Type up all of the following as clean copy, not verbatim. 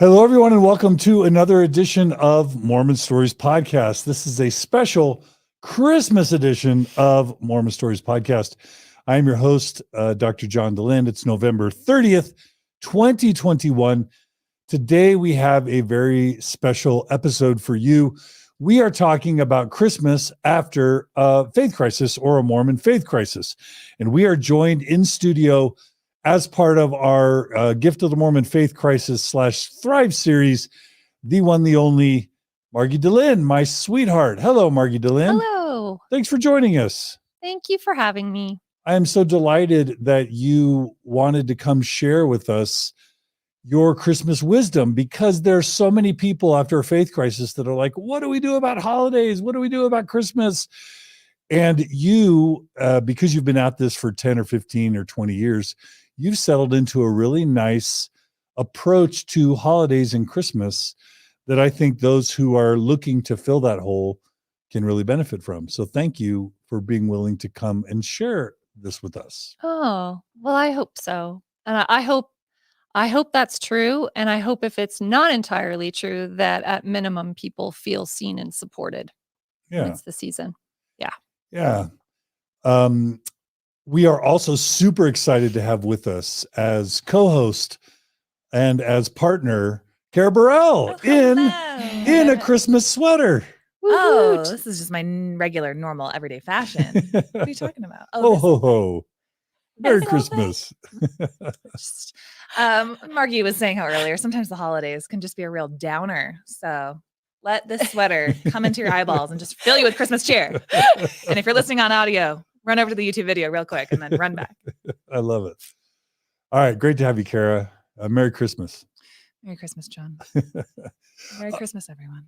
Hello, everyone, and welcome to another edition of Mormon Stories Podcast. This is a special Christmas edition of Mormon Stories Podcast. I am your host, Dr. John Dehlin. It's November 30th, 2021. Today, we have a very special episode for you. We are talking about Christmas after a faith crisis or a Mormon faith crisis. And we are joined in studio as part of our Gift of the Mormon Faith Crisis / Thrive series, the one, the only, Margi Dehlin, my sweetheart. Hello, Margi Dehlin. Hello. Thanks for joining us. Thank you for having me. I am so delighted that you wanted to come share with us your Christmas wisdom, because there's so many people after a faith crisis that are like, what do we do about holidays? What do we do about Christmas? And you, because you've been at this for 10 or 15 or 20 years, you've settled into a really nice approach to holidays and Christmas that I think those who are looking to fill that hole can really benefit from. So thank you for being willing to come and share this with us. Oh, well, I hope so. And I hope that's true. And I hope if it's not entirely true, that at minimum people feel seen and supported. Yeah. It's the season. Yeah. Yeah. We are also super excited to have with us as co-host and as partner, Carah in a Christmas sweater. Oh, this is just my regular, normal, everyday fashion. What are you talking about? Oh, ho, ho. Merry Christmas. Margi was saying how earlier, sometimes the holidays can just be a real downer. So let this sweater come into your eyeballs and just fill you with Christmas cheer. And if you're listening on audio, run over to the YouTube video real quick and then run back. I love it. All right. Great to have you, Carah. Merry Christmas. Merry Christmas, John. Merry Christmas, everyone.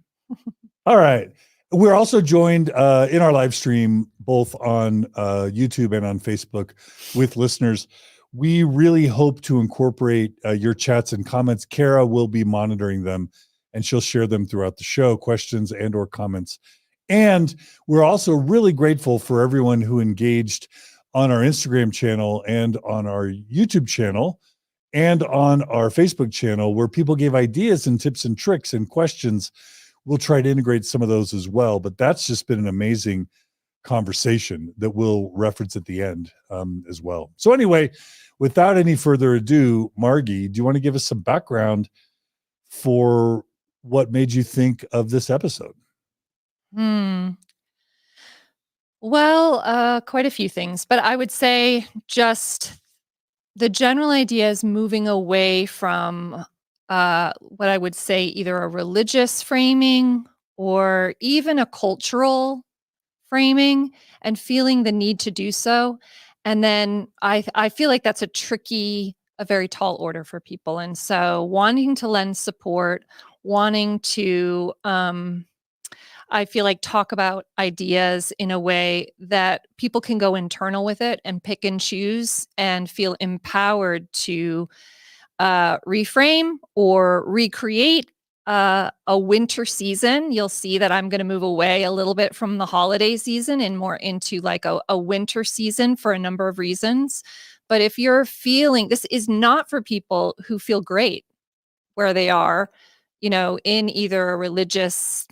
All right. We're also joined in our live stream, both on YouTube and on Facebook, with listeners. We really hope to incorporate your chats and comments. Carah will be monitoring them, and she'll share them throughout the show, questions and or comments. And we're also really grateful for everyone who engaged on our Instagram channel and on our YouTube channel and on our Facebook channel, where people gave ideas and tips and tricks and questions. We'll try to integrate some of those as well, but that's just been an amazing conversation that we'll reference at the end as well. So anyway, without any further ado, Margi, do you want to give us some background for what made you think of this episode? Well, quite a few things, but I would say just the general idea is moving away from what I would say either a religious framing or even a cultural framing, and feeling the need to do so. And then I feel like that's a very tall order for people. And so wanting to lend support, wanting to, I feel like, talk about ideas in a way that people can go internal with it and pick and choose and feel empowered to reframe or recreate a winter season. You'll see that I'm going to move away a little bit from the holiday season and more into like a winter season for a number of reasons. But if you're feeling, this is not for people who feel great where they are, in either a religious,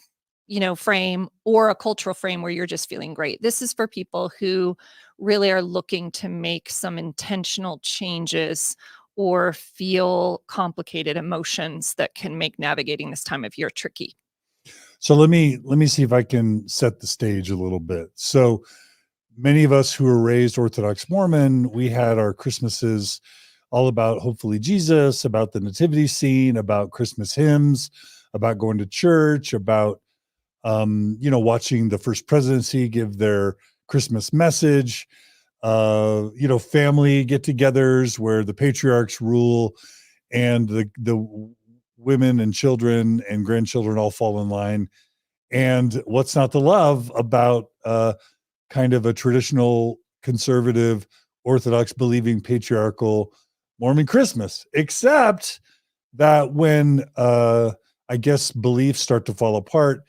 frame or a cultural frame where you're just feeling great. This is for people who really are looking to make some intentional changes or feel complicated emotions that can make navigating this time of year tricky. So let me see if I can set the stage a little bit. So many of us who were raised Orthodox Mormon, we had our Christmases all about hopefully Jesus, about the nativity scene, about Christmas hymns, about going to church, about watching the First Presidency give their Christmas message, family get-togethers where the patriarchs rule and the women and children and grandchildren all fall in line. And what's not to love about kind of a traditional conservative Orthodox believing patriarchal Mormon Christmas, except that when I guess beliefs start to fall apart,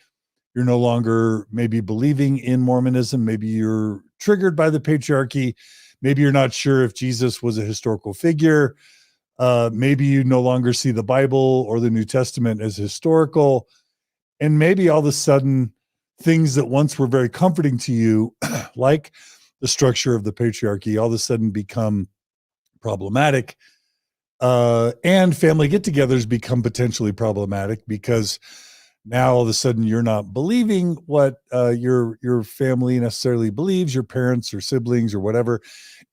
you're no longer maybe believing in Mormonism. Maybe you're triggered by the patriarchy. Maybe you're not sure if Jesus was a historical figure. Maybe you no longer see the Bible or the New Testament as historical. And maybe all of a sudden, things that once were very comforting to you, like the structure of the patriarchy, all of a sudden become problematic. And family get-togethers become potentially problematic because now all of a sudden you're not believing what your family necessarily believes, your parents or siblings or whatever.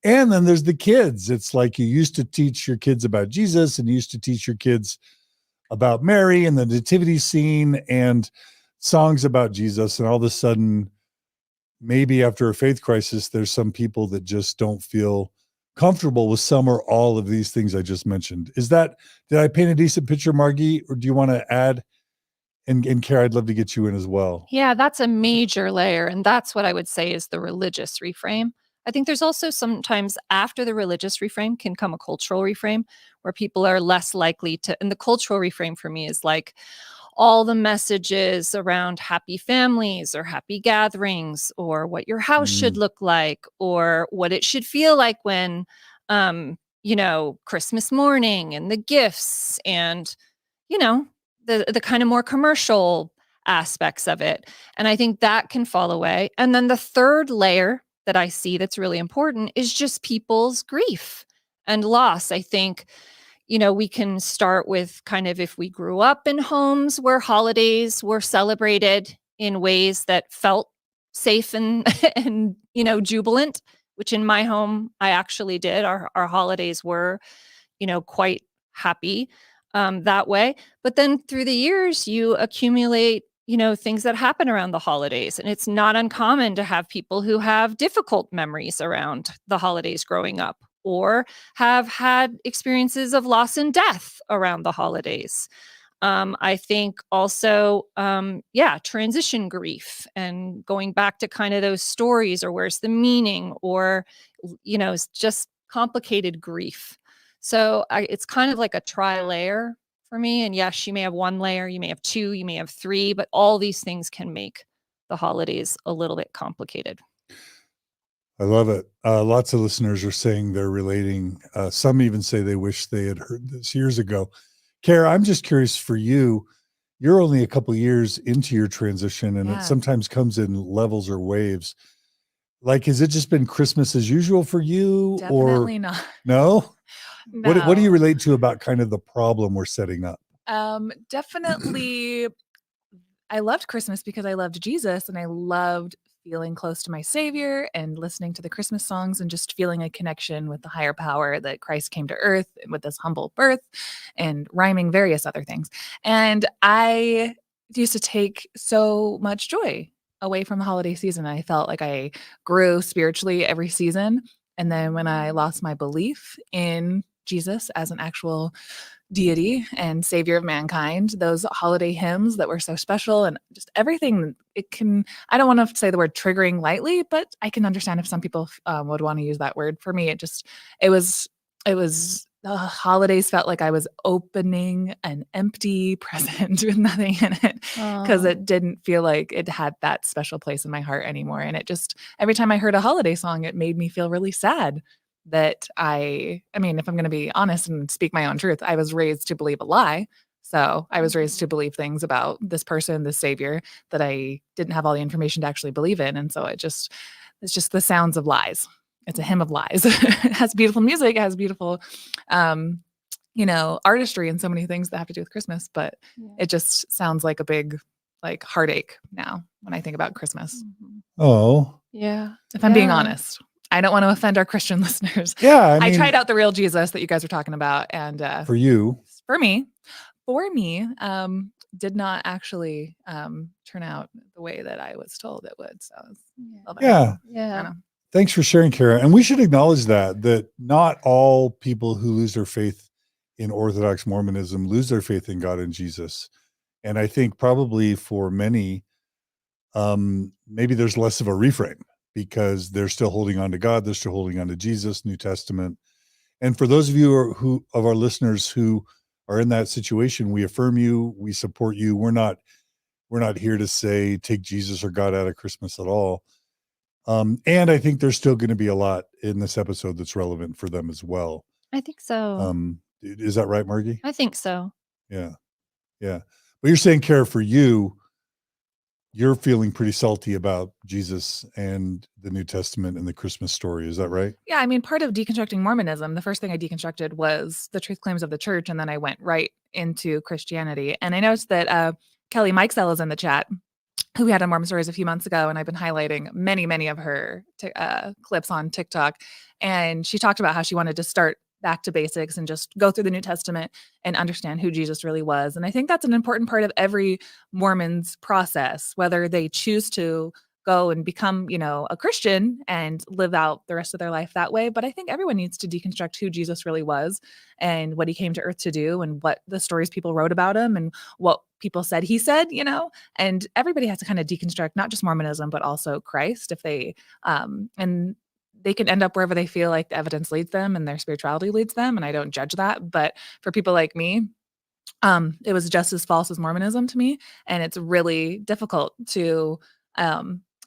And then there's the kids. It's like you used to teach your kids about Jesus and you used to teach your kids about Mary and the nativity scene and songs about Jesus. And all of a sudden, maybe after a faith crisis, there's some people that just don't feel comfortable with some or all of these things I just mentioned. Did I paint a decent picture, Margi, or do you want to add? And Carah, I'd love to get you in as well. Yeah, that's a major layer. And that's what I would say is the religious reframe. I think there's also sometimes after the religious reframe can come a cultural reframe where people are less likely to, and the cultural reframe for me is like all the messages around happy families or happy gatherings or what your house should look like or what it should feel like when, Christmas morning and the gifts and, the kind of more commercial aspects of it. And I think that can fall away. And then the third layer that I see that's really important is just people's grief and loss. I think, we can start with kind of if we grew up in homes where holidays were celebrated in ways that felt safe and and jubilant, which in my home I actually did. Our holidays were, quite happy that way. But then through the years, you accumulate, things that happen around the holidays. And it's not uncommon to have people who have difficult memories around the holidays growing up or have had experiences of loss and death around the holidays. I think also, transition grief and going back to kind of those stories or where's the meaning or, it's just complicated grief. So it's kind of like a tri-layer for me. And yes, you may have one layer, you may have two, you may have three, but all these things can make the holidays a little bit complicated. I love it. Lots of listeners are saying they're relating. Some even say they wish they had heard this years ago. Carah, I'm just curious for you. You're only a couple years into your transition, and it sometimes comes in levels or waves. Like, has it just been Christmas as usual for you? Definitely or not. No? No. What do you relate to about kind of the problem we're setting up? Definitely. I loved Christmas because I loved Jesus and I loved feeling close to my Savior and listening to the Christmas songs and just feeling a connection with the higher power that Christ came to earth with this humble birth and rhyming various other things. And I used to take so much joy away from the holiday season. I felt like I grew spiritually every season. And then when I lost my belief in Jesus as an actual deity and savior of mankind, those holiday hymns that were so special and just everything, I don't want to say the word triggering lightly, but I can understand if some people would want to use that word. For me, it was the holidays felt like I was opening an empty present with nothing in it because it didn't feel like it had that special place in my heart anymore. And it just, every time I heard a holiday song, it made me feel really sad that I mean, if I'm going to be honest and speak my own truth, I was raised to believe a lie. So I was raised to believe things about this person, this savior that I didn't have all the information to actually believe in. And so it's just the sounds of lies. It's a hymn of lies. It has beautiful music. It has beautiful, artistry and so many things that have to do with Christmas, but it just sounds like a big, like heartache now when I think about Christmas. Oh, yeah. If I'm being honest. I don't want to offend our Christian listeners. yeah. I tried out the real Jesus that you guys were talking about. And for me, did not actually turn out the way that I was told it would. So yeah. Thanks for sharing, Carah. And we should acknowledge that not all people who lose their faith in Orthodox Mormonism lose their faith in God and Jesus. And I think probably for many, maybe there's less of a reframe because they're still holding on to God. They're still holding on to Jesus, New Testament. And for those of you of our listeners who are in that situation, we affirm you, we support you. We're not here to say, take Jesus or God out of Christmas at all. And I think there's still going to be a lot in this episode that's relevant for them as well. I think so. Is that right, Margie? I think so. Yeah. Yeah. But you're saying, Carah, for you, you're feeling pretty salty about Jesus and the New Testament and the Christmas story. Is that right? Yeah, I mean, part of deconstructing Mormonism, the first thing I deconstructed was the truth claims of the church, and then I went right into Christianity. And I noticed that Kelly Mikesell is in the chat, who we had on Mormon Stories a few months ago, and I've been highlighting many of her clips on TikTok. And she talked about how she wanted to start back to basics and just go through the New Testament and understand who Jesus really was. And I think that's an important part of every Mormon's process, whether they choose to go and become, a Christian and live out the rest of their life that way. But I think everyone needs to deconstruct who Jesus really was and what he came to earth to do and what the stories people wrote about him and what people said he said, and everybody has to kind of deconstruct not just Mormonism, but also Christ if they, and they can end up wherever they feel like the evidence leads them and their spirituality leads them. And I don't judge that. But for people like me, it was just as false as Mormonism to me. And it's really difficult to,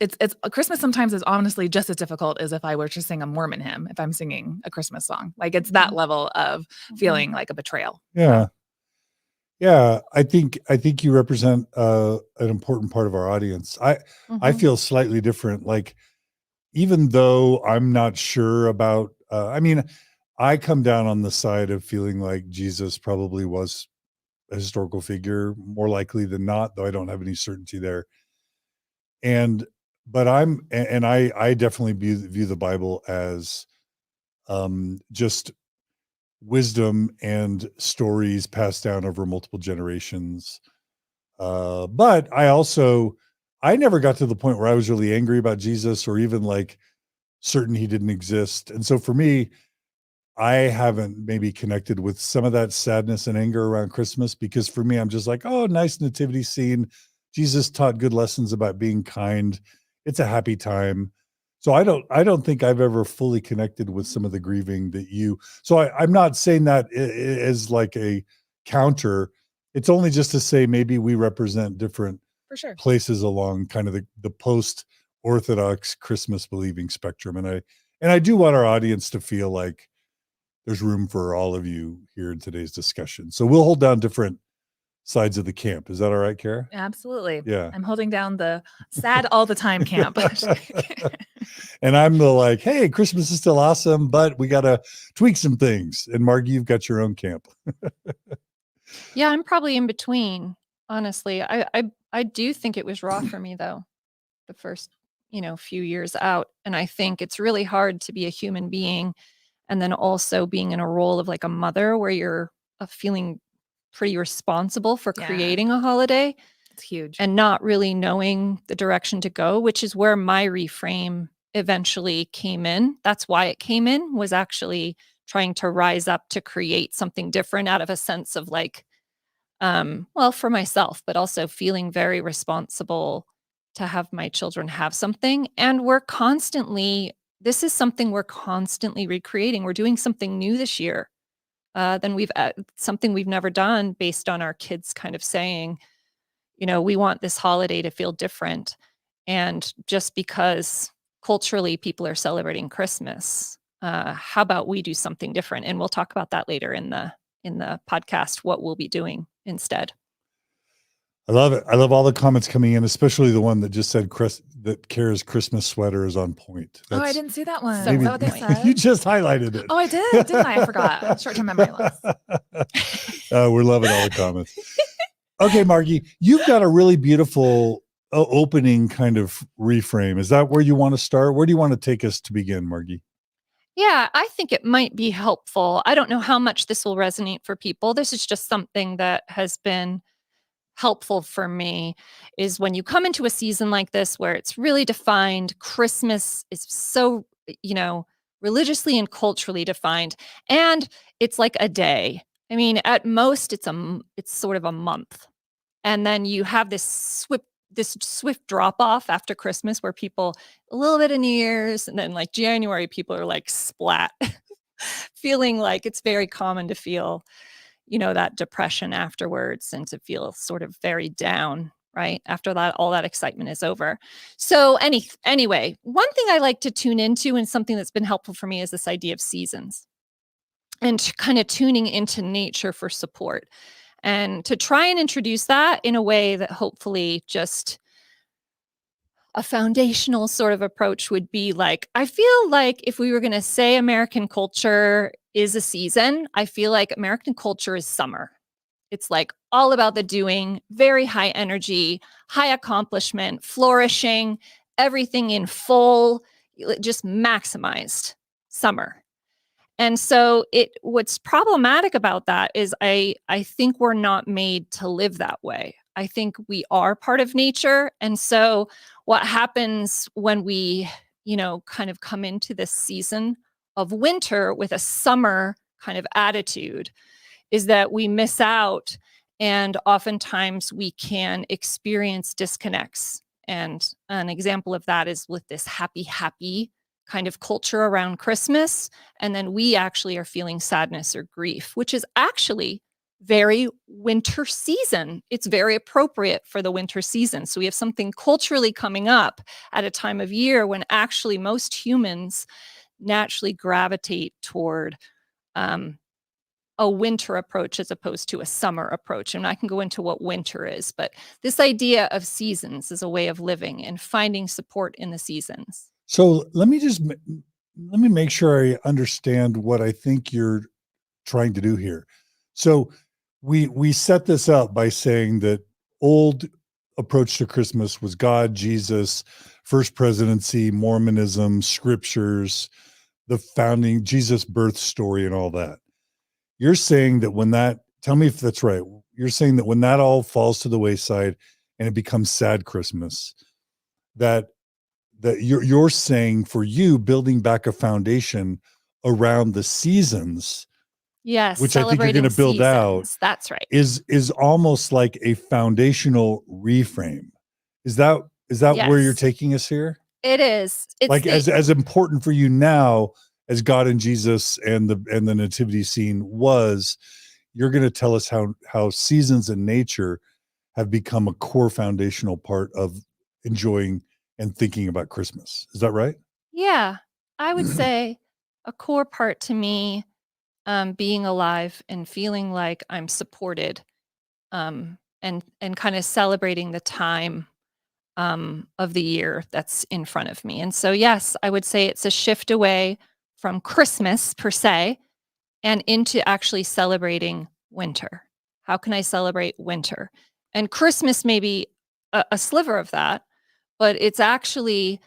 it's Christmas sometimes is honestly just as difficult as if I were to sing a Mormon hymn, if I'm singing a Christmas song. Like it's that level of feeling like a betrayal. Yeah. Yeah. I think you represent an important part of our audience. I feel slightly different. Like, even though I'm not sure about, I come down on the side of feeling like Jesus probably was a historical figure, more likely than not, though I don't have any certainty there. But I definitely view the Bible as just wisdom and stories passed down over multiple generations. But I never got to the point where I was really angry about Jesus or even like certain he didn't exist. And so for me, I haven't maybe connected with some of that sadness and anger around Christmas because for me, I'm just like, oh, nice nativity scene. Jesus taught good lessons about being kind. It's a happy time. So I don't think I've ever fully connected with some of the grieving that so I'm not saying that as like a counter. It's only just to say maybe we represent different For sure. places along kind of the post-Orthodox Christmas believing spectrum. And I do want our audience to feel like there's room for all of you here in today's discussion. So we'll hold down different sides of the camp. Is that all right, Carah? Absolutely. Yeah. I'm holding down the sad all the time camp. And I'm the like, hey, Christmas is still awesome, but we got to tweak some things. And Margie, you've got your own camp. Yeah, I'm probably in between, honestly. I do think it was raw for me though, the first, few years out. And I think it's really hard to be a human being and then also being in a role of like a mother where you're feeling pretty responsible for Yeah. creating a holiday. It's huge. And not really knowing the direction to go, which is where my reframe eventually came in. That's why it came in, was actually trying to rise up to create something different out of a sense of like, for myself, but also feeling very responsible to have my children have something. And this is something we're constantly recreating. We're doing something new this year than something we've never done based on our kids kind of saying, we want this holiday to feel different. And just because culturally people are celebrating Christmas, how about we do something different? And we'll talk about that later in the podcast, what we'll be doing instead. I love it. I love all the comments coming in, especially the one that just said that Carah's Christmas sweater is on point. I didn't see that one. Maybe, Is that what they said? you just highlighted it. Oh, I did, didn't I? I forgot. Short-term memory loss. We're loving all the comments. Okay, Margie, you've got a really beautiful opening kind of reframe. Is that where you want to start? Where do you want to take us to begin, Margie? Yeah, I think it might be helpful. I don't know how much this will resonate for people. This is just something that has been helpful for me, is when you come into a season like this where it's really defined. Christmas is so, religiously and culturally defined, and it's like a day. I mean, at most it's sort of a month. And then you have this swift drop off after Christmas where people, a little bit of New Year's, and then like January, people are like splat, feeling like it's very common to feel, that depression afterwards and to feel sort of very down, right? After that, all that excitement is over. So anyway, one thing I like to tune into and something that's been helpful for me is this idea of seasons. and kind of tuning into nature for support. And to try and introduce that in a way that hopefully just a foundational sort of approach would be like, I feel like if we were going to say American culture is a season, I feel like American culture is summer. It's like all about the doing, very high energy, high accomplishment, flourishing, everything in full, just maximized summer. And so what's problematic about that is I think we're not made to live that way. I think we are part of nature. And so what happens when we, kind of come into this season of winter with a summer kind of attitude is that we miss out, and oftentimes we can experience disconnects. And an example of that is with this happy kind of culture around Christmas. And then we actually are feeling sadness or grief, which is actually very winter season. It's very appropriate for the winter season. So we have something culturally coming up at a time of year when actually most humans naturally gravitate toward a winter approach as opposed to a summer approach. And I can go into what winter is, but this idea of seasons is a way of living and finding support in the seasons. So let me make sure I understand what I think you're trying to do here. So we set this up by saying that old approach to Christmas was God, Jesus, first presidency, Mormonism, scriptures, the founding, Jesus' birth story, and all that. You're saying that tell me if that's right. You're saying that when that all falls to the wayside and it becomes sad Christmas, that you're saying for you building back a foundation around the seasons, Yes, which I think you're going to build out. That's right. Is almost like a foundational reframe. Is that where you're Yes. taking us here? It is. It's Like as important for you now as God and Jesus and the nativity scene was, you're going to tell us how seasons and nature have become a core foundational part of enjoying and thinking about Christmas. Is that right? Yeah, I would say a core part to me, being alive and feeling like I'm supported, and kind of celebrating the time of the year that's in front of me. And so, yes, I would say it's a shift away from Christmas per se and into actually celebrating winter. How can I celebrate winter? And Christmas may be a sliver of that, but it's actually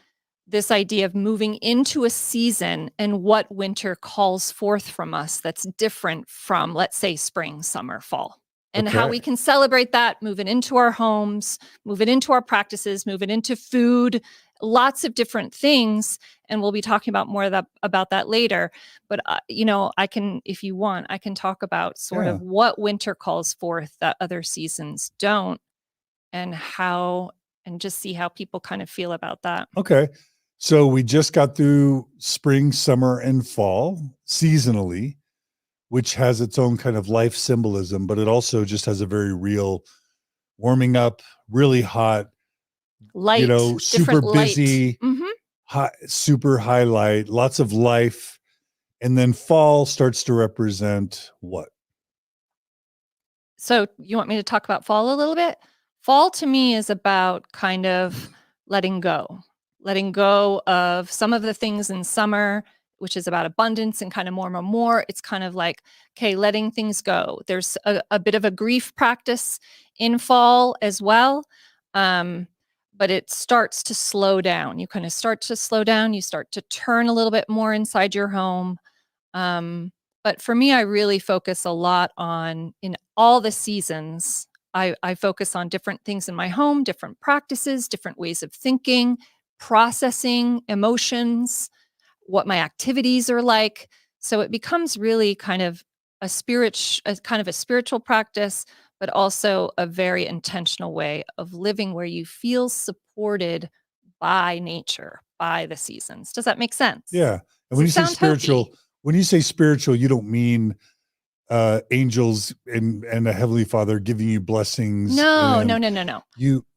this idea of moving into a season and what winter calls forth from us that's different from, let's say, spring, summer, fall. And how Okay. we can celebrate that, move it into our homes, move it into our practices, move it into food, lots of different things. And we'll be talking about more about that later. But, I can, if you want, I can talk about sort Yeah. of what winter calls forth that other seasons don't, and just see how people kind of feel about that. Okay. So we just got through spring, summer, and fall seasonally, which has its own kind of life symbolism, but it also just has a very real warming up, really hot, Light, super different light. busy, Mhm. high, super highlight, lots of life. And then fall starts to represent what? So you want me to talk about fall a little bit? Fall to me is about kind of letting go of some of the things in summer, which is about abundance and kind of more. It's kind of like, okay, letting things go. There's a bit of a grief practice in fall as well. But it starts to slow down. You kind of start to slow down. You start to turn a little bit more inside your home. But for me, I really focus a lot on, in all the seasons, I focus on different things in my home, different practices, different ways of thinking, processing emotions, what my activities are like. So it becomes really kind of a spiritual practice, but also a very intentional way of living where you feel supported by nature, by the seasons. Does that make sense? Yeah. And Does when it you say sound spiritual, healthy? when you say spiritual, you don't mean angels and a heavenly father giving you blessings. No. And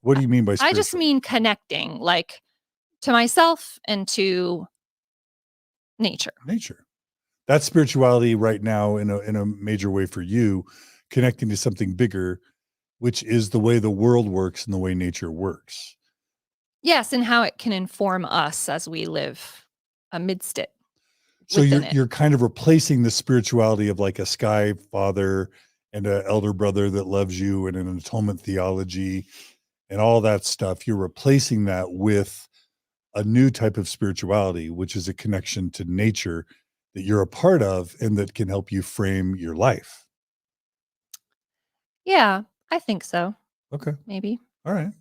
what do you mean by spiritual? I just mean connecting, like, to myself and to nature. Nature. That's spirituality right now in a major way for you, connecting to something bigger, which is the way the world works and the way nature works. Yes, and how it can inform us as we live amidst it, So within it. you're kind of replacing the spirituality of like a sky father and an elder brother that loves you and an atonement theology and all that stuff. You're replacing that with a new type of spirituality, which is a connection to nature that you're a part of and that can help you frame your life. Yeah, I think so. Okay. Maybe. All right.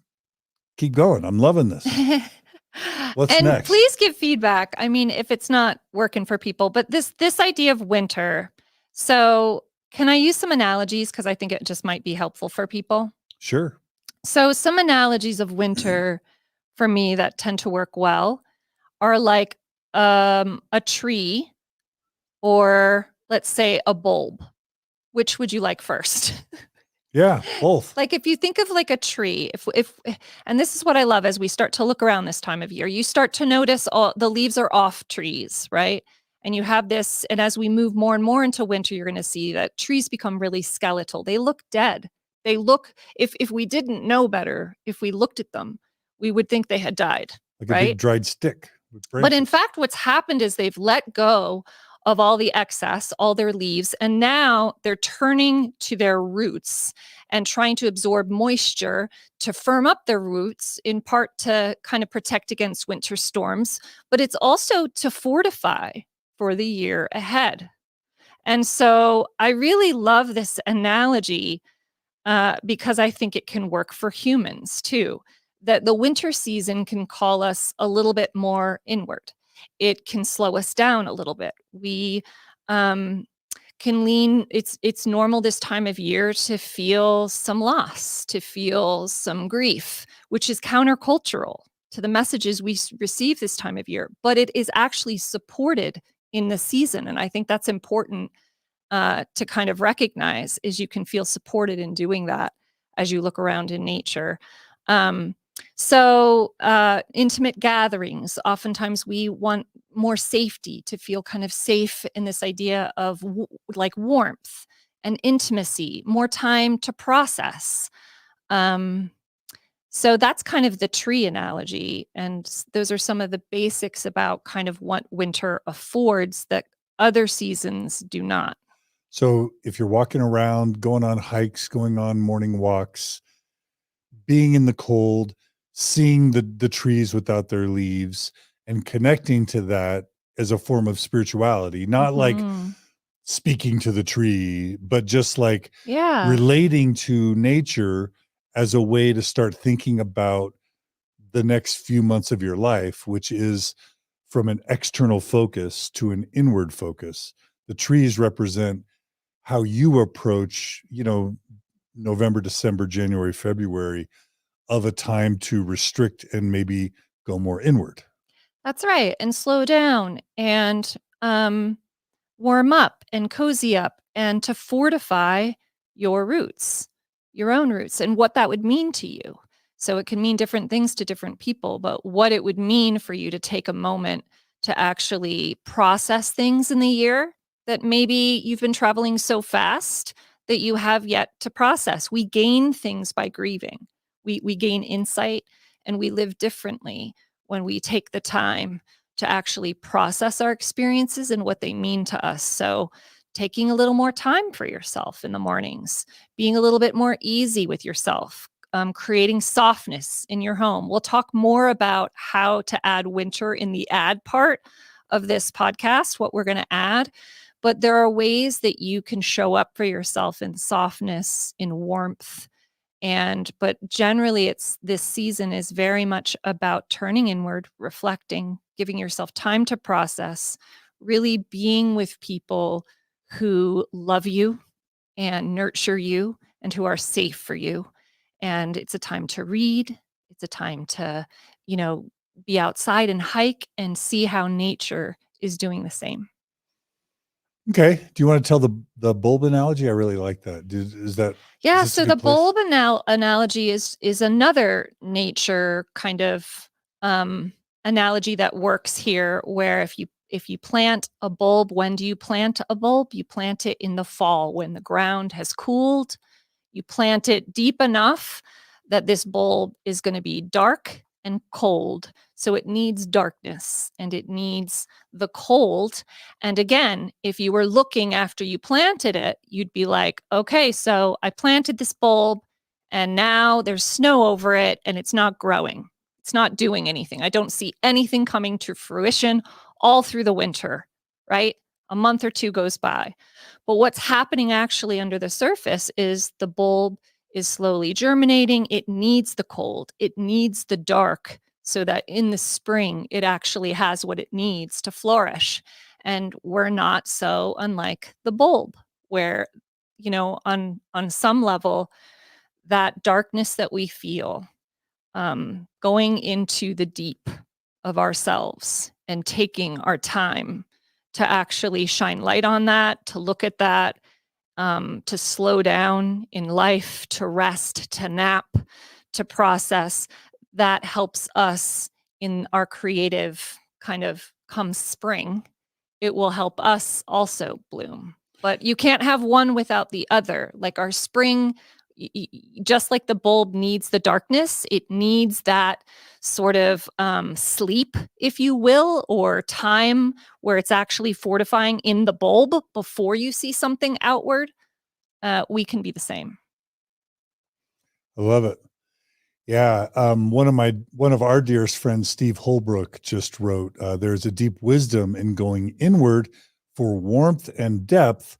Keep going. I'm loving this. What's And next? please give feedback. I mean, if it's not working for people, but this idea of winter. So, can I use some analogies because I think it just might be helpful for people? Sure. So, some analogies of winter for me that tend to work well are like a tree or let's say a bulb. Which would you like first? Yeah, both. Like if you think of like a tree, if and this is what I love as we start to look around this time of year, you start to notice all the leaves are off trees, right? And you have this, and as we move more and more into winter, you're going to see that trees become really skeletal. They look dead. They look, if we didn't know better, if we looked at them, we would think they had died, Like a right? big dried stick with But in branches. fact, what's happened is they've let go of all the excess, all their leaves, and now they're turning to their roots and trying to absorb moisture to firm up their roots, in part to kind of protect against winter storms, but it's also to fortify for the year ahead. And so I really love this analogy because I think it can work for humans too. That the winter season can call us a little bit more inward. It can slow us down a little bit. We um, can lean. It's normal this time of year to feel some loss, to feel some grief, which is countercultural to the messages we receive this time of year. But it is actually supported in the season, and I think that's important to kind of recognize is you can feel supported in doing that as you look around in nature. Um, Intimate gatherings, oftentimes we want more safety to feel kind of safe in this idea of like warmth and intimacy, more time to process. Um, so that's kind of the tree analogy. And those are some of the basics about kind of what winter affords that other seasons do not. So if you're walking around, going on hikes, going on morning walks, being in the cold, seeing the trees without their leaves and connecting to that as a form of spirituality, not like Mhm. speaking to the tree, but just like Yeah. relating to nature as a way to start thinking about the next few months of your life, which is from an external focus to an inward focus. The trees represent how you approach, November, December, January, February of a time to restrict and maybe go more inward. That's right, and slow down and, warm up and cozy up and to fortify your roots, your own roots, and what that would mean to you. So it can mean different things to different people, but what it would mean for you to take a moment to actually process things in the year that maybe you've been traveling so fast that you have yet to process. We gain things by grieving. We gain insight and we live differently when we take the time to actually process our experiences and what they mean to us. So, taking a little more time for yourself in the mornings, being a little bit more easy with yourself, creating softness in your home. We'll talk more about how to add winter in the add part of this podcast, what we're going to add. But there are ways that you can show up for yourself in softness, in warmth, but generally it's this season is very much about turning inward, reflecting, giving yourself time to process, really being with people who love you and nurture you and who are safe for you. And it's a time to read, it's a time to, you know, be outside and hike and see how nature is doing the same. Okay. Do you want to tell the bulb analogy? I really like that. Yeah, this a so the good place? bulb analogy is another nature kind of analogy that works here, where if you plant a bulb, when do you plant a bulb? You plant it in the fall when the ground has cooled. You plant it deep enough that this bulb is going to be dark and cold. So it needs darkness and it needs the cold. And again, if you were looking after you planted it, you'd be like, okay, so I planted this bulb and now there's snow over it and it's not growing. It's not doing anything. I don't see anything coming to fruition all through the winter, right? A month or two goes by. But what's happening actually under the surface is the bulb is slowly germinating. It needs the cold. It needs the dark so that in the spring, it actually has what it needs to flourish. And we're not so unlike the bulb where, on some level, that darkness that we feel, going into the deep of ourselves and taking our time to actually shine light on that, to look at that, to slow down in life, to rest, to nap, to process, that helps us in our creative kind of come spring. It will help us also bloom. But you can't have one without the other. Like our spring, just like the bulb needs the darkness, it needs that sort of sleep, if you will, or time where it's actually fortifying in the bulb before you see something outward. We can be the same. I love it. Yeah. One of our dearest friends, Steve Holbrook, just wrote, there's a deep wisdom in going inward for warmth and depth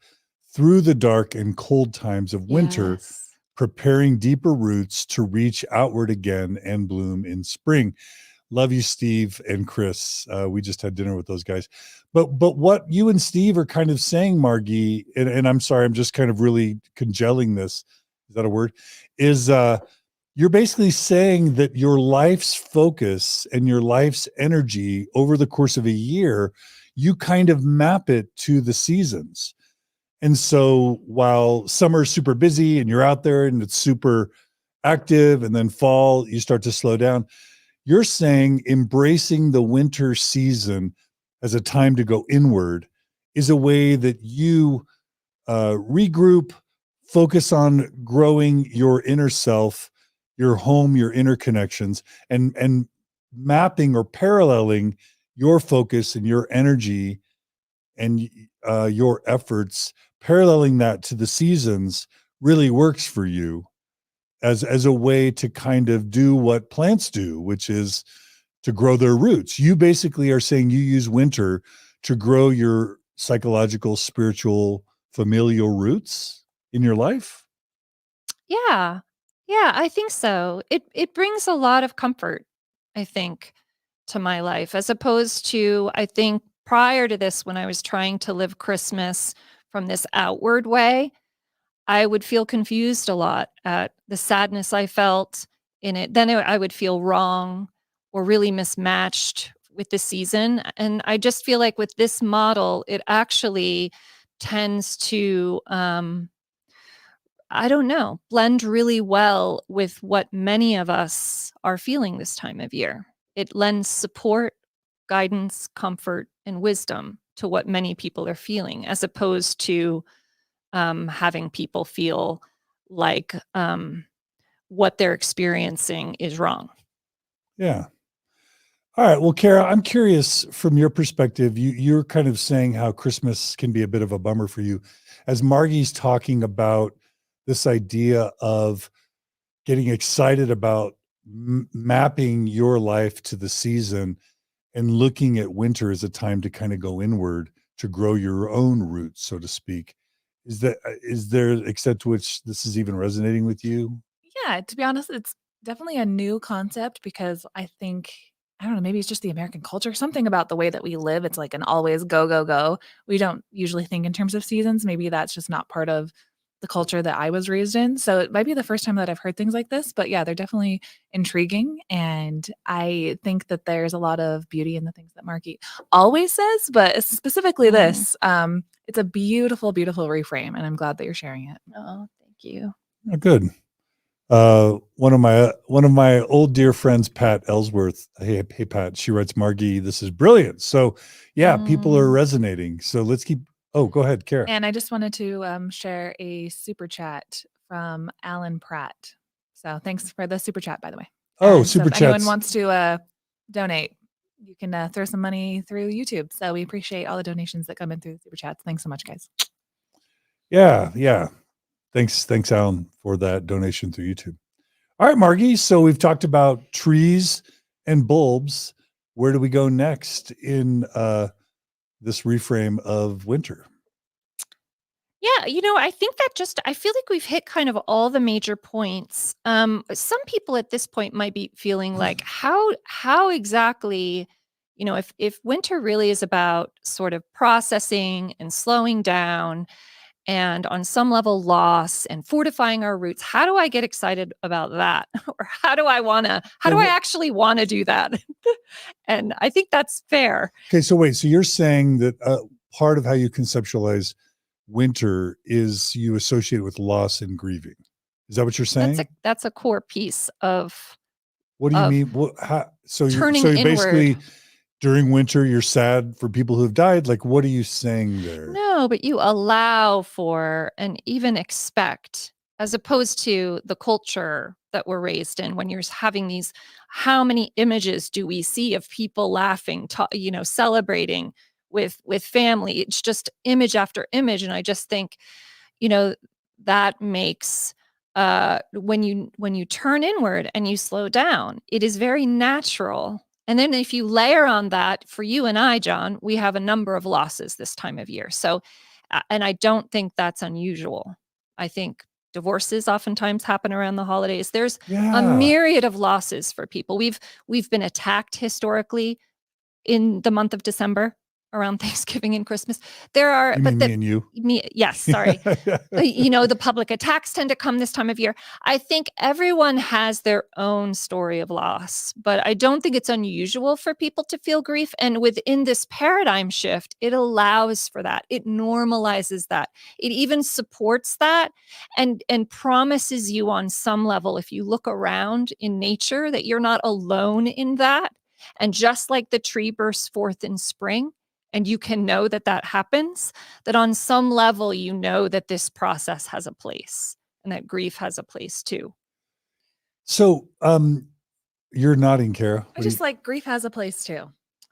through the dark and cold times of winter, Yes. preparing deeper roots to reach outward again and bloom in spring. Love you, Steve and Chris. We just had dinner with those guys. But what you and Steve are kind of saying, Margi, and I'm sorry, I'm just kind of really congealing this. Is that a word? Is you're basically saying that your life's focus and your life's energy over the course of a year, you kind of map it to the seasons. And so while summer's super busy and you're out there and it's super active, and then fall, you start to slow down. You're saying embracing the winter season as a time to go inward is a way that you regroup, focus on growing your inner self, your home, your interconnections, and mapping or paralleling your focus and your energy and your efforts, paralleling that to the seasons really works for you as a way to kind of do what plants do, which is to grow their roots. You basically are saying you use winter to grow your psychological, spiritual, familial roots in your life. Yeah. Yeah, I think so. It brings a lot of comfort, I think, to my life, as opposed to, I think, prior to this, when I was trying to live Christmas from this outward way, I would feel confused a lot at the sadness I felt in it. Then I would feel wrong or really mismatched with the season. And I just feel like with this model, it actually tends to, I don't know, blend really well with what many of us are feeling this time of year. It lends support, guidance, comfort, and wisdom to what many people are feeling, as opposed to having people feel like what they're experiencing is wrong. Yeah. All right. Well, Carah, I'm curious from your perspective, you're kind of saying how Christmas can be a bit of a bummer for you. As Margi's talking about this idea of getting excited about mapping your life to the season and looking at winter as a time to kind of go inward to grow your own roots, so to speak. Is there an extent to which this is even resonating with you? Yeah, to be honest, it's definitely a new concept because I think, I don't know, maybe it's just the American culture, something about the way that we live. It's like an always go, go, go. We don't usually think in terms of seasons. Maybe that's just not part of the culture that I was raised in. So it might be the first time that I've heard things like this, but yeah, they're definitely intriguing. And I think that there's a lot of beauty in the things that Margi always says, but specifically this, it's a beautiful, beautiful reframe. And I'm glad that you're sharing it. Oh, thank you. Oh, good. One of my old dear friends, Pat Ellsworth. Hey, Pat. She writes, Margi, this is brilliant. So yeah, people are resonating. So let's keep. Oh, go ahead, Carah. And I just wanted to share a super chat from Alan Pratt. So thanks for the super chat, by the way. Oh, And super so if anyone chats. wants to donate, you can throw some money through YouTube. So we appreciate all the donations that come in through the super chats. Thanks so much, guys. Yeah. Thanks, Alan, for that donation through YouTube. All right, Margi. So we've talked about trees and bulbs. Where do we go next in this reframe of winter? Yeah, I think that I feel like we've hit kind of all the major points. Some people at this point might be feeling like, how exactly, if winter really is about sort of processing and slowing down and on some level loss and fortifying our roots, how do I get excited about that? Or how do I actually want to do that? And I think that's fair. Okay, so wait, so you're saying that part of how you conceptualize winter is you associate it with loss and grieving. Is that what you're saying? That's a core piece of What do you of mean? So turning you're inward. basically during winter, you're sad for people who have died. Like, what are you saying there? No, but you allow for and even expect, as opposed to the culture that we're raised in, when you're having these, how many images do we see of people laughing, celebrating with family? It's just image after image. And I just think, that makes when you turn inward and you slow down, it is very natural. And then if you layer on that, for you and I, John, we have a number of losses this time of year. So, and I don't think that's unusual. I think divorces oftentimes happen around the holidays. There's a myriad of losses for people. We've been attacked historically in the month of December around Thanksgiving and Christmas. There are, You but mean the, me and you? yes, sorry. The public attacks tend to come this time of year. I think everyone has their own story of loss, but I don't think it's unusual for people to feel grief. And within this paradigm shift, it allows for that. It normalizes that. It even supports that and promises you on some level, if you look around in nature, that you're not alone in that. And just like the tree bursts forth in spring, and you can know that happens, that on some level, that this process has a place and that grief has a place too. So you're nodding, Carah. I just like grief has a place too.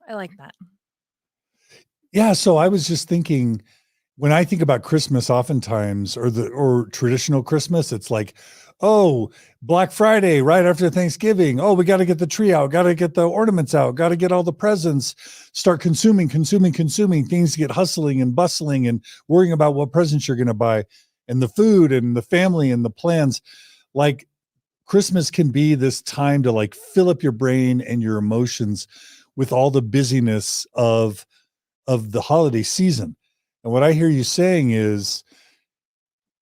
I like that. Yeah. So I was just thinking, when I think about Christmas, oftentimes, or traditional Christmas, it's like, oh, Black Friday, right after Thanksgiving. Oh, we got to get the tree out, got to get the ornaments out, got to get all the presents, start consuming, things get hustling and bustling and worrying about what presents you're going to buy and the food and the family and the plans. Like, Christmas can be this time to like fill up your brain and your emotions with all the busyness of the holiday season. And what I hear you saying is,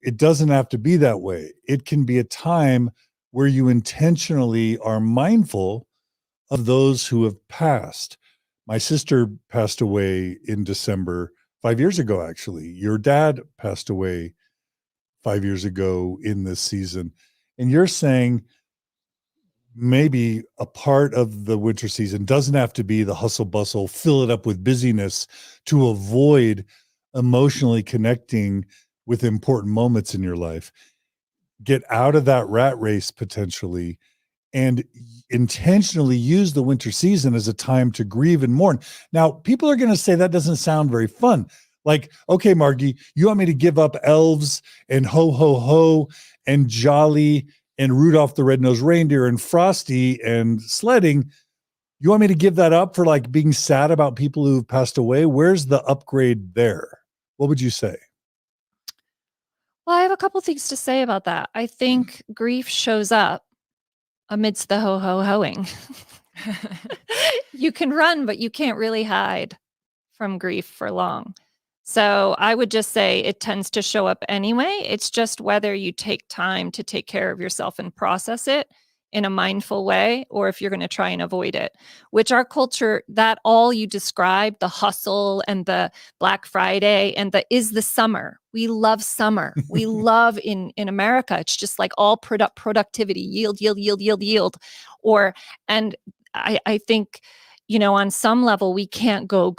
it doesn't have to be that way. It can be a time where you intentionally are mindful of those who have passed. My sister passed away in December 5 years ago, actually. Your dad passed away 5 years ago in this season. And you're saying maybe a part of the winter season doesn't have to be the hustle bustle, fill it up with busyness to avoid emotionally connecting with important moments in your life. Get out of that rat race potentially and intentionally use the winter season as a time to grieve and mourn. Now, people are going to say that doesn't sound very fun. Like, okay, Margi, you want me to give up elves and ho, ho, ho and jolly and Rudolph the Red-Nosed Reindeer and Frosty and sledding. You want me to give that up for like being sad about people who've passed away? Where's the upgrade there? What would you say? Well, I have a couple things to say about that. I think grief shows up amidst the ho-ho-hoing. You can run, but you can't really hide from grief for long. So I would just say it tends to show up anyway. It's just whether you take time to take care of yourself and process it in a mindful way, or if you're going to try and avoid it, which our culture, that all you described, the hustle and the Black Friday and the summer. We love summer. We love in America. It's just like all productivity, yield, yield, yield, yield, yield. And I think, on some level, we can't go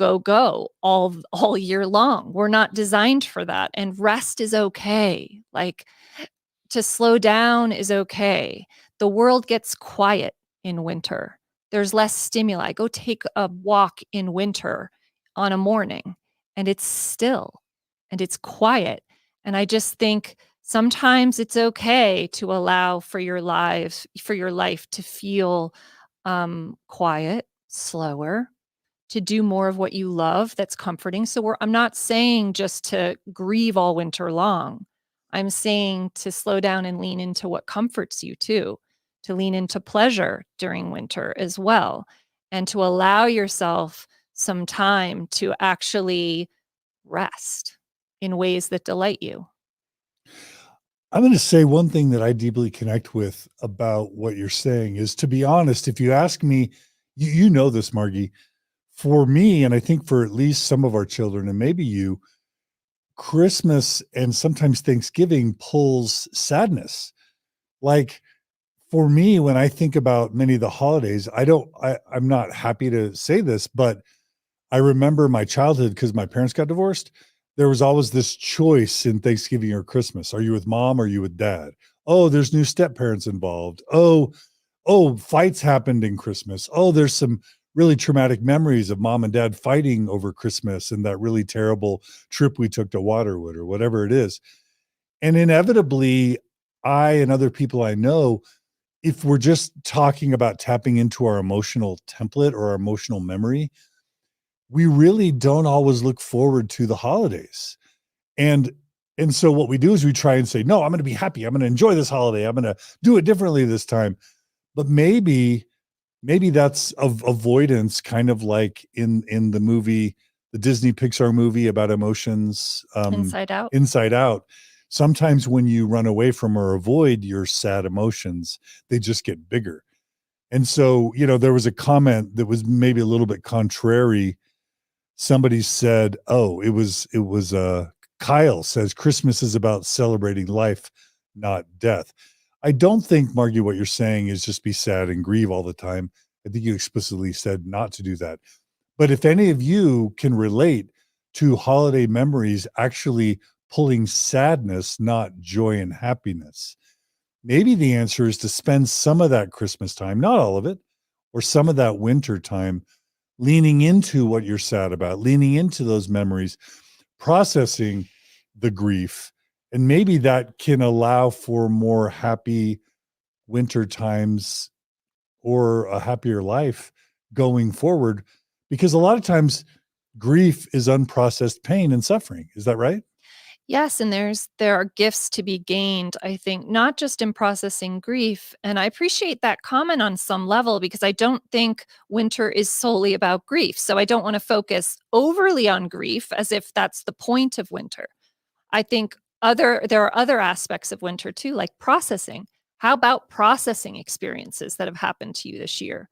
all year long. We're not designed for that. And rest is okay. Like, to slow down is okay. The world gets quiet in winter. There's less stimuli. Go take a walk in winter on a morning, and it's still and it's quiet. And I just think sometimes it's okay to allow for your life to feel quiet, slower, to do more of what you love that's comforting. So I'm not saying just to grieve all winter long. I'm saying to slow down and lean into what comforts you too, to lean into pleasure during winter as well, and to allow yourself some time to actually rest in ways that delight you. I'm going to say one thing that I deeply connect with about what you're saying is, to be honest, if you ask me, you know this, Margi, for me, and I think for at least some of our children, and maybe you, Christmas and sometimes Thanksgiving pulls sadness. Like, for me, when I think about many of the holidays, I'm not happy to say this, but I remember my childhood because my parents got divorced. There was always this choice in Thanksgiving or Christmas. Are you with mom or are you with dad? Oh, there's new step parents involved. Oh, fights happened in Christmas. Oh, there's some really traumatic memories of mom and dad fighting over Christmas and that really terrible trip we took to Waterwood or whatever it is. And inevitably, I and other people I know, if we're just talking about tapping into our emotional template or our emotional memory, we really don't always look forward to the holidays. And so what we do is we try and say, no, I'm going to be happy. I'm going to enjoy this holiday. I'm going to do it differently this time. But maybe that's avoidance, kind of like in the movie, the Disney Pixar movie about emotions, Inside Out. Inside Out. Sometimes when you run away from or avoid your sad emotions, they just get bigger. And so, there was a comment that was maybe a little bit contrary. Somebody said, it was Kyle says Christmas is about celebrating life, not death. I don't think, Margie, what you're saying is just be sad and grieve all the time. I think you explicitly said not to do that. But if any of you can relate to holiday memories actually pulling sadness, not joy and happiness, maybe the answer is to spend some of that Christmas time, not all of it, or some of that winter time, leaning into what you're sad about, leaning into those memories, processing the grief. And maybe that can allow for more happy winter times or a happier life going forward. Because a lot of times grief is unprocessed pain and suffering. Is that right? Yes, and there are gifts to be gained, I think, not just in processing grief. And I appreciate that comment on some level, because I don't think winter is solely about grief. So I don't want to focus overly on grief as if that's the point of winter. I think there are other aspects of winter too, like processing. How about processing experiences that have happened to you this year?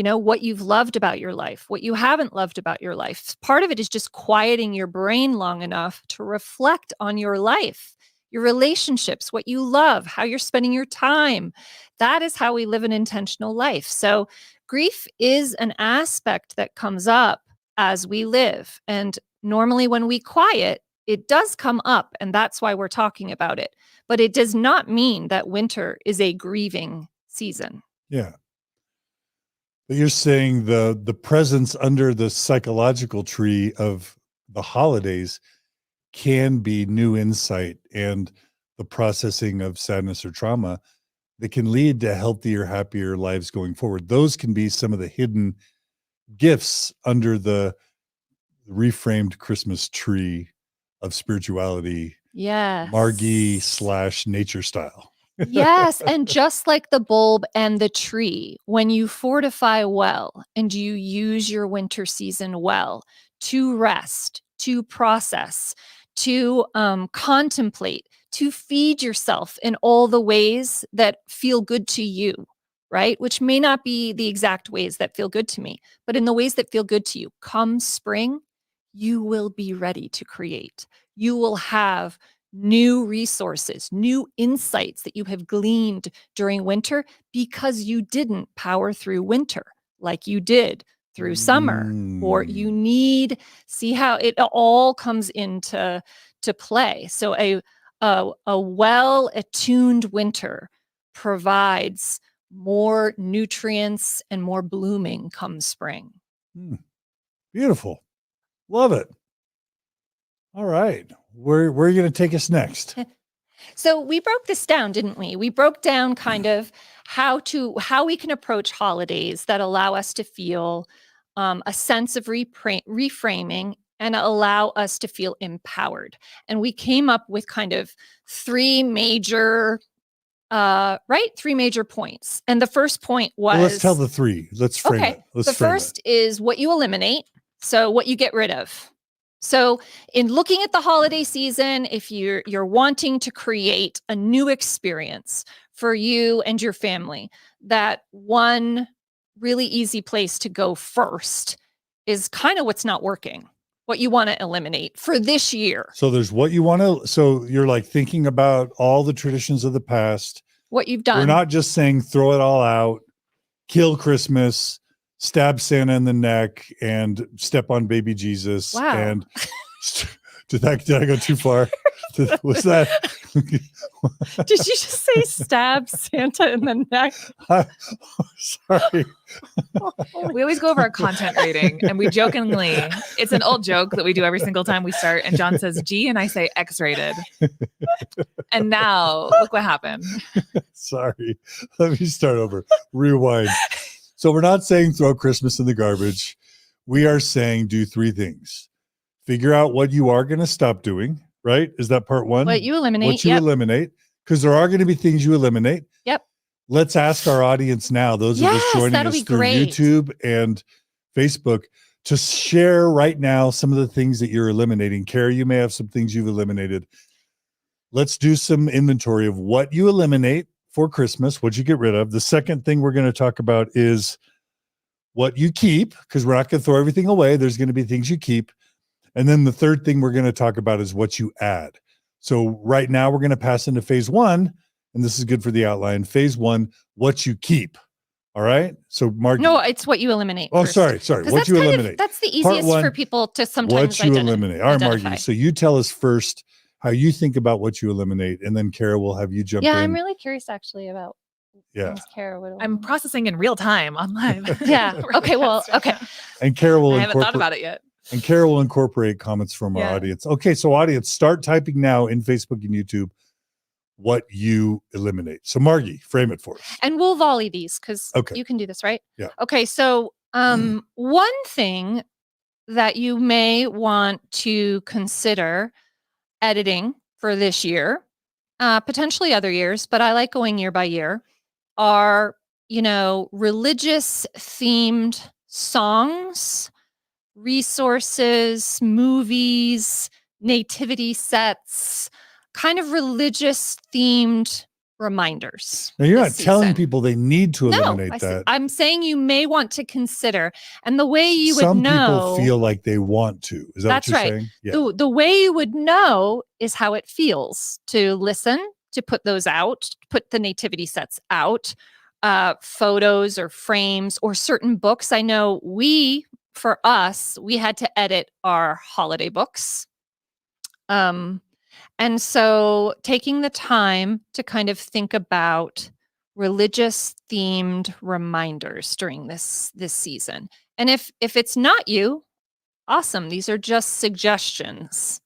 What you've loved about your life, what you haven't loved about your life. Part of it is just quieting your brain long enough to reflect on your life, your relationships, what you love, how you're spending your time. That is how we live an intentional life. So grief is an aspect that comes up as we live. And normally when we quiet, it does come up, and that's why we're talking about it. But it does not mean that winter is a grieving season. Yeah. But you're saying the presence under the psychological tree of the holidays can be new insight and the processing of sadness or trauma that can lead to healthier, happier lives going forward. Those can be some of the hidden gifts under the reframed Christmas tree of spirituality. Yes. Margi / nature style. Yes. And just like the bulb and the tree, when you fortify well and you use your winter season well to rest, to process, to contemplate, to feed yourself in all the ways that feel good to you, right? Which may not be the exact ways that feel good to me, but in the ways that feel good to you, come spring, you will be ready to create. You will have new resources, new insights that you have gleaned during winter because you didn't power through winter like you did through summer, or you need, see how it all comes into play. So a well-attuned winter provides more nutrients and more blooming come spring. Beautiful. Love it. All right. Where are you going to take us next? So we broke this down, didn't we? We broke down kind of how we can approach holidays that allow us to feel a sense of reframing and allow us to feel empowered. And we came up with kind of three major points. And the first point was, Well, let's tell the three. Let's frame it. The first is what you eliminate. So what you get rid of. So in looking at the holiday season, if you're wanting to create a new experience for you and your family, that one really easy place to go first is kind of what's not working, what you want to eliminate for this year. So there's what you want to, so you're like thinking about all the traditions of the past. What you've done. We're not just saying throw it all out, kill Christmas, stab Santa in the neck, and step on baby Jesus. Wow. And did I go too far? Was that? Did you just say stab Santa in the neck? Sorry. We always go over our content rating, and we jokingly, it's an old joke that we do every single time we start, and John says G and I say X-rated. And now look what happened. Sorry. Let me start over. Rewind. So we're not saying throw Christmas in the garbage. We are saying do three things. Figure out what you are going to stop doing, right? Is that part one? What you eliminate. What you eliminate, because there are going to be things you eliminate. Yep. Let's ask our audience now, those of us joining us through YouTube and Facebook, to share right now some of the things that you're eliminating. Carah, you may have some things you've eliminated. Let's do some inventory of what you eliminate for Christmas, what you get rid of. The second thing we're going to talk about is what you keep, because we're not going to throw everything away. There's going to be things you keep. And then the third thing we're going to talk about is what you add. So right now we're going to pass into phase one, and this is good for the outline. Phase one, what you keep. All right. So Margi. No, it's what you eliminate. Oh, first. sorry. What you eliminate. That's the easiest for people to sometimes what you eliminate. All right, Margi. So you tell us first how you think about what you eliminate, and then Carah will have you jump in. Yeah, I'm really curious actually about things Carah. I'm processing in real time on live. Yeah. Okay. Well, okay. And Carah will I haven't thought about it yet. And Carah will incorporate comments from our audience. Okay, so audience, start typing now in Facebook and YouTube what you eliminate. So Margi, frame it for us. And we'll volley these because you can do this, right? Yeah. Okay, so one thing that you may want to consider editing for this year, potentially other years, but I like going year by year, are, religious themed songs, resources, movies, nativity sets, kind of religious themed reminders. Now you're not telling people they need to eliminate that. I'm saying you may want to consider, and the way you would know. Some people feel like they want to. Is that what you're saying? Yeah. The way you would know is how it feels to listen, to put those out, put the nativity sets out, photos or frames or certain books. I know for us, we had to edit our holiday books. And so taking the time to kind of think about religious themed reminders during this season. And if it's not you, awesome. These are just suggestions,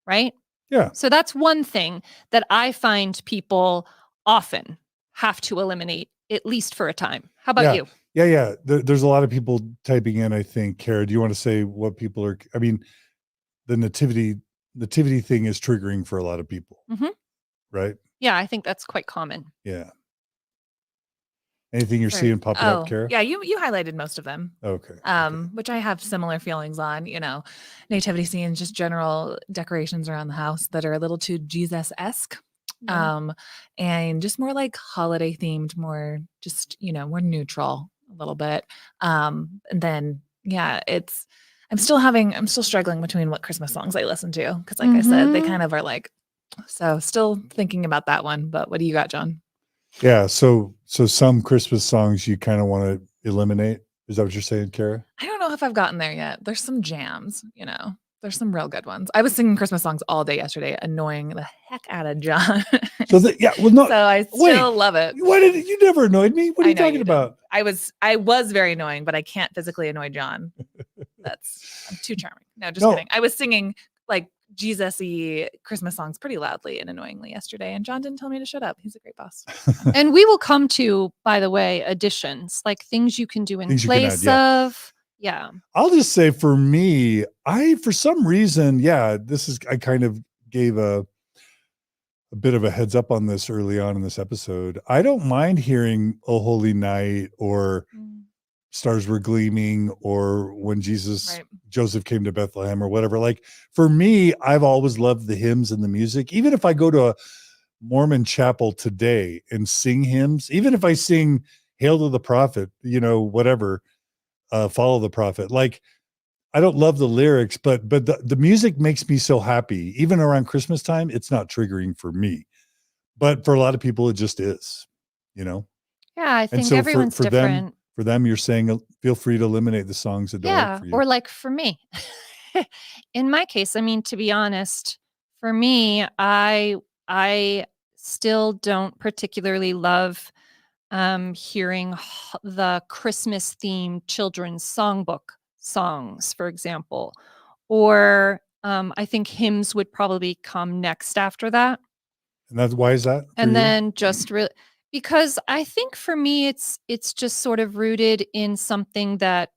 right? Yeah. So that's one thing that I find people often have to eliminate, at least for a time. How about you? Yeah. There's a lot of people typing in, I think. Carah, do you want to say what people are, the nativity thing is triggering for a lot of people, right? Yeah, I think that's quite common. Yeah. Anything you're seeing popping up, Carah? Yeah, you highlighted most of them. Okay. Which I have similar feelings on, nativity scenes, just general decorations around the house that are a little too Jesus-esque. Yeah. And just more like holiday themed, more just, more neutral a little bit. And then, yeah, I'm still struggling between what Christmas songs I listen to. Cause like I said, they kind of are like, so still thinking about that one, but what do you got, John? Yeah. So some Christmas songs you kind of want to eliminate. Is that what you're saying, Carah? I don't know if I've gotten there yet. There's some jams, there's some real good ones. I was singing Christmas songs all day yesterday, annoying the heck out of John. So well, no. So I still love it. Why did you never annoyed me? What are you talking about? I was very annoying, but I can't physically annoy John. I'm too charming. No, just kidding. I was singing like Jesus-y Christmas songs pretty loudly and annoyingly yesterday, and John didn't tell me to shut up. He's a great boss. And we will come to, by the way, additions, like things you can do in place of. Yeah. I'll just say for me, for some reason, I kind of gave a bit of a heads up on this early on in this episode. I don't mind hearing "Oh Holy Night" or "Stars Were Gleaming" or "When Joseph Came to Bethlehem" or whatever. Like for me, I've always loved the hymns and the music. Even if I go to a Mormon chapel today and sing hymns, even if I sing "Hail to the Prophet," whatever, "Follow the Prophet," like I don't love the lyrics, but the music makes me so happy. Even around Christmas time, it's not triggering for me, but for a lot of people, it just is, Yeah, I think so everyone's for different. For them, you're saying feel free to eliminate the songs that don't work for you. Or like for me, in my case, I mean, to be honest, for me, I still don't particularly love hearing the Christmas themed children's songbook songs, for example, or I think hymns would probably come next after that. And why is that? And then just really, because I think for me, it's just sort of rooted in something that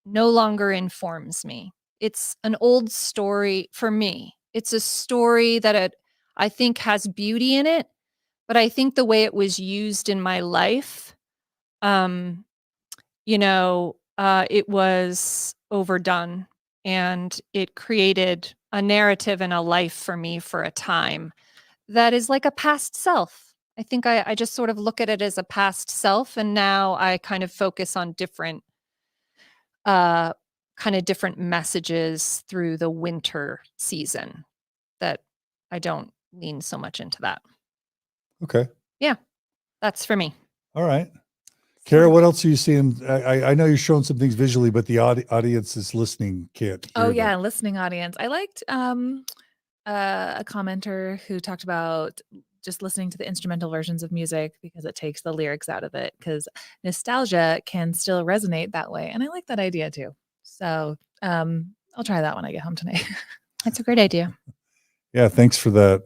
no longer informs me. It's an old story for me. It's a story that I think has beauty in it, but I think the way it was used in my life, it was overdone, and it created a narrative and a life for me for a time that is like a past self. I think I just sort of look at it as a past self, and now I kind of focus on different different messages through the winter season, that I don't lean so much into that. Okay. Yeah, that's for me. All right. Carah, what else are you seeing? I know you're showing some things visually, but the audience is listening can't hear them. Listening audience. I liked a commenter who talked about just listening to the instrumental versions of music because it takes the lyrics out of it, because nostalgia can still resonate that way. And I like that idea too. So I'll try that when I get home tonight. That's a great idea. Yeah, thanks for that.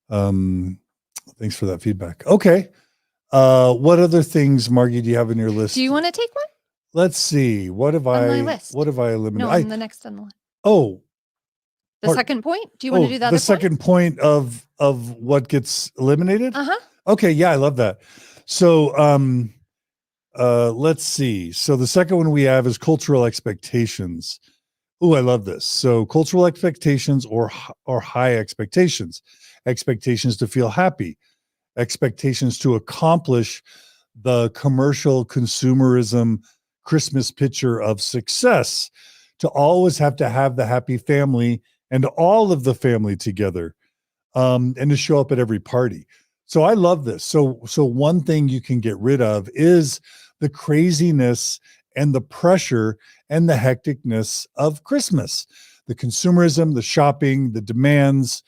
Thanks for that feedback. Okay. What other things, Margie, do you have in your list? Do you want to take one? Let's see. What have on I my list? What have I eliminated? No, I'm the next on the list. Oh, the second point? Do you want to do that? The second point of what gets eliminated? Uh-huh. Okay, yeah, I love that. So let's see. So the second one we have is cultural expectations. Oh, I love this. So cultural expectations or high expectations. Expectations to feel happy. Expectations to accomplish the commercial consumerism Christmas picture of success. To always have to have the happy family and all of the family together, and to show up at every party. So I love this. So one thing you can get rid of is the craziness and the pressure and the hecticness of Christmas, the consumerism, the shopping, the demands,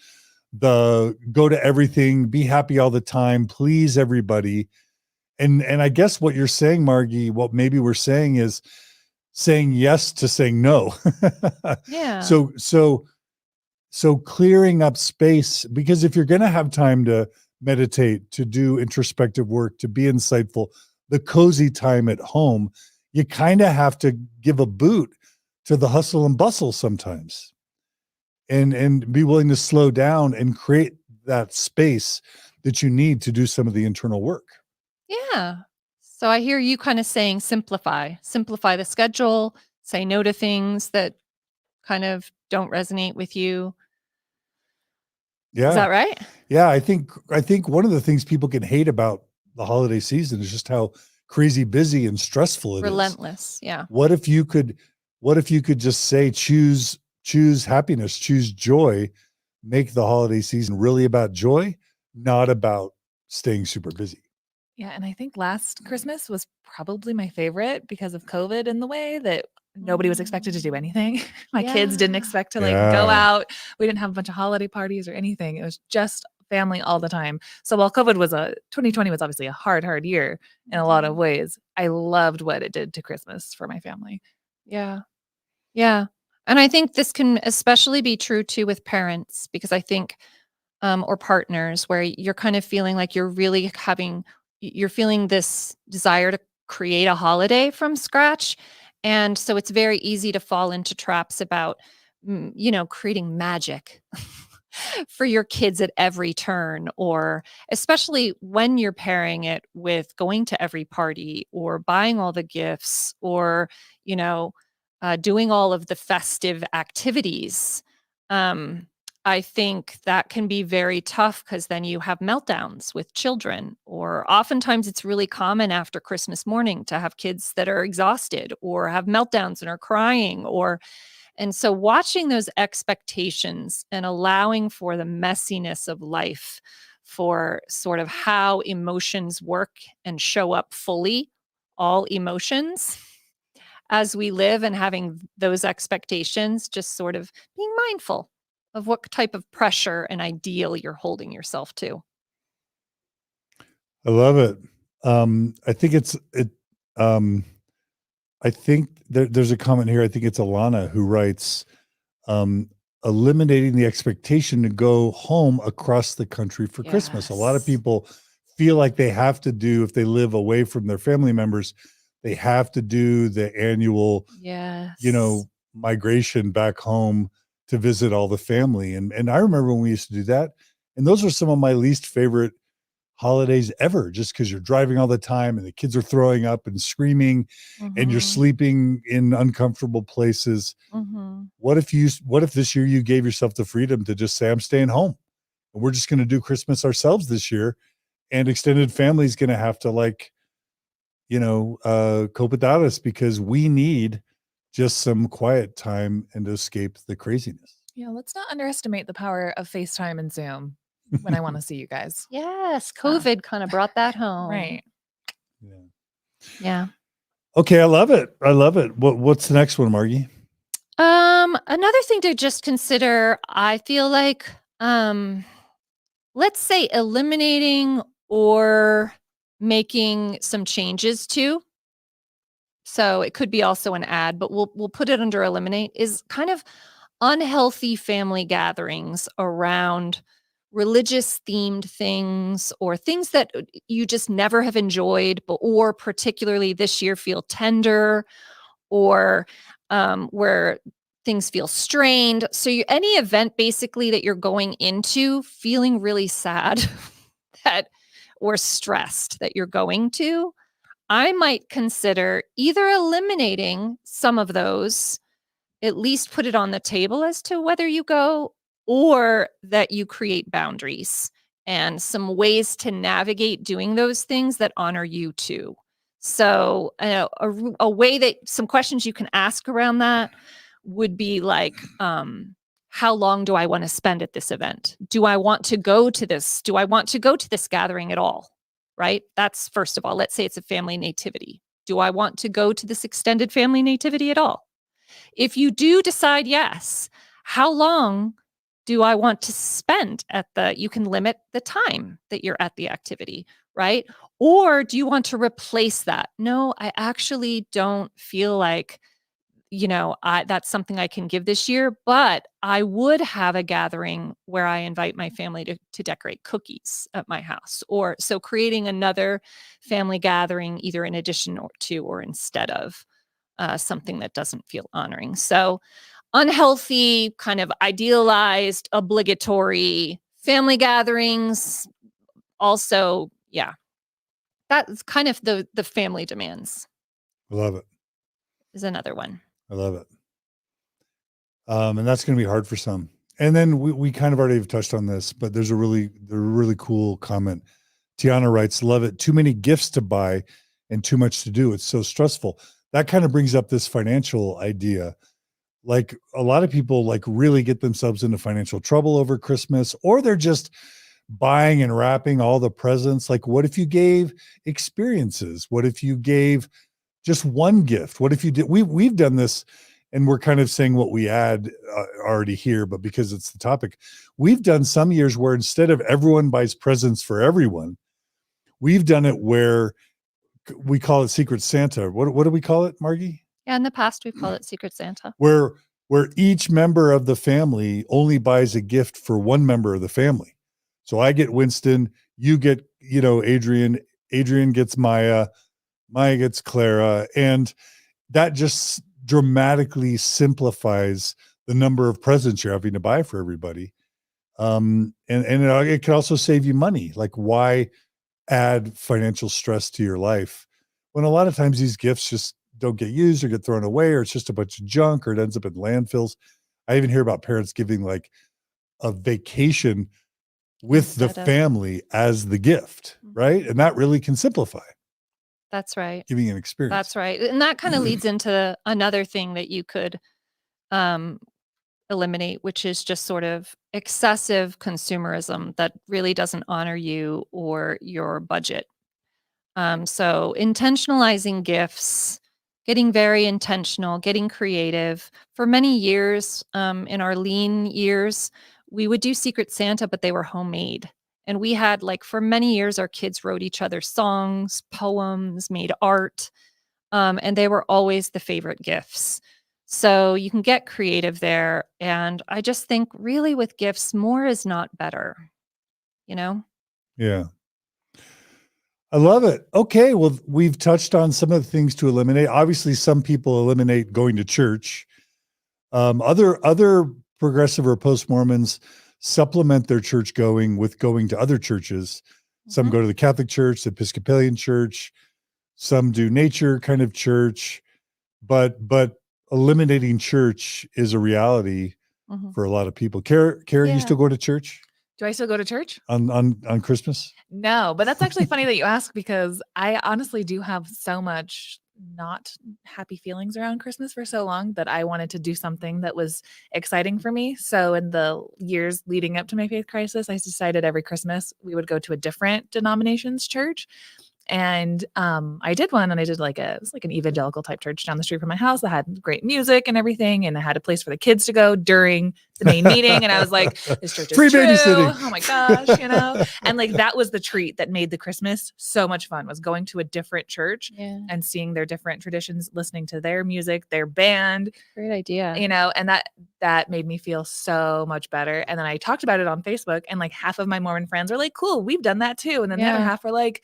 the go to everything, be happy all the time, please everybody. And I guess what you're saying, Margie, what maybe we're saying is saying yes to saying no. Yeah. So clearing up space, because if you're going to have time to meditate, to do introspective work, to be insightful, the cozy time at home, you kind of have to give a boot to the hustle and bustle sometimes, and be willing to slow down and create that space that you need to do some of the internal work. Yeah. So I hear you kind of saying simplify the schedule, say no to things that kind of don't resonate with you. Yeah. Is that right? Yeah. I think one of the things people can hate about the holiday season is just how crazy busy and stressful it is. Relentless. Yeah. What if you could just say, choose happiness, choose joy, make the holiday season really about joy, not about staying super busy. Yeah, and I think last Christmas was probably my favorite because of COVID in the way that nobody was expected to do anything. My kids didn't Yeah. expect to like go out. We didn't have a bunch of holiday parties or anything. It was just family all the time. So while 2020 was obviously a hard year in a lot of ways, I loved what it did to Christmas for my family. Yeah. Yeah. And I think this can especially be true too with parents, because I think, or partners, where you're kind of feeling like you're feeling this desire to create a holiday from scratch. And so it's very easy to fall into traps about, creating magic for your kids at every turn, or especially when you're pairing it with going to every party or buying all the gifts, or, doing all of the festive activities. I think that can be very tough, because then you have meltdowns with children, or oftentimes it's really common after Christmas morning to have kids that are exhausted or have meltdowns and are crying, and so watching those expectations and allowing for the messiness of life, for sort of how emotions work and show up fully, all emotions as we live, and having those expectations, just sort of being mindful of what type of pressure and ideal you're holding yourself to. I love it. I think I think there's a comment here. I think it's Alana who writes, um, eliminating the expectation to go home across the country for Christmas. A lot of Yes. people feel like they have to do, if they live away from their family members, they have to do the annual, Yes. migration back home to visit all the family. And I remember when we used to do that. And those are some of my least favorite holidays ever, just because you're driving all the time and the kids are throwing up and screaming and you're Mhm. sleeping in uncomfortable places. Mhm. What if this year you gave yourself the freedom to just say, I'm staying home and we're just going to do Christmas ourselves this year, and extended family is going to have to cope without us, because we need just some quiet time and to escape the craziness. Yeah, let's not underestimate the power of FaceTime and Zoom when I want to see you guys. Yes, COVID kind of brought that home. Right. Yeah. Yeah. Okay. I love it. What's the next one, Margie? Another thing to just consider, I feel like, let's say eliminating or making some changes to. So it could be also an ad, but we'll put it under eliminate, is kind of unhealthy family gatherings around religious themed things, or things that you just never have enjoyed, but or particularly this year feel tender, or where things feel strained. So any event basically that you're going into feeling really sad that or stressed that you're going to, I might consider either eliminating some of those, at least put it on the table as to whether you go, or that you create boundaries and some ways to navigate doing those things that honor you too. So, a way that some questions you can ask around that would be like, how long do I want to spend at this event? Do I want to go to this? Do I want to go to this gathering at all? Right? That's first of all. Let's say it's a family nativity. Do I want to go to this extended family nativity at all? If you do decide yes, how long do I want to spend you can limit the time that you're at the activity, right? Or do you want to replace that? No, I actually don't feel like, that's something I can give this year, but I would have a gathering where I invite my family to decorate cookies at my house. Or so creating another family gathering, either in addition to or instead of something that doesn't feel honoring. So unhealthy, kind of idealized, obligatory family gatherings. Also, yeah, that's kind of the family demands I love it. is another one. I love it. And that's going to be hard for some. And then we kind of already have touched on this, but there's a really cool comment. Tiana writes, love it. Too many gifts to buy and too much to do. It's so stressful. That kind of brings up this financial idea. Like a lot of people like really get themselves into financial trouble over Christmas, or they're just buying and wrapping all the presents. Like, what if you gave experiences? What if you gave just one gift? What if you did? We've done this, and we're kind of saying what we add already here, but because it's the topic, we've done some years where instead of everyone buys presents for everyone, we've done it where we call it Secret Santa. What do we call it, Margie? Yeah, in the past we've called it Secret Santa. Where each member of the family only buys a gift for one member of the family. So I get Winston, you get, Adrian gets Maya gets Clara, and that just dramatically simplifies the number of presents you're having to buy for everybody. And it can also save you money. Like, why add financial stress to your life when a lot of times these gifts just don't get used or get thrown away, or it's just a bunch of junk, or it ends up in landfills. I even hear about parents giving like a vacation with the family as the gift, right? And that really can simplify. That's right. Giving an experience. That's right. And that kind of leads into another thing that you could eliminate, which is just sort of excessive consumerism that really doesn't honor you or your budget. So intentionalizing gifts, getting very intentional, getting creative. For many years, in our lean years, we would do Secret Santa, but they were homemade. And we had, like, for many years, our kids wrote each other songs, poems, made art, and they were always the favorite gifts. So you can get creative there. And I just think really with gifts, more is not better, Yeah. I love it. Okay. Well, we've touched on some of the things to eliminate. Obviously, some people eliminate going to church. Other progressive or post-Mormons supplement their church going with going to other churches. Some go to the Catholic Church, the Episcopalian Church. Some do nature kind of church, but eliminating church is a reality for a lot of people. Carah, you still go to church? Do I still go to church? On Christmas? No, but that's actually funny that you ask, because I honestly do have so much not happy feelings around Christmas for so long that I wanted to do something that was exciting for me. So in the years leading up to my faith crisis, I decided every Christmas we would go to a different denomination's church. And I did one, and I did it was like an evangelical type church down the street from my house that had great music and everything. And I had a place for the kids to go during the main meeting. And I was like, this church is free true. babysitting. Oh my gosh, And like, that was the treat that made the Christmas so much fun, was going to a different church and seeing their different traditions, listening to their music, their band. Great idea. And that made me feel so much better. And then I talked about it on Facebook, and like half of my Mormon friends are like, cool, we've done that too. And then the other half were like,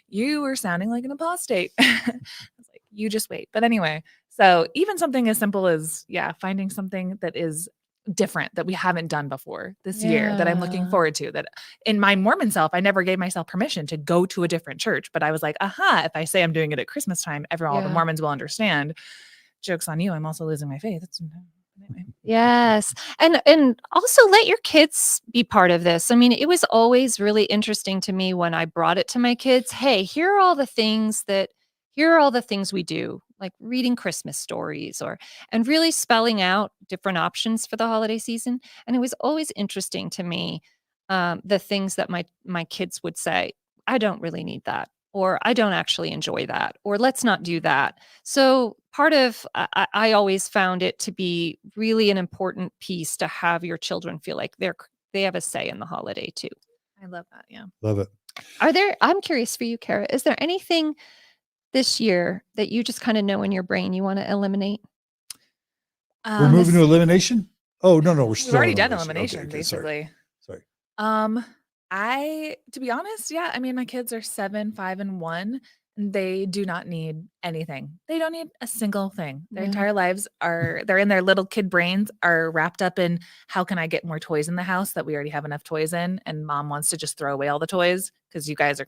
you were sounding like an apostate. I was like, you just wait. But anyway, so even something as simple as, finding something that is different that we haven't done before this year that I'm looking forward to, that in my Mormon self, I never gave myself permission to go to a different church. But I was like, if I say I'm doing it at Christmas time, all the Mormons will understand. Joke's on you. I'm also losing my faith. Anyway. Yes. And also let your kids be part of this. I mean, it was always really interesting to me when I brought it to my kids. Hey, here are all the things we do, like reading Christmas stories and really spelling out different options for the holiday season. And it was always interesting to me, the things that my kids would say, I don't really need that, or I don't actually enjoy that, or let's not do that. So I always found it to be really an important piece to have your children feel like they have a say in the holiday too. I love that. Yeah. Love it. I'm curious for you, Carah, is there anything this year that you just kind of know in your brain you want to eliminate? We're moving to elimination? Oh, no, we're still we've already done elimination, okay, basically. Sorry. To be honest, I mean, my kids are 7, 5, and 1. They do not need anything. They don't need a single thing. Their entire lives they're in their little kid brains are wrapped up in, how can I get more toys in the house that we already have enough toys in? And mom wants to just throw away all the toys because you guys are,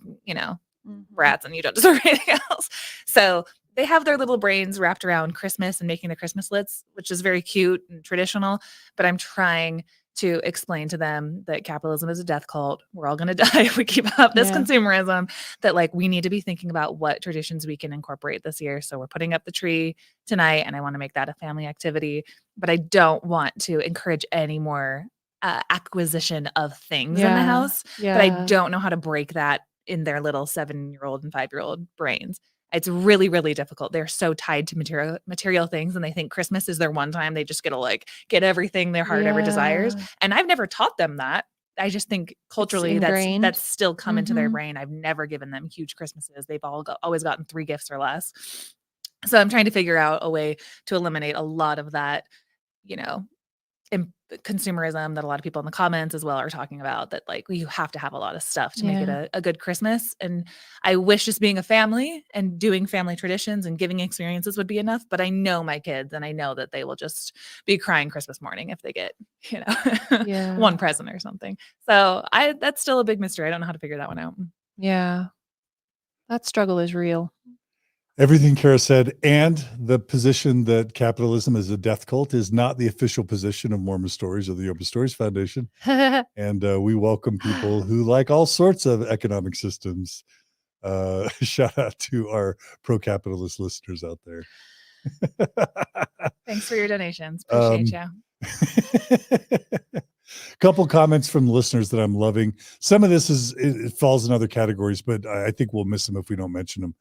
brats and you don't deserve anything else. So they have their little brains wrapped around Christmas and making the Christmas lists, which is very cute and traditional. But I'm trying to explain to them that capitalism is a death cult. We're all going to die if we keep up this Yeah. consumerism, that like we need to be thinking about what traditions we can incorporate this year. So we're putting up the tree tonight and I want to make that a family activity, but I don't want to encourage any more acquisition of things in the house. But I don't know how to break that in their little 7-year-old and 5-year-old brains. It's really, really difficult. They're so tied to material things, and they think Christmas is their one time. They just get to like get everything their heart ever desires. And I've never taught them that. I just think culturally that's still come into their brain. I've never given them huge Christmases. They've always gotten 3 gifts or less. So I'm trying to figure out a way to eliminate a lot of that, consumerism that a lot of people in the comments as well are talking about, that like you have to have a lot of stuff to make it a good Christmas. And I wish just being a family and doing family traditions and giving experiences would be enough, but I know my kids and I know that they will just be crying Christmas morning if they get one present or something. So that's still a big mystery. I don't know how to figure that one out. That struggle is real. Everything Carah said, and the position that capitalism is a death cult is not the official position of Mormon Stories or the Open Stories Foundation. And we welcome people who like all sorts of economic systems. Shout out to our pro-capitalist listeners out there. Thanks for your donations. Appreciate you. Couple comments from listeners that I'm loving. Some of this it falls in other categories, but I think we'll miss them if we don't mention them.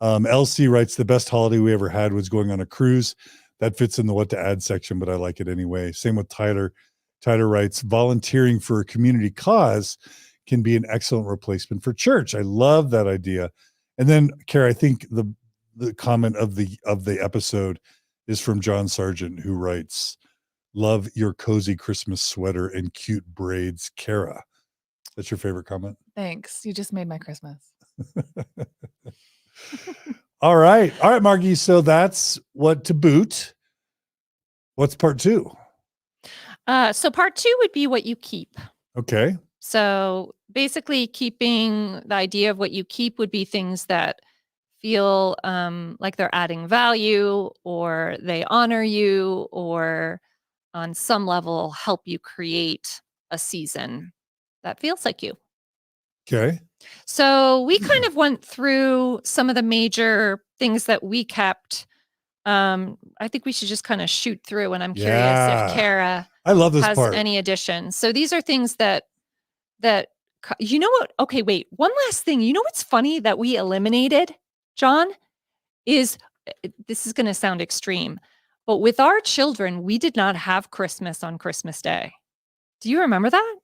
LC writes, the best holiday we ever had was going on a cruise. That fits in the what to add section, but I like it anyway. Same with Tyler. Tyler writes, volunteering for a community cause can be an excellent replacement for church. I love that idea. And then, Carah, I think the comment of the episode is from John Sargent, who writes, love your cozy Christmas sweater and cute braids, Carah. That's your favorite comment? Thanks. You just made my Christmas. All right, Margi. So that's what to boot. What's part 2? So part 2 would be what you keep. Okay. So basically keeping the idea of what you keep would be things that feel like they're adding value, or they honor you, or on some level help you create a season that feels like you. Okay. So we kind of went through some of the major things that we kept. I think we should just kind of shoot through, and I'm curious if Carah I love this has part. any additions. So these are things that you know what? Okay, wait. One last thing. You know what's funny that we eliminated, John, is this is going to sound extreme, but with our children, we did not have Christmas on Christmas Day. Do you remember that?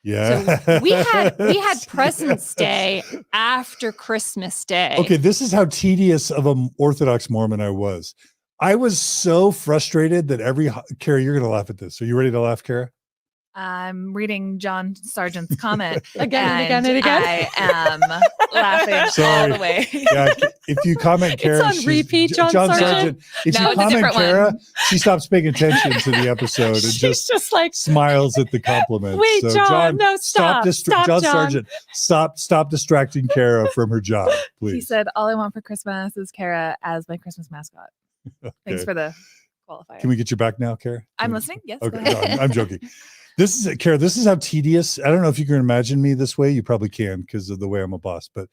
Yeah. So we had Presents Day after Christmas Day. Okay, this is how tedious of an Orthodox Mormon I was. I was so frustrated that Carah, you're going to laugh at this. Are you ready to laugh, Carah? I'm reading John Sargent's comment again and again. I am laughing all the way. Yeah, if you comment, Carah, it's on repeat, John Sargent. If you comment, Carah, she stops paying attention to the episode and just like smiles at the compliment. Wait, so John, no, stop, John Sargent, stop distracting Carah from her job, please. He said, "All I want for Christmas is Carah as my Christmas mascot." Okay. Thanks for the qualifier. Can we get you back now, Carah? I'm listening. Yes. Okay, no, I'm joking. Carah, this is how tedious. I don't know if you can imagine me this way. You probably can because of the way I'm a boss, but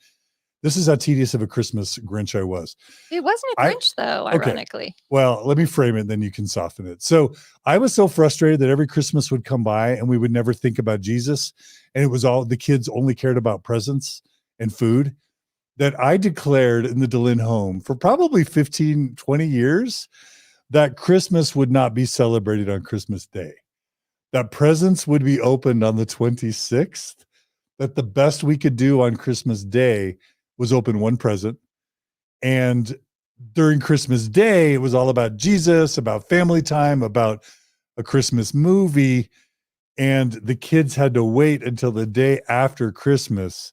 this is how tedious of a Christmas Grinch I was. It wasn't a Grinch though, ironically. Okay. Well, let me frame it, then you can soften it. So I was so frustrated that every Christmas would come by and we would never think about Jesus. And it was all the kids only cared about presents and food, that I declared in the Dehlin home for probably 15, 20 years that Christmas would not be celebrated on Christmas Day. That presents would be opened on the 26th, that the best we could do on Christmas Day was open one present. And during Christmas Day, it was all about Jesus, about family time, about a Christmas movie. And the kids had to wait until the day after Christmas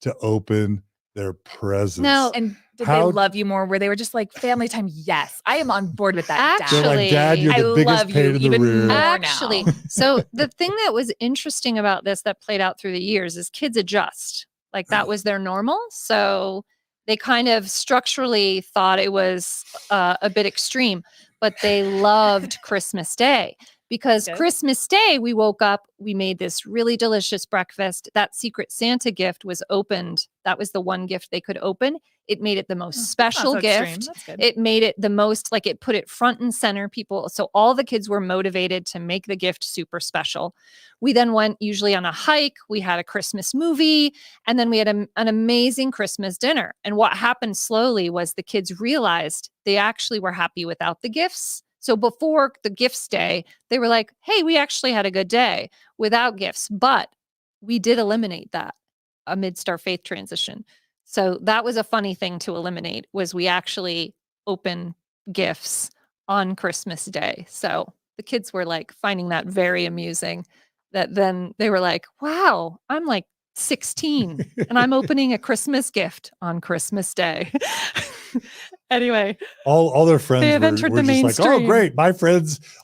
to open their presents. Now, and did they love you more? Where they were just like family time? Yes, I am on board with that. Actually, Dad. Like, Dad, you're the biggest pain in the rear. Actually, so the thing that was interesting about this that played out through the years is kids adjust. Like that was their normal. So they kind of structurally thought it was a bit extreme, but they loved Christmas Day. because Good. Christmas Day, we woke up, we made this really delicious breakfast. That Secret Santa gift was opened. That was the one gift they could open. It made it the most Oh, that's not special so extreme. gift. That's good. It made it the most, like it put it front and center. People, so all the kids were motivated to make the gift super special. We then went usually on a hike. We had a Christmas movie, and then we had an amazing Christmas dinner. And what happened slowly was the kids realized they actually were happy without the gifts. So before the gifts day, they were like, hey, we actually had a good day without gifts, but we did eliminate that amidst our faith transition. So that was a funny thing to eliminate, was we actually open gifts on Christmas Day. So the kids were like finding that very amusing, that then they were like, wow, I'm like 16 and I'm opening a Christmas gift on Christmas Day. Anyway, All their friends They have were entered the just like, oh, mainstream. great.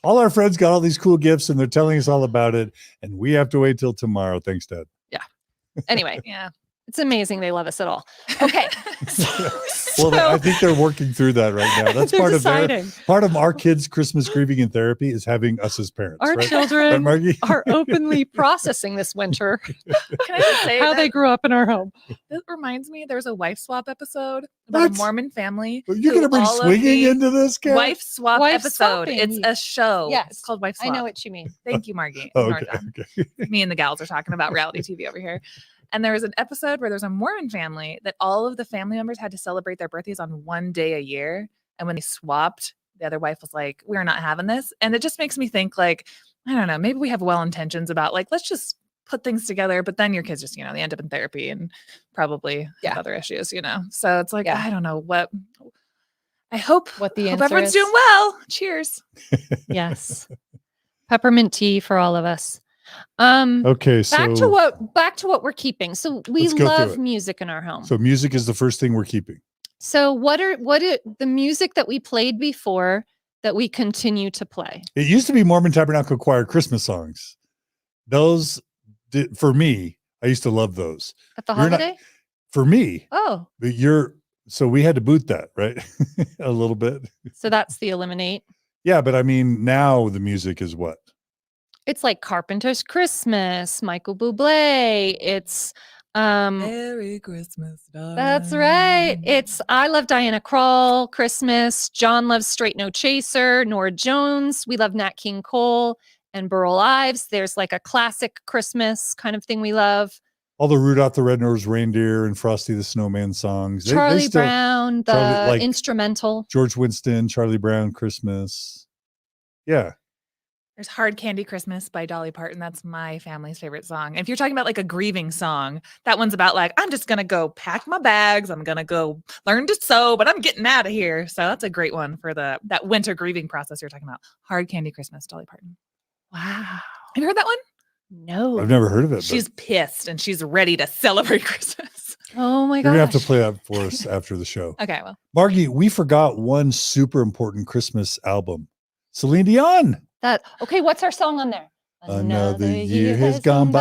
All our friends got all these cool gifts and they're telling us all about it. And we have to wait till tomorrow. Thanks, Dad. anyway, Yeah. it's amazing they love us at all. Okay. Well, I think they're working through that right now. That's they're part deciding. part of our kids' Christmas grieving and therapy is having us as parents. Our right? children Right, Margie? are openly processing this winter Can I just say how that they grew up in our home. this reminds me? There's a wife swap episode about a What? Mormon family. You're who going to bring all of swinging the into this, Karen? wife swap Wife episode. swapping. It's a show. Yes. It's called Wife I Swap. know what you mean. Thank you, Margie. Oh, Ignore okay. them. Okay. Me and the gals are talking about reality TV over here. And there was an episode where there's a Mormon family that all of the family members had to celebrate their birthdays on one day a year. And when they swapped, the other wife was like, we're not having this. And it just makes me think, like, I don't know, maybe we have well intentions about, like, let's just put things together. But then your kids just, they end up in therapy and probably have other issues, So it's like, I don't know what. I hope What the hope answer everyone's is. doing well. Cheers. Yes. Peppermint tea for all of us. Okay. So Back to what we're keeping. So we Let's go through love it. music in our home. So music is the first thing we're keeping. So what are the music that we played before that we continue to play? It used to be Mormon Tabernacle Choir Christmas songs. Those, for me, I used to love those. At the You're not- holiday? For me, Oh, but so we had to boot that, right? A little bit. so that's the eliminate. Yeah, but I mean, now the music is what? It's like Carpenter's Christmas, Michael Bublé. It's Merry Christmas. that's right. It's I love Diana Krall, Christmas. John loves Straight No Chaser, Nora Jones. We love Nat King Cole and Burl Ives. There's like a classic Christmas kind of thing we love. All the Rudolph the Red-Nosed Reindeer and Frosty the Snowman songs. They Charlie still- Brown, the Charlie, like- instrumental. George Winston, Charlie Brown, Christmas. Yeah. There's Hard Candy Christmas by Dolly Parton. That's my family's favorite song. And if you're talking about like a grieving song, that one's about like, I'm just going to go pack my bags. I'm going to go learn to sew, but I'm getting out of here. So that's a great one for that winter grieving process you're talking about. Hard Candy Christmas, Dolly Parton. Wow. Have you heard that one? No. I've never heard of it. But She's pissed and she's ready to celebrate Christmas. Oh my you're gosh. going to have to play that for us after the show. Okay, well. Margie, we forgot one super important Christmas album. Celine Dion. Okay, what's our song on there? Another year has gone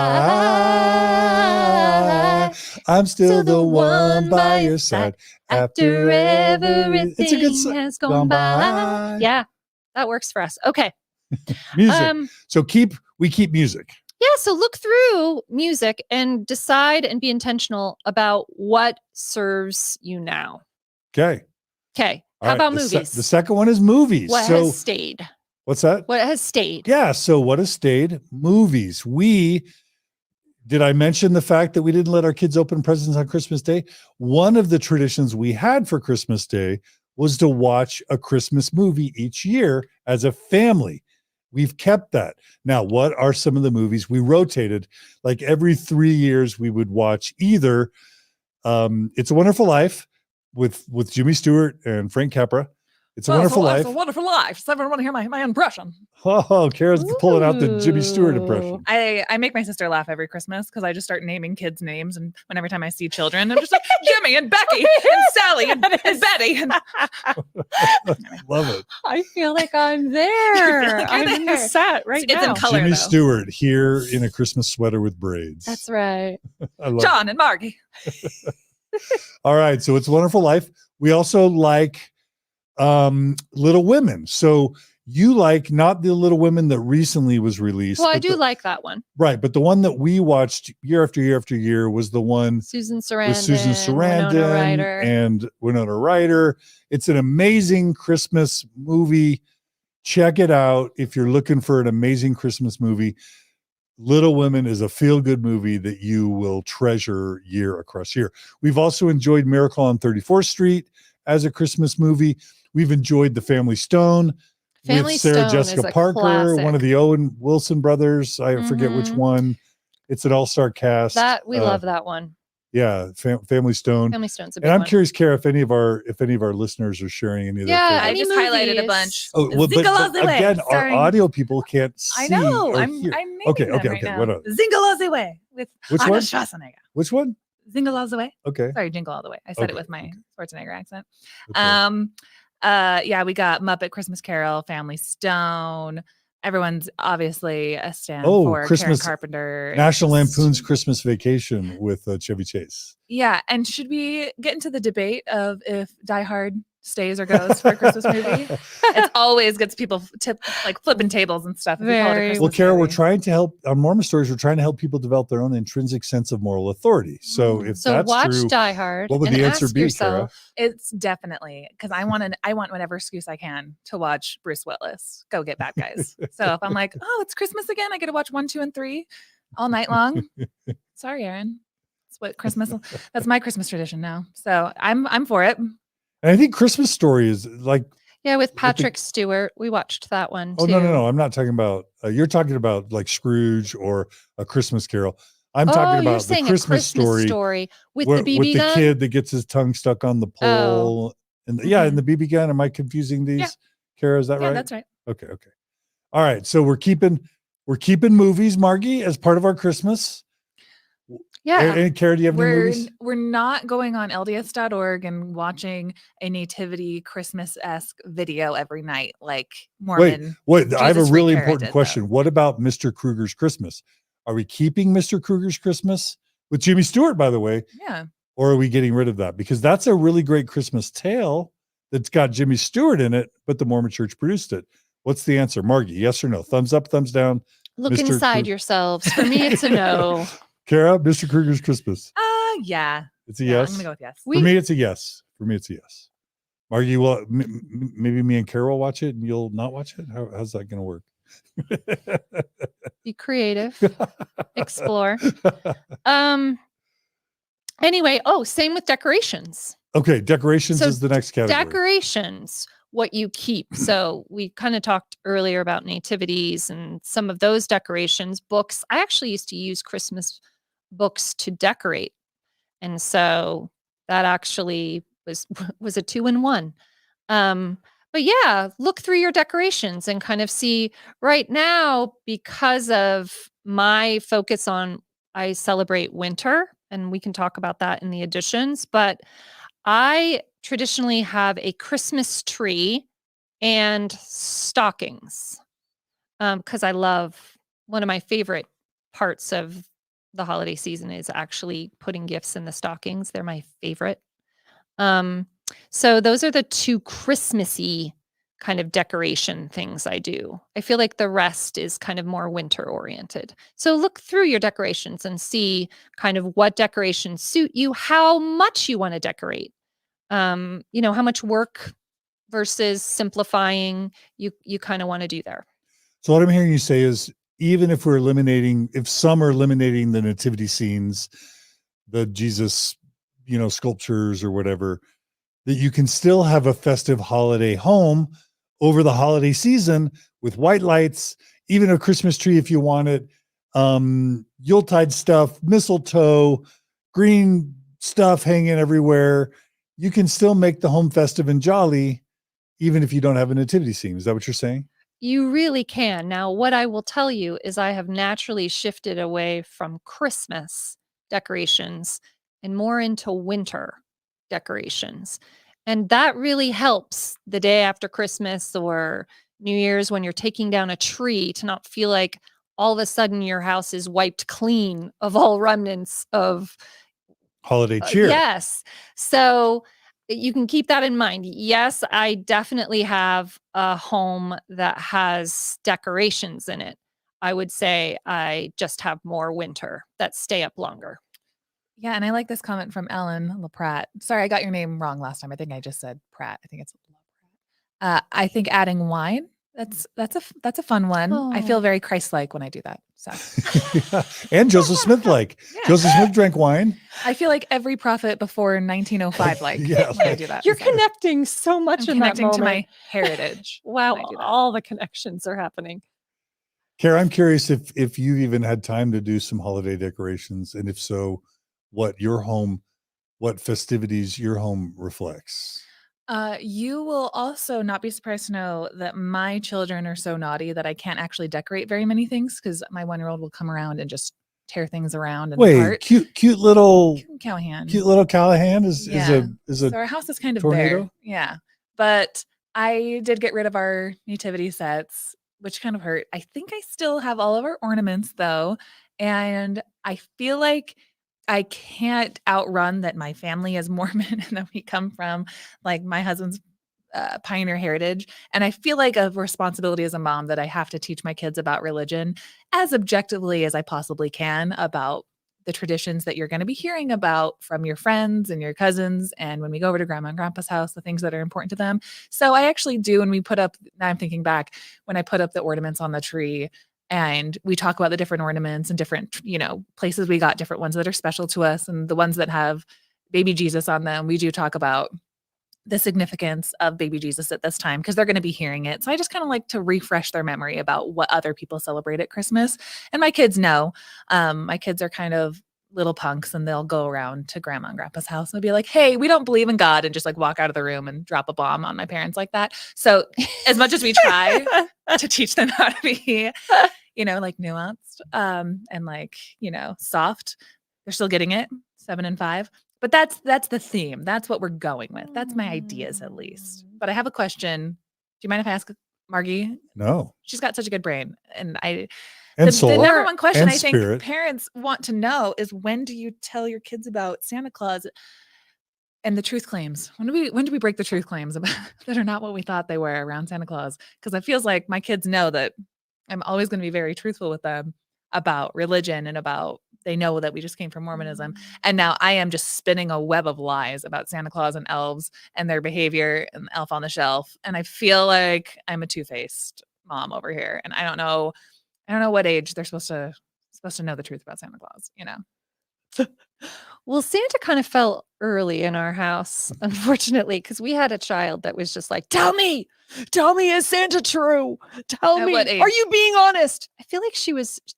by. I'm still the one by your side. After everything It's a good song. has gone by. Yeah, that works for us. Okay. Music. So we keep music. Yeah, so look through music and decide and be intentional about what serves you now. Okay. Okay. All How right, about the movies? the second one is movies. What so has stayed? what's that? What has stayed? Yeah. So what has stayed? Movies. Did I mention the fact that we didn't let our kids open presents on Christmas Day? One of the traditions we had for Christmas Day was to watch a Christmas movie each year as a family. We've kept that. Now, what are some of the movies we rotated? Like every 3 years, we would watch either It's a Wonderful Life with Jimmy Stewart and Frank Capra. It's a Wonderful Life. It's a Wonderful Life. Does everyone want to hear my impression? Oh, Kara's pulling out the Jimmy Stewart impression. I make my sister laugh every Christmas because I just start naming kids' names, and every time I see children, I'm just like Jimmy and Becky and Sally and Betty. And Love it. I feel like I'm there. You're I'm in the there. set right It's in now. color. Jimmy though. Stewart here in a Christmas sweater with braids. That's right. I love John and Margie. All right. So It's a Wonderful Life. We also like Little Women. So You like not the Little Women that recently was released. Well, I but do like that one. right, but the one that we watched year after year after year was the one Susan with Sarandon, Susan Sarandon Winona Ryder. and Winona Ryder. It's an amazing Christmas movie. Check it out if you're looking for an amazing Christmas movie. Little Women is a feel-good movie that you will treasure year across year. We've also enjoyed Miracle on 34th Street as a Christmas movie. We've enjoyed The Family Stone Family with Sarah Stone Jessica is a Parker, classic. one of the Owen Wilson brothers. I forget which Mhm. one. It's an all-star cast. That we love that one. Yeah, Family Stone. Family Stone's a big And I'm one. curious, Kara, if any of our listeners are sharing any of their Yeah, favorites. I any just highlighted a movies. bunch. Oh, well, but Zingalaze Way, again, our starring- audio people can't see. I know. or I'm hear. naming Okay, them okay, right okay. now. What else? Zingalaze Way with Which Arnold one? Schwarzenegger. Which one? Zingalaze Way. Okay. Sorry, Jingle All the Way. I said Okay, it with my Schwarzenegger accent. okay. Yeah, we got Muppet Christmas Carol, Family Stone. Everyone's obviously a stand for Christmas Karen Carpenter. National Just- Lampoon's Christmas Vacation with Chevy Chase. Yeah, and should we get into the debate of if Die Hard stays or goes for a Christmas movie? It always gets people flipping tables and stuff. If we call it a Very- Christmas Well, Kara, we're movie. trying to help on Mormon Stories. We're trying to help people develop their own intrinsic sense of moral authority. So if So that's watch true, Die Hard. what would and the answer ask be, Kara? yourself, It's definitely because I want whatever excuse I can to watch Bruce Willis go get bad guys. So if I'm like, oh, it's Christmas again, I get to watch 1, 2, and 3 all night long. Sorry, Aaron. That's my Christmas tradition now. So I'm for it. and I think Christmas Story is like, Yeah, with the- Patrick Stewart. We watched that one oh too. no, I'm not talking about. You're talking about like Scrooge or A Christmas Carol. I'm talking you're about the saying Christmas, a Christmas story with the BB with the gun. kid that gets his tongue stuck on the pole. And yeah, and the BB gun. Am I confusing these? Yeah. Kara, is that Yeah, right? that's right. Okay. All right. So we're keeping movies, Margie, as part of our Christmas. Yeah. And Kara, do you have any movies? We're not going on LDS.org and watching a nativity Christmas-esque video every night like Mormon. Wait, I have a Jesus really Freak Kara important did, question. though. What about Mr. Kruger's Christmas? Are we keeping Mr. Kruger's Christmas with Jimmy Stewart, by the way? Yeah. Or are we getting rid of that? Because that's a really great Christmas tale that's got Jimmy Stewart in it, but the Mormon Church produced it. What's the answer, Margie? Yes or no? Thumbs up, thumbs down. Look Mr. inside Krug- yourselves. For me, it's a no. Kara, Mr. Kruger's Christmas. Yeah. It's a Yeah, yes. I'm gonna go with yes. For me, it's a yes. Margie, well, maybe me and Kara will watch it and you'll not watch it? How's that going to work? Be creative. Explore. Anyway, same with decorations. Okay, decorations So is the next category. Decorations, what you keep. So we kind of talked earlier about nativities and some of those decorations. Books. I actually used to use Christmas books to decorate. And so that actually was a 2-in-1. But yeah, look through your decorations and kind of see right now, because of my focus on, I celebrate winter, and we can talk about that in the additions, but I traditionally have a Christmas tree and stockings because I love, one of my favorite parts of the holiday season is actually putting gifts in the stockings. They're my favorite. So those are the two Christmassy kind of decoration things I do. I feel like the rest is kind of more winter oriented. So look through your decorations and see kind of what decorations suit you, how much you want to decorate. How much work versus simplifying you kind of want to do there. So what I'm hearing you say is, even if some are eliminating the nativity scenes, the Jesus, sculptures or whatever, that you can still have a festive holiday home over the holiday season with white lights, even a Christmas tree if you want it, Yuletide stuff, mistletoe, green stuff hanging everywhere. You can still make the home festive and jolly, even if you don't have a nativity scene. Is that what you're saying? You really can. Now, what I will tell you is I have naturally shifted away from Christmas decorations and more into winter decorations. And that really helps the day after Christmas or New Year's when you're taking down a tree to not feel like all of a sudden your house is wiped clean of all remnants of Holiday cheer. Yes. So you can keep that in mind. Yes, I definitely have a home that has decorations in it. I would say I just have more winter that stay up longer. Yeah, and I like this comment from Ellen LaPratt. Sorry, I got your name wrong last time. I think I just said Pratt. I think it's LaPratt. I think adding wine, that's a fun one. I feel Oh. very Christ-like when I do that. So And Joseph Smith Joseph Smith drank wine. I feel like every prophet before 1905 Yeah, when I do that. You're So connecting so much I'm in that connecting to moment. my heritage. Wow, when I do that. all the connections are happening. Carah, I'm curious if you even had time to do some holiday decorations, and if so, what festivities your home reflects. You will also not be surprised to know that my children are so naughty that I can't actually decorate very many things because my 1-year-old will come around and just tear things around and Wait, apart. cute little Callahan. Callahan is Yeah. a So our house is kind of tornado? bare. Yeah. But I did get rid of our nativity sets, which kind of hurt. I think I still have all of our ornaments though. And I feel like I can't outrun that my family is Mormon and that we come from like my husband's pioneer heritage. And I feel like a responsibility as a mom that I have to teach my kids about religion as objectively as I possibly can about the traditions that you're going to be hearing about from your friends and your cousins. And when we go over to grandma and grandpa's house, the things that are important to them. So I actually do, when we put up, now I'm thinking back, when I put up the ornaments on the tree and we talk about the different ornaments and different, places we got different ones that are special to us and the ones that have baby Jesus on them. We do talk about the significance of baby Jesus at this time because they're going to be hearing it. So I just kind of like to refresh their memory about what other people celebrate at Christmas. And my kids know. My kids are kind of little punks and they'll go around to grandma and grandpa's house and they'll be like, hey, we don't believe in God, and just like walk out of the room and drop a bomb on my parents like that. So as much as we try to teach them how to be, like nuanced and like, soft, they're still getting it, 7 and 5. But that's the theme. That's what we're going with. That's my ideas at least. But I have a question. Do you mind if I ask Margi? No. She's got such a good brain. And And the soul. number one question and I think spirit. parents want to know is, when do you tell your kids about Santa Claus and the truth claims? When do we break the truth claims about that are not what we thought they were around Santa Claus? Because it feels like my kids know that I'm always going to be very truthful with them about religion and they know that we just came from Mormonism. And now I am just spinning a web of lies about Santa Claus and elves and their behavior and Elf on the Shelf. And I feel like I'm a two-faced mom over here. And I don't know what age they're supposed to know the truth about Santa Claus, Well, Santa kind of fell early in our house, unfortunately, because we had a child that was just like, tell me, is Santa true? Tell At me, what age? are you being honest? I feel like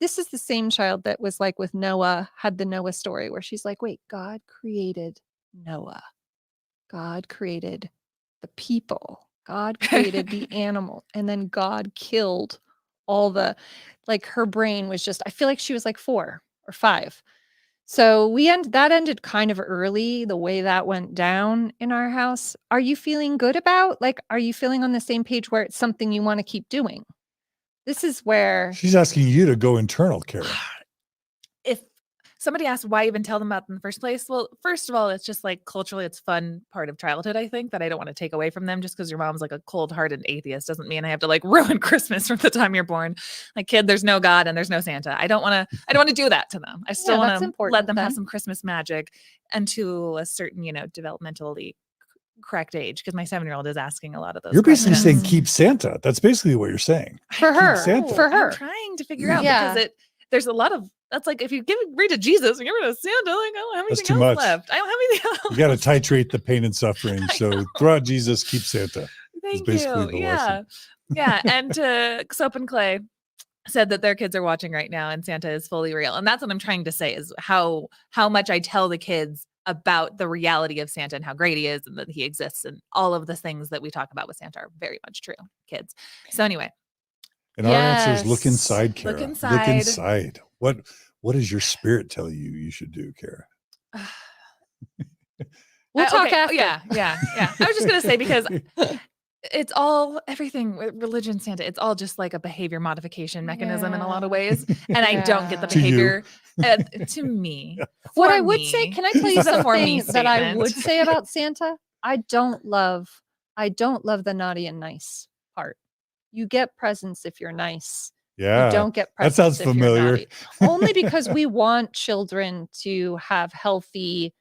this is the same child that was like with Noah, had the Noah story where she's like, wait, God created Noah. God created the people. God created the animal. And then God killed all like her brain was just, I feel like she was like 4 or 5. So that ended kind of early, the way that went down in our house. Are you feeling good about, are you feeling on the same page where it's something you want to keep doing? This is where She's asking you to go internal, Carah. If somebody asked why even tell them about it in the first place, well, first of all, it's just like culturally, it's fun part of childhood, I think, that I don't want to take away from them. Just because your mom's like a cold-hearted atheist doesn't mean I have to like ruin Christmas from the time you're born. Like, kid, there's no God and there's no Santa. I don't want to do that to them. I still want to let them have some Christmas magic, and to a certain, developmentally correct age, because my 7-year-old is asking a lot of those You're basically questions. saying keep Santa. That's basically what you're saying. For her. Santa. For her. I'm trying to figure out because there's a lot of, that's like if you read to Jesus and get rid of Santa, like I don't have anything else left. I don't have anything else. You got to titrate the pain and suffering. So throw out Jesus, keep Santa. Thank you. Yeah. And Soap and Clay said that their kids are watching right now and Santa is fully real. And that's what I'm trying to say, is how much I tell the kids about the reality of Santa and how great he is and that he exists, and all of the things that we talk about with Santa are very much true, kids. So anyway. And our answer is look inside, Carah. Look inside. What does your spirit tell you should do, Carah? We'll talk after. Yeah. I was just going to say, because it's all, everything with religion, Santa, it's all just like a behavior modification mechanism in a lot of ways. And I don't get the behavior to me. What I would say, can I tell you something that I would say about Santa? I don't love the naughty and nice part. You get presents if you're nice. Yeah. You don't get That presents sounds if you're familiar. naughty. Only because we want children to have healthy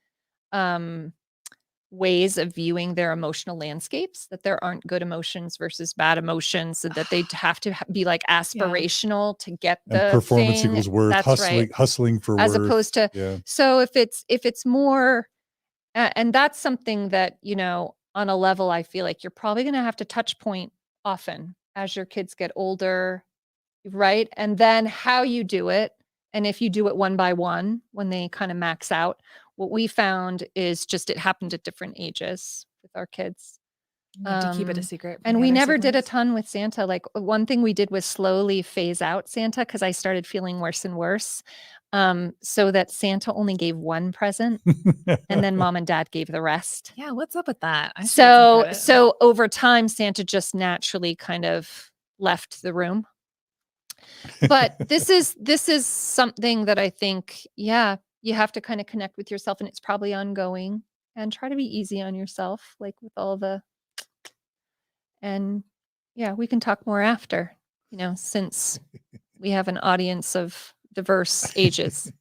ways of viewing their emotional landscapes, that there aren't good emotions versus bad emotions, and that they have to be like aspirational to get And the performance thing. equals worth. That's right. Hustling for As worth. opposed to, Yeah. so if it's more, and that's something that, you know, on a level, I feel like you're probably going to have to touch point often as your kids get older, right? And then how you do it. And if you do it one by one, when they kind of max out, what we found is just it happened at different ages with our kids. You have to keep it a secret. from And the we other never did a siblings. ton with Santa. Like one thing we did was slowly phase out Santa because I started feeling worse and worse. So that Santa only gave one present and then mom and dad gave the rest. Yeah, what's up with that? I should get some credit. So over time, Santa just naturally kind of left the room. But this is something that I think, yeah, you have to kind of connect with yourself, and it's probably ongoing, and try to be easy on yourself, like with all the, and yeah, we can talk more after, you know, since we have an audience of diverse ages.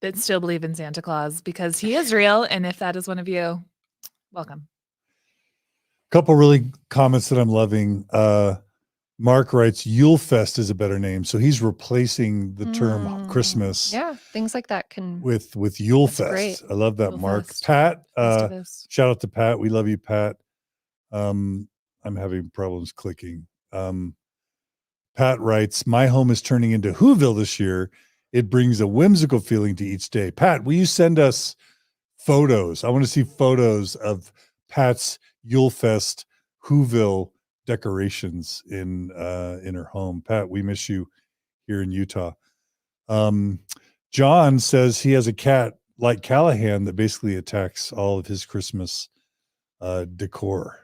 That still believe in Santa Claus because he is real. And if that is one of you, welcome. Couple really comments that I'm loving. Mark writes, Yule Fest is a better name. So he's replacing the term Christmas Yeah, things like that can. with Yule That's Fest. great. I love that, Yule Mark. Fest. Pat, Festivus. shout out to Pat. We love you, Pat. I'm having problems clicking. Pat writes, my home is turning into Whoville this year. It brings a whimsical feeling to each day. Pat, will you send us photos? I want to see photos of Pat's Yule Fest Whoville decorations in her home. Pat, we miss you here in Utah. John says he has a cat like Callahan that basically attacks all of his Christmas decor.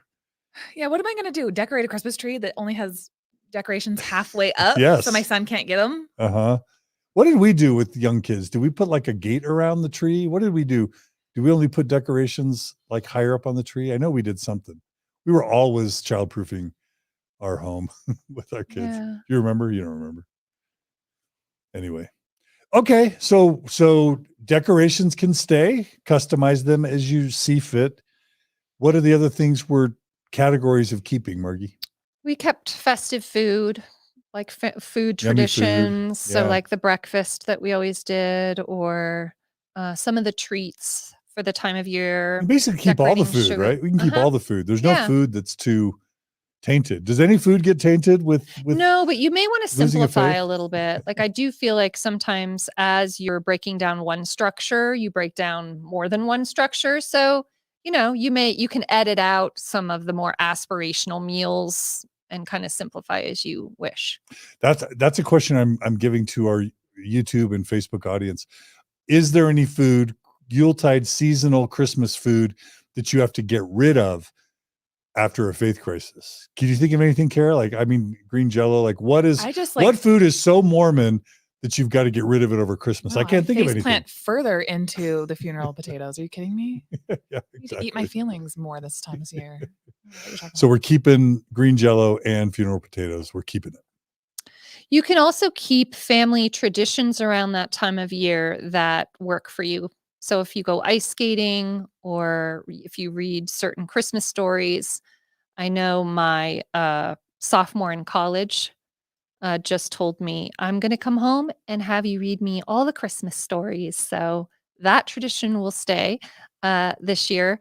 Yeah, what am I going to do? Decorate a Christmas tree that only has decorations halfway up Yes. so my son can't get them? Uh-huh. What did we do with young kids? Did we put like a gate around the tree? What did we do? Did we only put decorations like higher up on the tree? I know we did something. We were always childproofing our home with our kids. Yeah. Do you remember? You don't remember. Anyway. Okay. So decorations can stay, customize them as you see fit. What are the other things we're categories of keeping, Margie? We kept festive food, like food Yummy food, traditions. So yeah. like the breakfast that we always did, or some of the treats for the time of year. You basically keep all the decorating food, sugar. right? We can keep all the food. There's no Yeah. food that's too tainted. Does any food get tainted with No, but you may want to losing a simplify faith? a little bit. Like I do feel like sometimes as you're breaking down one structure, you break down more than one structure. So, you know, you can edit out some of the more aspirational meals and kind of simplify as you wish. That's a question I'm giving to our YouTube and Facebook audience. Is there any food, Yuletide seasonal Christmas food, that you have to get rid of after a faith crisis? Can you think of anything, Carah? Like, I mean, green Jello. Like, what food is so Mormon that you've got to get rid of it over Christmas? I can't think of anything. Plant further into the funeral potatoes. Are you kidding me? Yeah, I need to eat my feelings more this time of year. So we're keeping green Jello and funeral potatoes. We're keeping it. You can also keep family traditions around that time of year that work for you. So if you go ice skating or if you read certain Christmas stories, I know my sophomore in college just told me, I'm going to come home and have you read me all the Christmas stories. So that tradition will stay this year.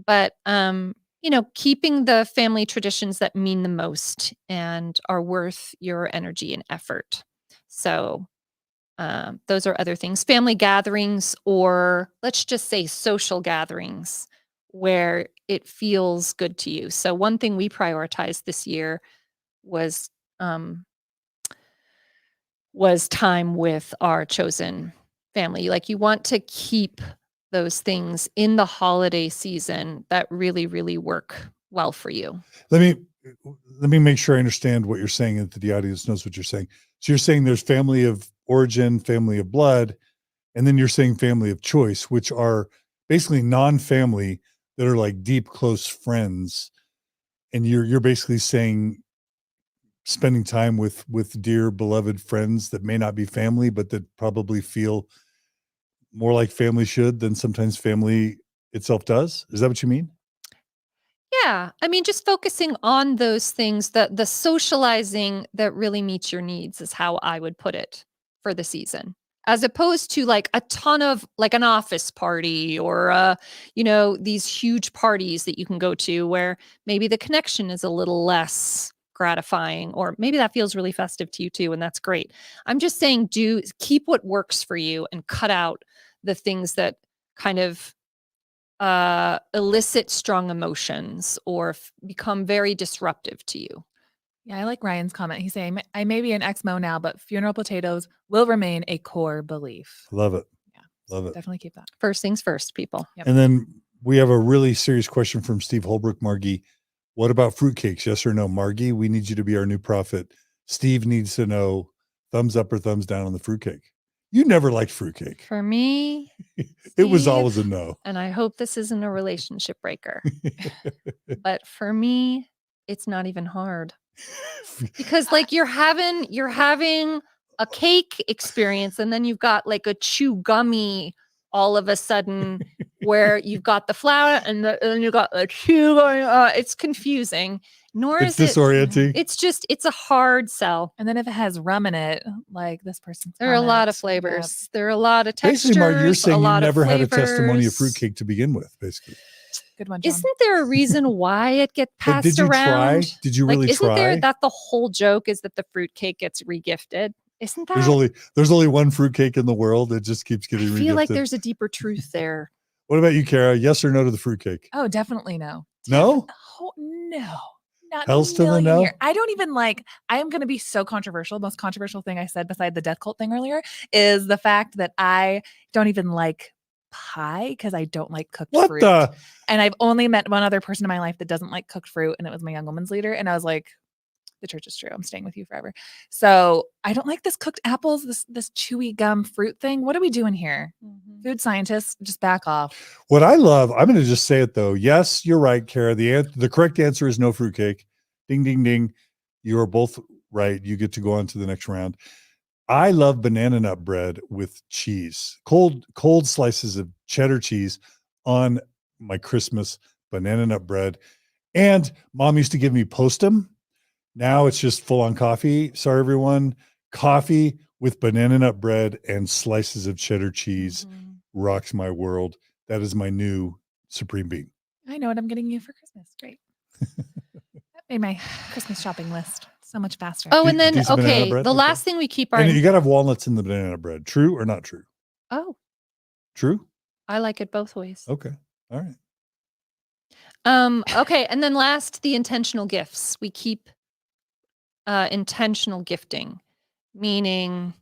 But, you know, keeping the family traditions that mean the most and are worth your energy and effort. So those are other things. Family gatherings, or let's just say social gatherings where it feels good to you. So one thing we prioritized this year was time with our chosen family. Like you want to keep those things in the holiday season that really, really work well for you. Let me make sure I understand what you're saying and that the audience knows what you're saying. So you're saying there's family of origin, family of blood, and then you're saying family of choice, which are basically non-family that are like deep, close friends. And you're basically saying spending time with dear, beloved friends that may not be family, but that probably feel more like family should than sometimes family itself does. Is that what you mean? Yeah. I mean, just focusing on those things, the socializing that really meets your needs is how I would put it for the season. As opposed to like a ton of like an office party or these huge parties that you can go to where maybe the connection is a little less gratifying, or maybe that feels really festive to you too, and that's great. I'm just saying keep what works for you and cut out the things that kind of elicit strong emotions or become very disruptive to you. Yeah, I like Ryan's comment. He's saying, I may be an Exmo now, but funeral potatoes will remain a core belief. Love it. Yeah. Love it. Definitely keep that. First things first, people. Yep. And then we have a really serious question from Steve Holbrook. Margi, what about fruitcakes? Yes or no? Margi, we need you to be our new prophet. Steve needs to know thumbs up or thumbs down on the fruitcake. You never liked fruitcake. For me, It was Steve, always a no. and I hope this isn't a relationship breaker. But for me, it's not even hard. Because like you're having a cake experience, and then you've got like a chew gummy all of a sudden where you've got the flour and then you've got the chew going. It's confusing. Nor It's is disorienting. it's a hard sell. And then if it has rum in it, like this person's There are a lot of comment, flavors. There are a lot of textures. Basically, Margi, you're saying you never had a testimony of flavors. fruitcake to begin with, basically. Good one, John. Isn't there a reason why it gets But passed did you around? try? Did you really isn't try? there that the whole joke is that the fruitcake gets regifted? Isn't that? There's only one fruitcake in the world. It just keeps getting I feel like regifted. there's a deeper truth there. What about you, Carah? Yes or no to the fruitcake? Oh, definitely no. No? No. Not Hell's a to the million no? year. I don't even like, I am going to be so controversial. Most controversial thing I said beside the death cult thing earlier is the fact that I don't even like pie because I don't like cooked What fruit. the? And I've only met one other person in my life that doesn't like cooked fruit, and it was my young woman's leader. And I was like, the church is true. I'm staying with you forever. So I don't like this cooked apples, this chewy gum fruit thing. What are we doing here? Food scientists, just back off. What I love, I'm going to just say it though. Yes, you're right, Carah. The correct answer is no fruitcake. Ding, ding, ding. You are both right. You get to go on to the next round. I love banana nut bread with cheese, cold slices of cheddar cheese on my Christmas banana nut bread. And mom used to give me Postum. Now it's just full on coffee. Sorry, everyone. Coffee with banana nut bread and slices of cheddar cheese rocks my world. That is my new supreme being. I know what I'm getting you for Christmas. Great. That made my Christmas shopping list so much faster. Oh, and then, Decent banana okay, bread? the Okay. last thing we keep our... And you got to have walnuts in the banana bread. True or not true? Oh, True? I like it both ways. Okay. All right. Okay, and then last, the intentional gifts. We keep intentional gifting, meaning,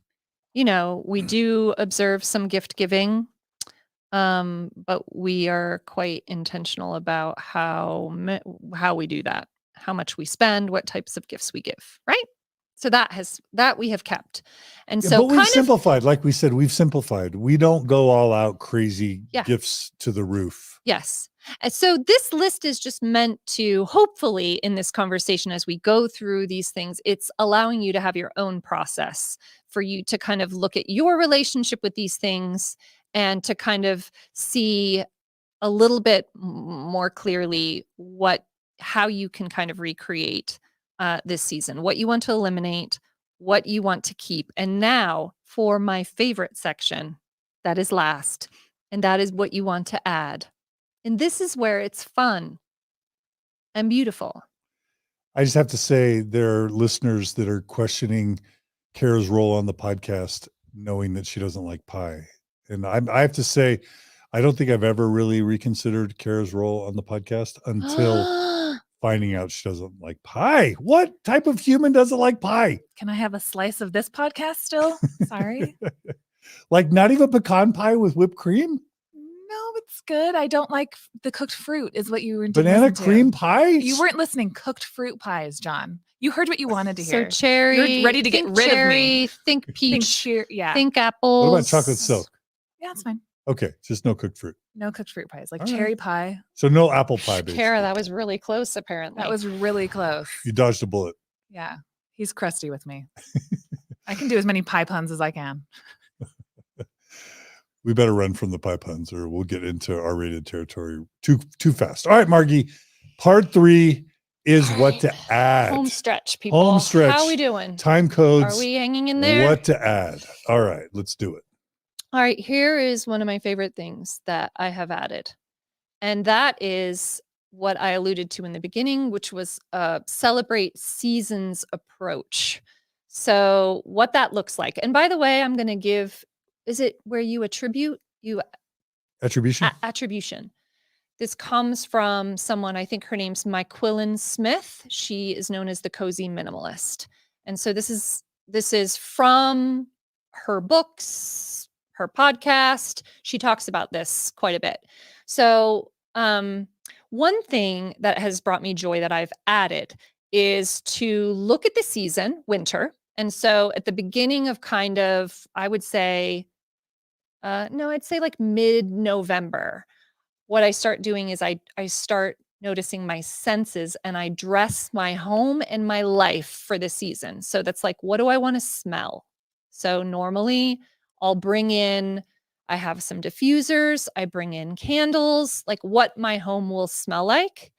we do observe some gift giving, but we are quite intentional about how we do that, how much we spend, what types of gifts we give, right? So that we have kept. And Yeah, so but we've simplified. Like we said, we've simplified. We don't go all out crazy gifts to the roof. Yes. And so this list is just meant to, hopefully in this conversation, as we go through these things, it's allowing you to have your own process for you to kind of look at your relationship with these things and to kind of see a little bit more clearly how you can kind of recreate this season, what you want to eliminate, what you want to keep. And now for my favorite section, that is last, and that is what you want to add. And this is where it's fun and beautiful. I just have to say there are listeners that are questioning Carah's role on the podcast, knowing that she doesn't like pie. And I have to say, I don't think I've ever really reconsidered Carah's role on the podcast until finding out she doesn't like pie. What type of human doesn't like pie? Can I have a slice of this podcast still? Sorry. Like not even pecan pie with whipped cream? No, it's good. I don't like the cooked fruit is what you were Banana cream pie? You weren't listening. Cooked fruit pies, John. You heard what you wanted to hear. So cherry. You're ready to get rid of me. Think peach. Think Think apples. What about chocolate silk? Yeah, that's fine. Okay, just no cooked fruit. No cooked fruit pies, like All right. cherry pie. So no apple pie, basically. Kara, that was really close, apparently. That was really close. You dodged a bullet. Yeah. He's crusty with me. I can do as many pie puns as I can. We better run from the pie puns or we'll get into R-rated territory too fast. All right, Margie. Part 3 is All what right. to add. Home stretch, people. Home stretch. How are we doing? Time codes. Are we hanging in there? What to add. All right, let's do it. All right, here is one of my favorite things that I have added. And that is what I alluded to in the beginning, which was celebrate seasons approach. So what that looks like. And by the way, I'm going to give, is it where you attribute? Attribution? Attribution. This comes from someone, I think her name's Myquillan Smith. She is known as the Cozy Minimalist. And so this is from her books, her podcast. She talks about this quite a bit. So one thing that has brought me joy that I've added is to look at the season, winter. And so at the beginning of kind of, I would say, I'd say like mid-November, what I start doing is I start noticing my senses and I dress my home and my life for the season. So that's like, what do I want to smell? So normally I have some diffusers, I bring in candles, like what my home will smell like.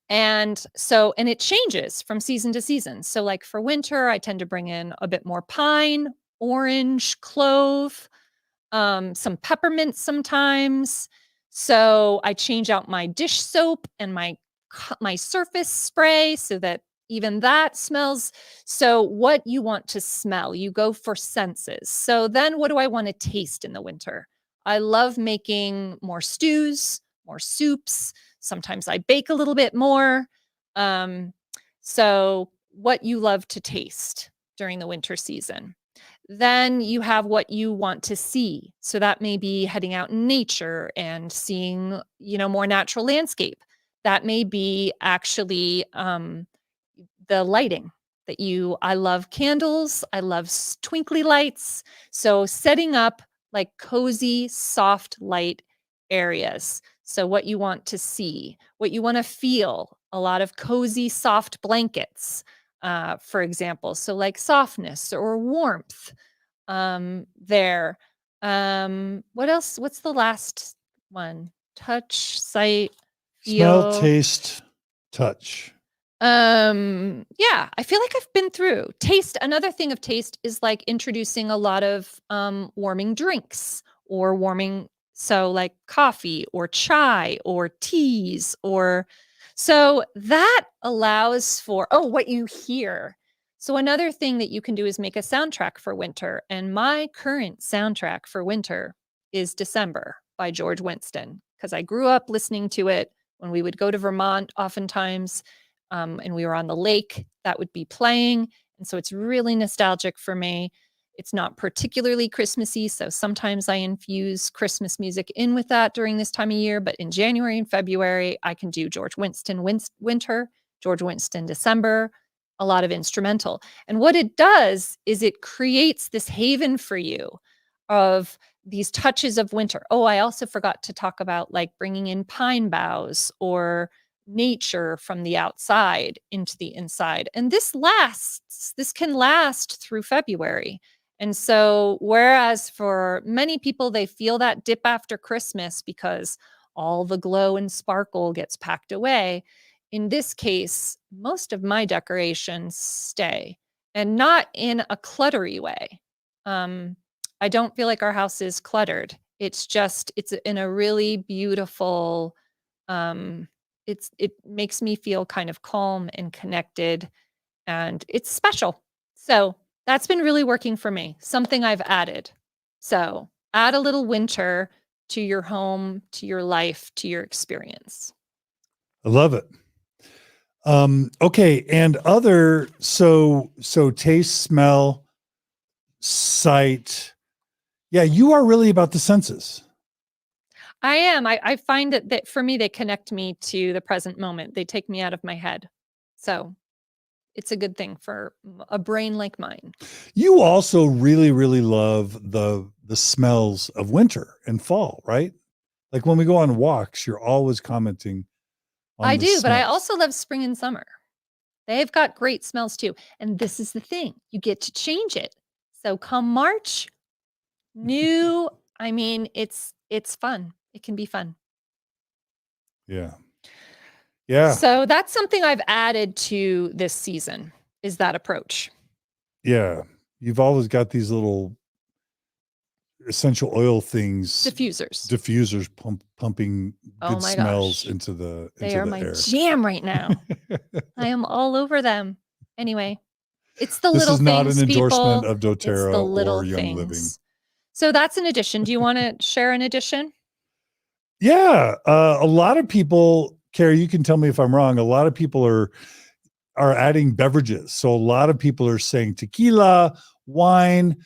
And it changes from season to season. So like for winter, I tend to bring in a bit more pine, orange, clove, some peppermint sometimes. So I change out my dish soap and my surface spray so that even that smells. So what you want to smell, you go for senses. So then what do I want to taste in the winter? I love making more stews, more soups. Sometimes I bake a little bit more. So what you love to taste during the winter season. Then you have what you want to see. So that may be heading out in nature and seeing, more natural landscape. That may be actually the lighting I love candles. I love twinkly lights. So setting up like cozy, soft light areas. So what you want to see, what you want to feel, a lot of cozy, soft blankets, for example. So like softness or warmth there. What else? What's the last one? Touch, sight, feel. Smell, taste, touch. Yeah, I feel like I've been through taste. Another thing of taste is like introducing a lot of warming drinks or so like coffee or chai or teas so that allows for what you hear. So another thing that you can do is make a soundtrack for winter. And my current soundtrack for winter is December by George Winston, because I grew up listening to it when we would go to Vermont oftentimes. And we were on the lake, that would be playing. And so it's really nostalgic for me. It's not particularly Christmassy, so sometimes I infuse Christmas music in with that during this time of year. But in January and February, I can do George Winston winter, George Winston December, a lot of instrumental. And what it does is it creates this haven for you of these touches of winter. Oh, I also forgot to talk about like bringing in pine boughs or nature from the outside into the inside. And this can last through February. And so, whereas for many people, they feel that dip after Christmas because all the glow and sparkle gets packed away. In this case, most of my decorations stay, and not in a cluttery way. I don't feel like our house is cluttered. It's in a really beautiful, it makes me feel kind of calm and connected, and it's special. So that's been really working for me, something I've added. So add a little winter to your home, to your life, to your experience. I love it. Okay. And so taste, smell, sight. Yeah. You are really about the senses. I am. I find that for me, they connect me to the present moment. They take me out of my head. So it's a good thing for a brain like mine. You also really, really love the smells of winter and fall, right? Like when we go on walks, you're always commenting on I the do, but I smells. also love spring and summer. They've got great smells too. And this is the thing, you get to change it. So come March, I mean, it's fun. It can be fun. Yeah. Yeah. So that's something I've added to this season is that approach. Yeah. You've always got these little essential oil things, diffusers pumping Oh good my smells gosh. into the They are the my air. jam right now. I am all over them. Anyway, it's the This little is not things, an endorsement people. of It's the doTERRA little or Young things. Living. So that's an addition. Do you want to share an addition? Yeah, a lot of people, Carrie, you can tell me if I'm wrong. A lot of people are adding beverages. So a lot of people are saying tequila, wine.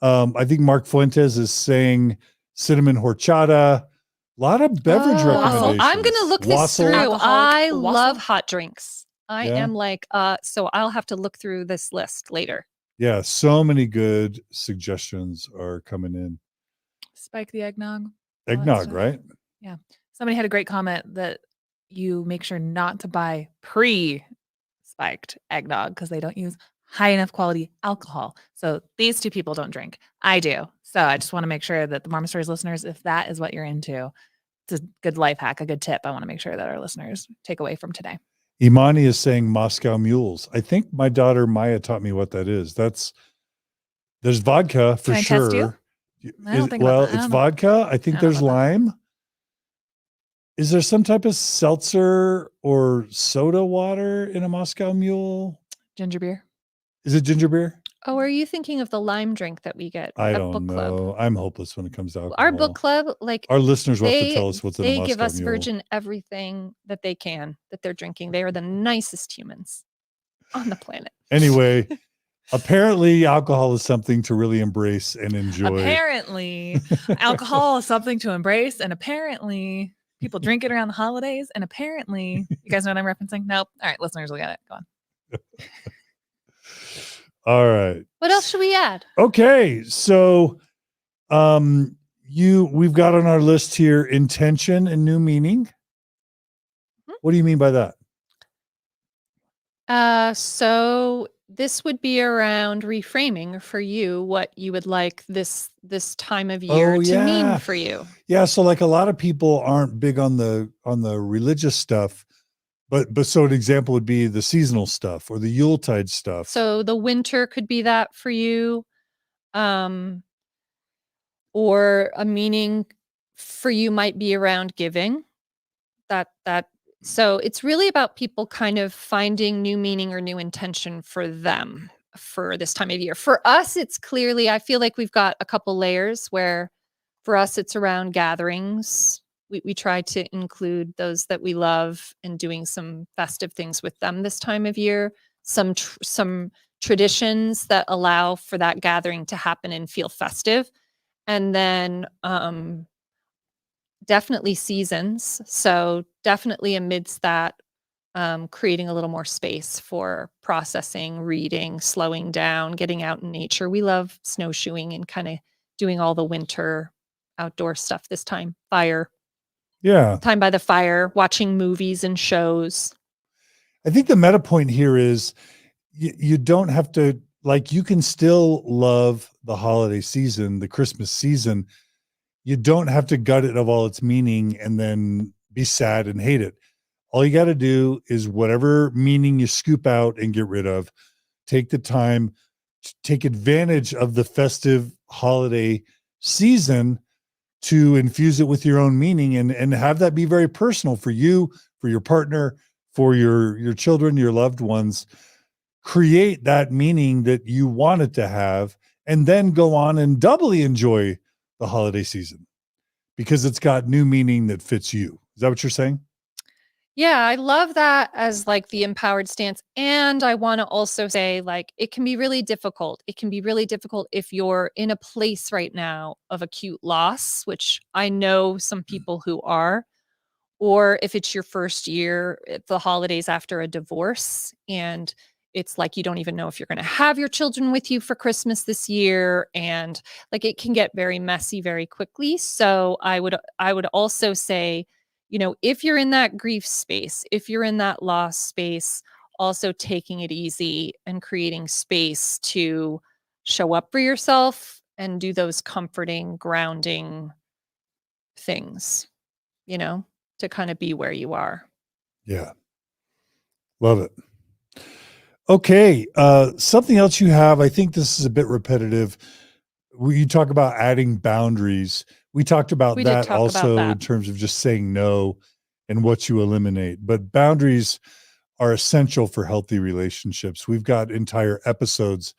I think Mark Fuentes is saying cinnamon horchata. A lot of beverage recommendations. I'm going to look this through. I love hot drinks. I Yeah. am like, so I'll have to look through this list later. Yeah, so many good suggestions are coming in. Spike the eggnog. Eggnog, right? Yeah. Somebody had a great comment that you make sure not to buy pre-spiked eggnog because they don't use high enough quality alcohol. So these two people don't drink. I do. So I just want to make sure that the Mormon Stories listeners, if that is what you're into, it's a good life hack, a good tip. I want to make sure that our listeners take away from today. Imani is saying Moscow mules. I think my daughter Maya taught me what that is. There's vodka for Can I test sure. I don't think about that. It's vodka. I think there's lime. Is there some type of seltzer or soda water in a Moscow Mule? Ginger beer. Is it ginger beer? Oh, are you thinking of the lime drink that we get I at don't book know. club? I'm hopeless when it comes to alcohol. Our book club, like our listeners will have to tell us what's in a Moscow Mule. They give us virgin everything that they can, that they're drinking. They are the nicest humans on the planet. Anyway, apparently alcohol is something to really embrace and enjoy. Apparently, alcohol is something to embrace, and apparently people drink it around the holidays, and apparently, you guys know what I'm referencing? Nope. All right, listeners will get it. Go on. All right. What else should we add? Okay. So we've got on our list here intention and new meaning. What do you mean by that? So this would be around reframing for you what you would like this time of year to mean for you. Yeah. So like a lot of people aren't big on the religious stuff, but so an example would be the seasonal stuff or the Yuletide stuff. So the winter could be that for you. Or a meaning for you might be around giving. So it's really about people kind of finding new meaning or new intention for them for this time of year. For us, it's clearly, I feel like we've got a couple layers where for us, it's around gatherings. We try to include those that we love and doing some festive things with them this time of year. Some traditions that allow for that gathering to happen and feel festive. And then definitely seasons. So definitely amidst that, creating a little more space for processing, reading, slowing down, getting out in nature. We love snowshoeing and kind of doing all the winter outdoor stuff this time. Fire. Yeah. Time by the fire, watching movies and shows. I think the meta point here is you don't have to, like, you can still love the holiday season, the Christmas season. You don't have to gut it of all its meaning and then be sad and hate it. All you got to do is whatever meaning you scoop out and get rid of, take the time to take advantage of the festive holiday season to infuse it with your own meaning and have that be very personal for you, for your partner, for your children, your loved ones. Create that meaning that you want it to have, and then go on and doubly enjoy the holiday season because it's got new meaning that fits you. Is that what you're saying? Yeah, I love that as like the empowered stance. And I want to also say, like, it can be really difficult. It can be really difficult if you're in a place right now of acute loss, which I know some people who are, or if it's your first year at the holidays after a divorce and it's like you don't even know if you're going to have your children with you for Christmas this year, and like it can get very messy very quickly. So I would also say, if you're in that grief space, if you're in that loss space, also taking it easy and creating space to show up for yourself and do those comforting, grounding things, to kind of be where you are. Yeah. Love it. Okay. Something else you have, I think this is a bit repetitive. You talk about adding boundaries. We talked about We did that talk about also that. in terms of just saying no and what you eliminate. But boundaries are essential for healthy relationships. We've got entire episodes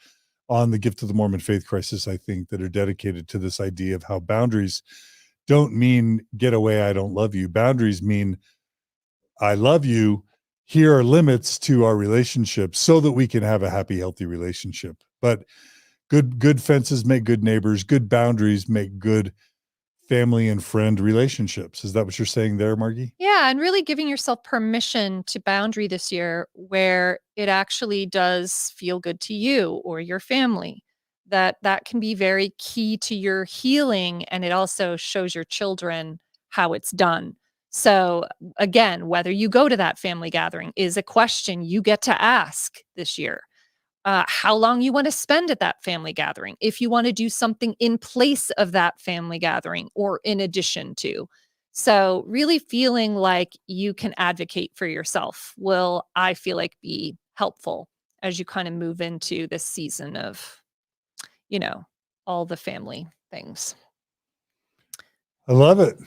on the Gift of the Mormon Faith Crisis, I think, that are dedicated to this idea of how boundaries don't mean get away, I don't love you. Boundaries mean I love you. Here are limits to our relationship so that we can have a happy, healthy relationship. But good fences make good neighbors. Good boundaries make good family and friend relationships. Is that what you're saying there, Margi? Yeah, and really giving yourself permission to boundary this year where it actually does feel good to you or your family. That can be very key to your healing, and it also shows your children how it's done. So again, whether you go to that family gathering is a question you get to ask this year. How long you want to spend at that family gathering, if you want to do something in place of that family gathering or in addition to. So really feeling like you can advocate for yourself will, I feel like, be helpful as you kind of move into this season of, all the family things. I love it.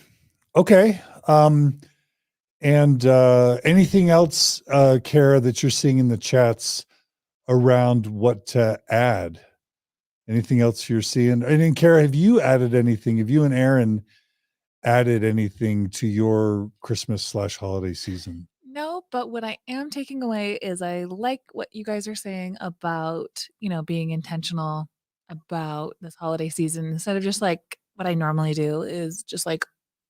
Okay. And anything else, Carah, that you're seeing in the chats around what to add? Anything else you're seeing? And then, Carah, have you added anything? Have you and Aaron added anything to your Christmas/holiday season? No, but what I am taking away is I like what you guys are saying about, being intentional about this holiday season instead of just like what I normally do is just like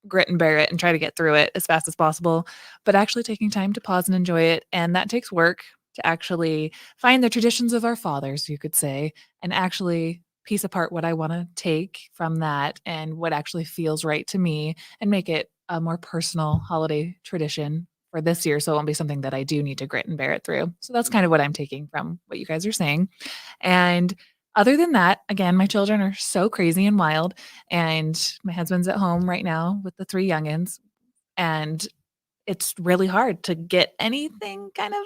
grit and bear it and try to get through it as fast as possible, but actually taking time to pause and enjoy it. And that takes work to actually find the traditions of our fathers, you could say, and actually piece apart what I want to take from that and what actually feels right to me and make it a more personal holiday tradition for this year. So it won't be something that I do need to grit and bear it through. So that's kind of what I'm taking from what you guys are saying. And other than that, again, my children are so crazy and wild. And my husband's at home right now with the 3 youngins. And it's really hard to get anything kind of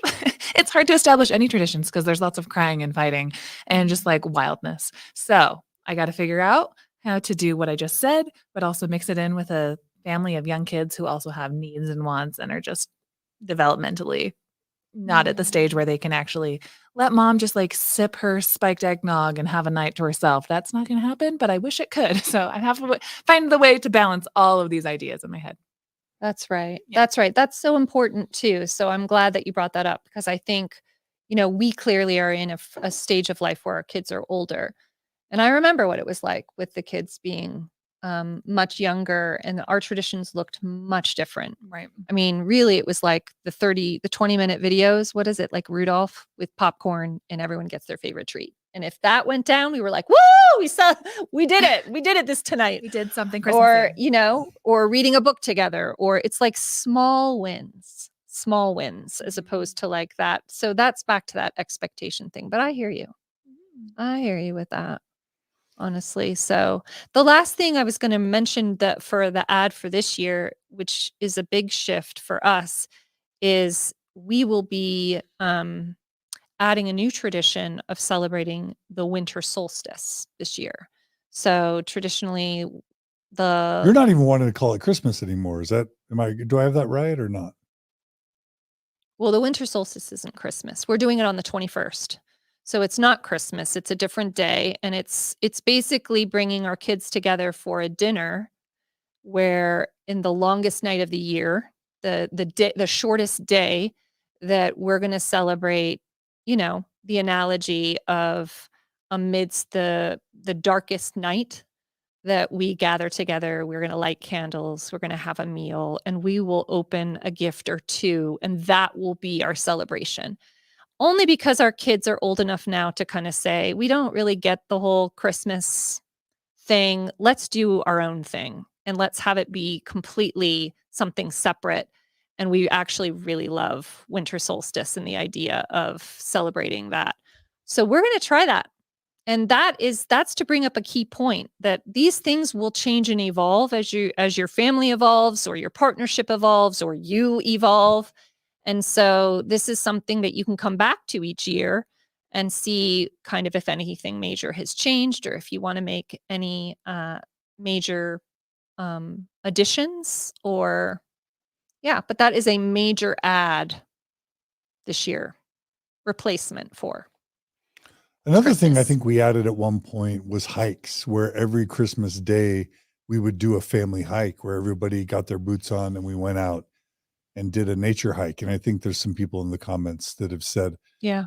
it's hard to establish any traditions because there's lots of crying and fighting and just like wildness. So I got to figure out how to do what I just said, but also mix it in with a family of young kids who also have needs and wants and are just developmentally not at the stage where they can actually let mom just like sip her spiked eggnog and have a night to herself. That's not going to happen, but I wish it could. So I have to find the way to balance all of these ideas in my head. That's right. Yeah. That's right. That's so important too. So I'm glad that you brought that up because I think, we clearly are in a stage of life where our kids are older. And I remember what it was like with the kids being much younger, and our traditions looked much different. Right. I mean, really, it was like the 20-minute videos. What is it? Like Rudolph with popcorn and everyone gets their favorite treat. And if that went down, we were like, woo, we did it. We did it this tonight. We did something Christmas. Or, or reading a book together, or it's like small wins as opposed to like that. So that's back to that expectation thing. But I hear you. I hear you with that, honestly. So the last thing I was going to mention that for the ad for this year, which is a big shift for us, is we will be adding a new tradition of celebrating the winter solstice this year. So traditionally, You're not even wanting to call it Christmas anymore. Do I have that right or not? the winter solstice isn't Christmas. We're doing it on the 21st. So it's not Christmas. It's a different day. And it's basically bringing our kids together for a dinner where in the longest night of the year, the shortest day, that we're going to celebrate, the analogy of amidst the darkest night, that we gather together, we're going to light candles, we're going to have a meal, and we will open a gift or two, and that will be our celebration. only because our kids are old enough now to kind of say, we don't really get the whole Christmas thing. Let's do our own thing and let's have it be completely something separate. And we actually really love winter solstice and the idea of celebrating that. So we're going to try that. And that's to bring up a key point that these things will change and evolve as your family evolves or your partnership evolves or you evolve. And so this is something that you can come back to each year and see kind of if anything major has changed or if you want to make any major additions or but that is a major add this year, replacement for. Another thing I Christmas. think we added at one point was hikes, where every Christmas day we would do a family hike where everybody got their boots on and we went out and did a nature hike. And I think there's some people in the comments that have said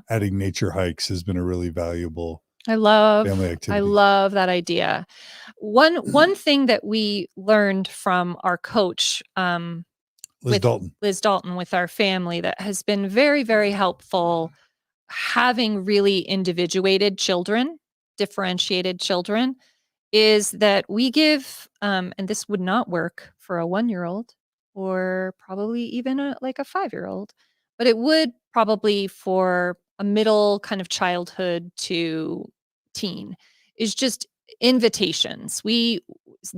adding nature hikes has been a really valuable family activity. I love that idea. One thing that we learned from our coach, Liz Dalton with our family that has been very, very helpful, having really individuated children, differentiated children, is that we give, and this would not work for a 1-year-old or probably even a 5-year-old, but it would probably for a middle kind of childhood to teen, is just invitations.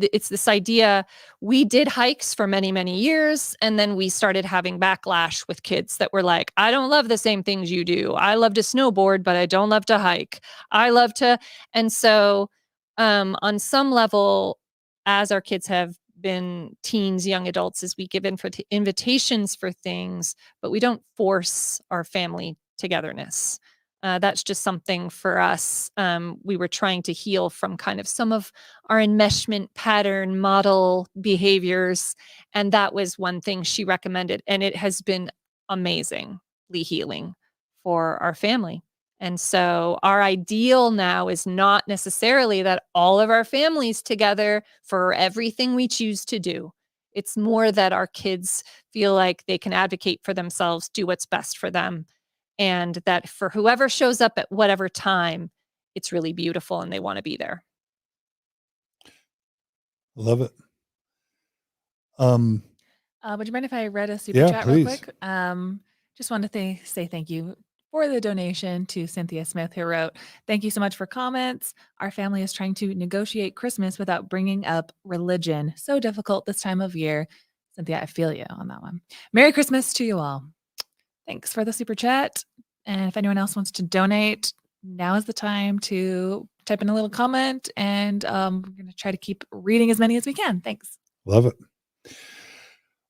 It's this idea. We did hikes for many, many years, and then we started having backlash with kids that were like, I don't love the same things you do. I love to snowboard, but I don't love to hike. And so on some level, as our kids have been teens, young adults, as we give invitations for things, but we don't force our family togetherness. That's just something for us. We were trying to heal from kind of some of our enmeshment pattern model behaviors. And that was one thing she recommended. And it has been amazingly healing for our family. And so our ideal now is not necessarily that all of our families together for everything we choose to do. It's more that our kids feel like they can advocate for themselves, do what's best for them. And that for whoever shows up at whatever time, it's really beautiful and they want to be there. Love it. Would you mind if I read a super chat please. real quick? Just wanted to say thank you for the donation to Cynthia Smith, who wrote, thank you so much for comments. Our family is trying to negotiate Christmas without bringing up religion. So difficult this time of year. Cynthia, I feel you on that one. Merry Christmas to you all. Thanks for the super chat. And if anyone else wants to donate, now is the time to type in a little comment, and we're going to try to keep reading as many as we can. Thanks. Love it.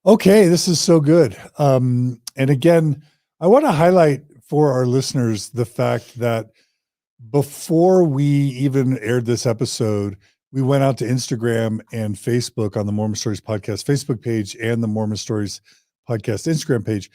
Okay, this is so good. And again, I want to highlight for our listeners the fact that before we even aired this episode, we went out to Instagram and Facebook on the Mormon Stories podcast Facebook page and the Mormon Stories podcast Instagram page,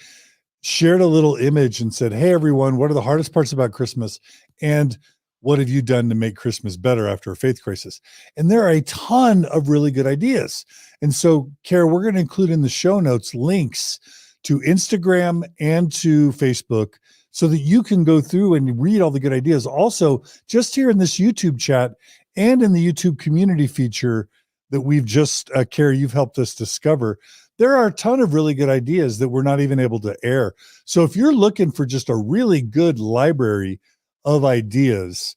shared a little image and said, hey, everyone, what are the hardest parts about Christmas? And what have you done to make Christmas better after a faith crisis? And there are a ton of really good ideas. And so, Carah, we're going to include in the show notes links to Instagram and to Facebook so that you can go through and read all the good ideas. Also, just here in this YouTube chat and in the YouTube community feature that we've just, Carah, you've helped us discover, there are a ton of really good ideas that we're not even able to air. So if you're looking for just a really good library of ideas,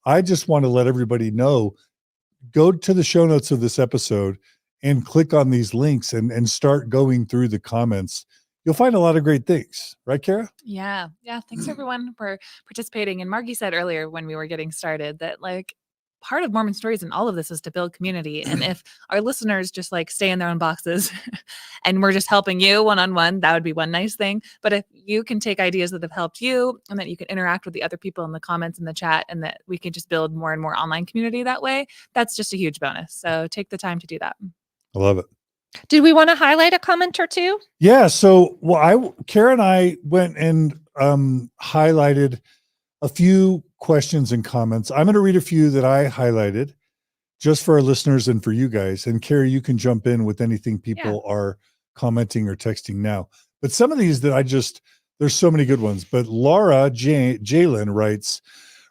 I just want to let everybody know, go to the show notes of this episode and click on these links and start going through the comments. You'll find a lot of great things. Right, Carah? Yeah. Thanks everyone for participating. And Margi said earlier when we were getting started that part of Mormon Stories and all of this is to build community. And if our listeners just stay in their own boxes and we're just helping you one-on-one, that would be one nice thing. But if you can take ideas that have helped you and that you can interact with the other people in the comments in the chat and that we can just build more and more online community that way, that's just a huge bonus. So take the time to do that. I love it. Did we want to highlight a comment or two? Yeah. So, Carah and I went and highlighted a few questions and comments. I'm going to read a few that I highlighted just for our listeners and for you guys. And Carah, you can jump in with anything people are commenting or texting now. But some of these that There's so many good ones. But Laura Jalen writes,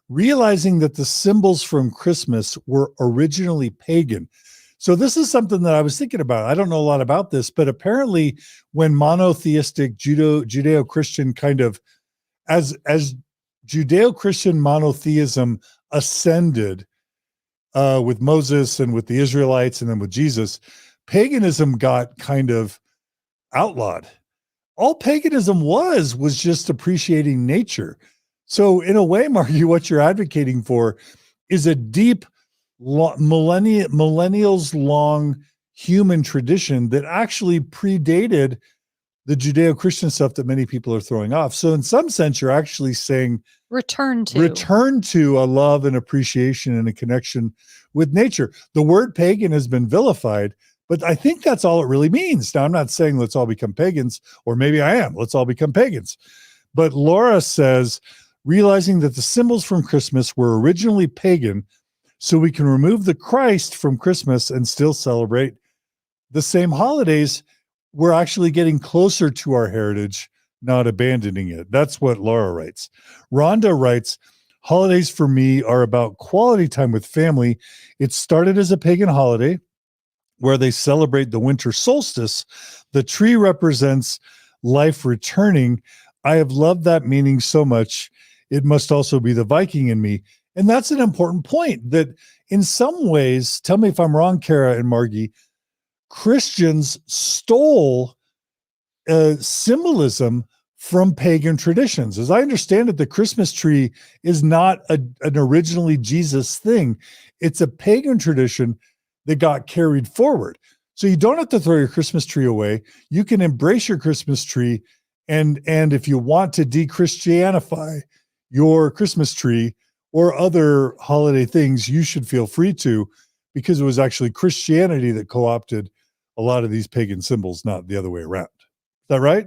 realizing that the symbols from Christmas were originally pagan. So this is something that I was thinking about. I don't know a lot about this, but apparently when monotheistic Judeo-Christian kind of, as Judeo-Christian monotheism ascended with Moses and with the Israelites and then with Jesus, paganism got kind of outlawed. All paganism was just appreciating nature. So in a way, Margie, what you're advocating for is a deep, millennials long human tradition that actually predated the Judeo-Christian stuff that many people are throwing off. So in some sense, you're actually saying return to a love and appreciation and a connection with nature. The word pagan has been vilified, but I think that's all it really means. Now, I'm not saying let's all become pagans, or maybe I am. Let's all become pagans. But Laura says, realizing that the symbols from Christmas were originally pagan, so we can remove the Christ from Christmas and still celebrate the same holidays. We're actually getting closer to our heritage, not abandoning it. That's what Laura writes. Rhonda writes, holidays for me are about quality time with family. It started as a pagan holiday where they celebrate the winter solstice. The tree represents life returning. I have loved that meaning so much. It must also be the Viking in me. And that's an important point, that in some ways, tell me if I'm wrong, Carah and Margie, Christians stole symbolism from pagan traditions. As I understand it, the Christmas tree is not an originally Jesus thing. It's a pagan tradition that got carried forward. So you don't have to throw your Christmas tree away. You can embrace your Christmas tree. And if you want to de-Christianify your Christmas tree or other holiday things, you should feel free to, because it was actually Christianity that co-opted a lot of these pagan symbols, not the other way around. Is that right?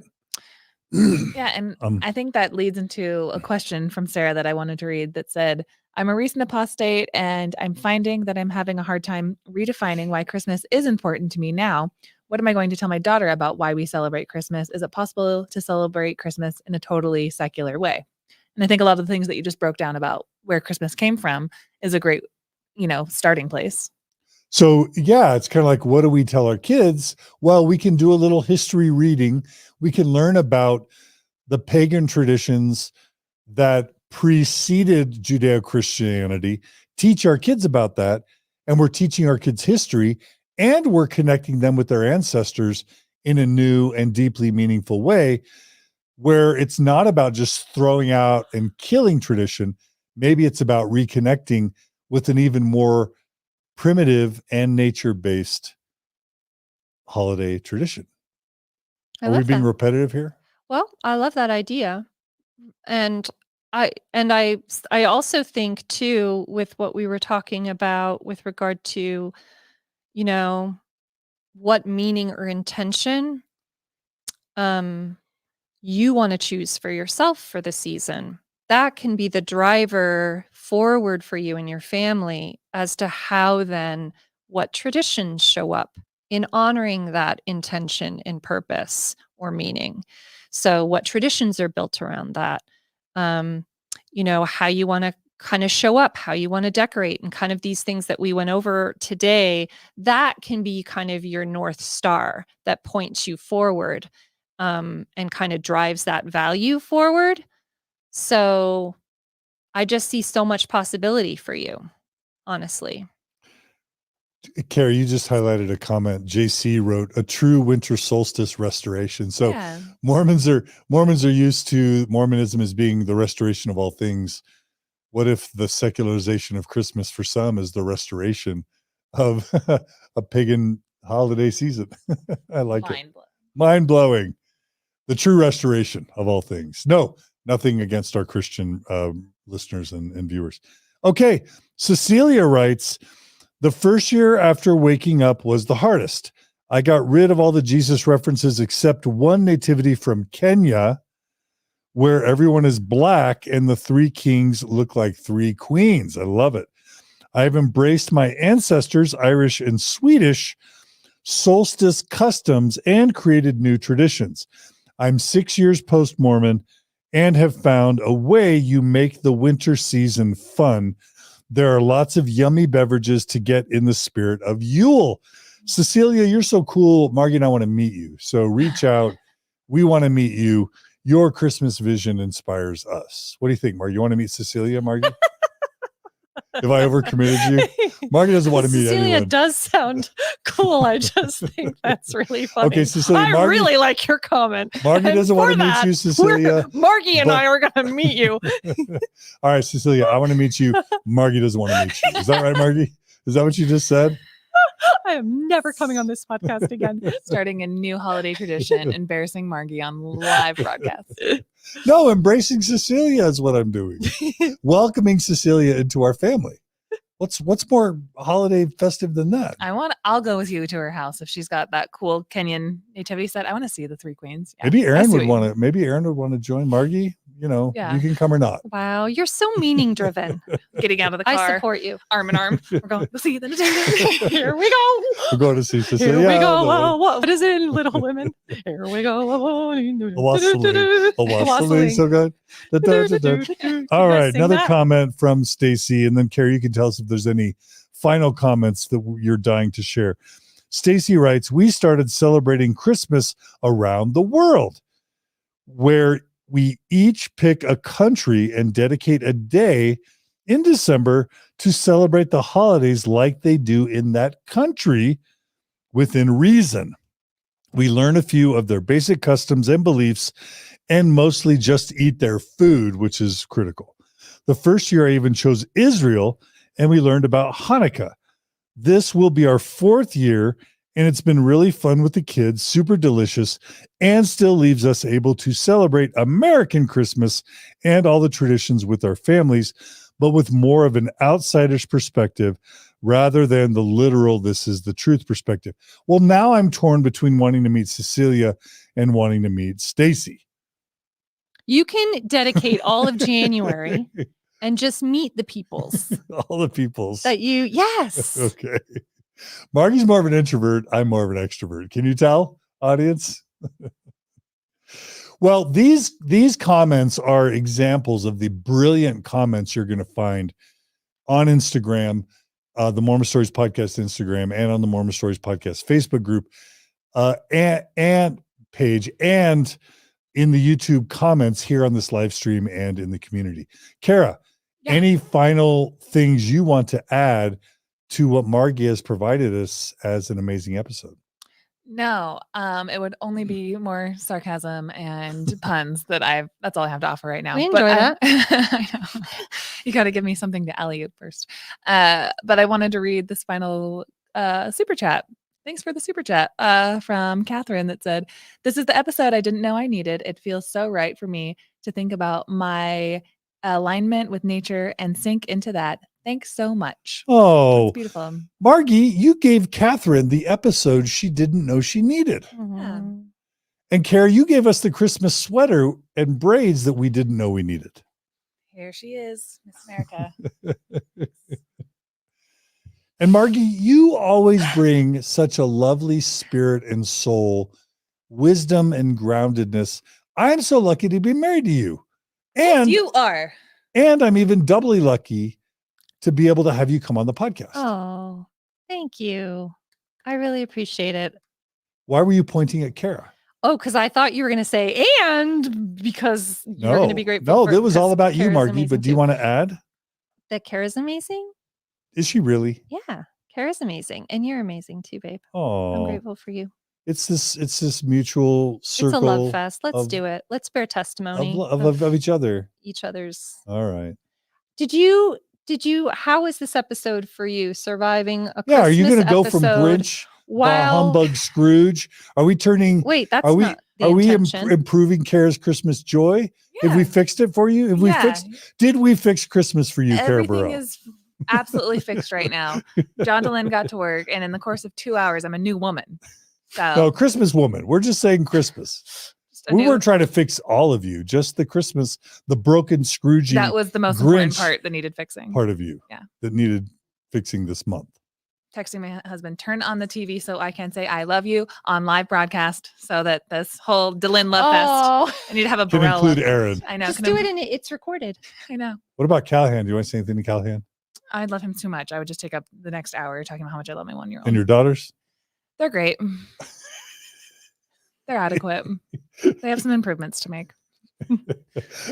Yeah, and I think that leads into a question from Sarah that I wanted to read that said, I'm a recent apostate and I'm finding that I'm having a hard time redefining why Christmas is important to me now. What am I going to tell my daughter about why we celebrate Christmas? Is it possible to celebrate Christmas in a totally secular way? And I think a lot of the things that you just broke down about where Christmas came from is a great, starting place. So yeah, it's kind of like, what do we tell our kids? Well, we can do a little history reading. We can learn about the pagan traditions that preceded Judeo-Christianity, teach our kids about that. And we're teaching our kids history, and we're connecting them with their ancestors in a new and deeply meaningful way, where it's not about just throwing out and killing tradition. Maybe it's about reconnecting with an even more primitive and nature-based holiday tradition. Are we being repetitive here? Well, I love that idea. And I also think too, with what we were talking about with regard to, what meaning or intention you want to choose for yourself for the season. That can be the driver forward for you and your family as to how then what traditions show up in honoring that intention and purpose or meaning. So what traditions are built around that? How you want to kind of show up, how you want to decorate, and kind of these things that we went over today, that can be kind of your North Star that points you forward and kind of drives that value forward. So I just see so much possibility for you, honestly. Carrie, you just highlighted a comment. JC wrote, a true winter solstice restoration. So yeah. Mormons are used to Mormonism as being the restoration of all things. What if the secularization of Christmas for some is the restoration of a pagan holiday season? I like it. Mind-blowing. The true restoration of all things. No, nothing against our Christian listeners and viewers. Okay, Cecilia writes, the first year after waking up was the hardest. I got rid of all the Jesus references except one nativity from Kenya, where everyone is black and the three kings look like three queens. I love it. I've embraced my ancestors, Irish and Swedish, solstice customs and created new traditions. I'm 6 years post-Mormon and have found a way you make the winter season fun. There are lots of yummy beverages to get in the spirit of Yule. Cecilia, you're so cool. Margie and I want to meet you. So reach out. We want to meet you. Your Christmas vision inspires us. What do you think, Margie? You want to meet Cecilia, Margie? If I overcommitted you? Margie doesn't want to meet Cecilia anyone. does sound cool. I just think that's really funny. Okay, Cecilia, I Margie- really like your comment. Margie And doesn't want for to meet that, you, Cecilia. Margie and but- I are going to meet you. All right, Cecilia, I want to meet you. Margie doesn't want to meet you. Is that right, Margie? Is that what you just said? I am never coming on this podcast again. Starting a new holiday tradition, embarrassing Margie on live broadcast. No, embracing Cecilia is what I'm doing. Welcoming Cecilia into our family. What's more holiday festive than that? I'll go with you to her house if she's got that cool Kenyan nativity set. I want to see the three queens. Yeah, Maybe I Aaron see would what you want mean. to. Maybe Aaron would want to join Margie. You know, Yeah. you can come or not. Wow, you're so meaning driven. Getting out of the car, I support you. arm in arm. We're going to see the nativity. Here we go. We're going to see Cecilia. Here we go. the- What is it, Little Women? Here we go. Wassailing, so good. All right, another comment from Stacy, and then Carrie, you can tell us if there's any final comments that you're dying to share. Stacy writes, we started celebrating Christmas around the world, where we each pick a country and dedicate a day in December to celebrate the holidays like they do in that country within reason. We learn a few of their basic customs and beliefs and mostly just eat their food, which is critical. The first year I even chose Israel, and we learned about Hanukkah. This will be our 4th year, and it's been really fun with the kids, super delicious, and still leaves us able to celebrate American Christmas and all the traditions with our families, but with more of an outsider's perspective rather than the literal, this is the truth perspective. Well, now I'm torn between wanting to meet Cecilia and wanting to meet Stacy. You can dedicate all of January and just meet the peoples All the peoples. that you, yes. Okay. Margie's more of an introvert. I'm more of an extrovert. Can you tell, audience? Well, these comments are examples of the brilliant comments you're going to find on Instagram, the Mormon Stories Podcast Instagram, and on the Mormon Stories Podcast Facebook group, and page, and in the YouTube comments here on this live stream and in the community. Carah, Yeah. any final things you want to add to what Margie has provided us as an amazing episode? No, it would only be more sarcasm and puns that's all I have to offer right now. We But enjoy that. I know. You got to give me something to alley first. But I wanted to read this final super chat. Thanks for the super chat from Catherine that said, this is the episode I didn't know I needed. It feels so right for me to think about my alignment with nature and sink into that. Thanks so much. Oh, That's beautiful. Margie, you gave Catherine the episode she didn't know she needed. Mhm. And Carrie, you gave us the Christmas sweater and braids that we didn't know we needed. Here she is, Miss America. And Margie, you always bring such a lovely spirit and soul, wisdom and groundedness. I'm so lucky to be married to you. And You are. and I'm even doubly lucky to be able to have you come on the podcast. Oh, thank you. I really appreciate it. Why were you pointing at Carah? Oh, because I thought you were going to say, and because you're going to be grateful. No, for- that was all because about you, Kara's Margie. amazing But do you too. want to add? That Kara's amazing? Is she really? Yeah, Kara's amazing. And you're amazing too, babe. I'm Oh, grateful for you. it's this mutual circle It's a love fest. Let's of- do it. Let's bear testimony of each other. each other's. All right. Did you, how is this episode for you? Surviving a Yeah, are you Christmas going to go from episode Grinch, while, humbug Scrooge? Are we turning? wait, that's are we not the are we intention. improving Kara's Christmas joy? Have we fixed it for you? Have we fixed? Did we fix Christmas for you, Kara Everything Burrell? is absolutely fixed right now. John Dehlin got to work, and in the course of 2 hours, I'm a new woman. So No, Christmas woman. We're just saying Christmas. just a We new- weren't trying to fix all of you, just the Christmas, the broken Scroogey that was the most important Grinch part that needed fixing. part of you Yeah. that needed fixing this month. texting my husband, turn on the TV so I can say I love you on live broadcast so that this whole Dehlin love fest. I need to have a Can Burrell include love Aaron. fest. I know. Just do it and it's recorded. I know. What about Callahan? Do you want to say anything to Callahan? I love him too much. I would just take up the next hour talking about how much I love my 1-year-old. And your daughters? They're great. They're adequate. They have some improvements to make.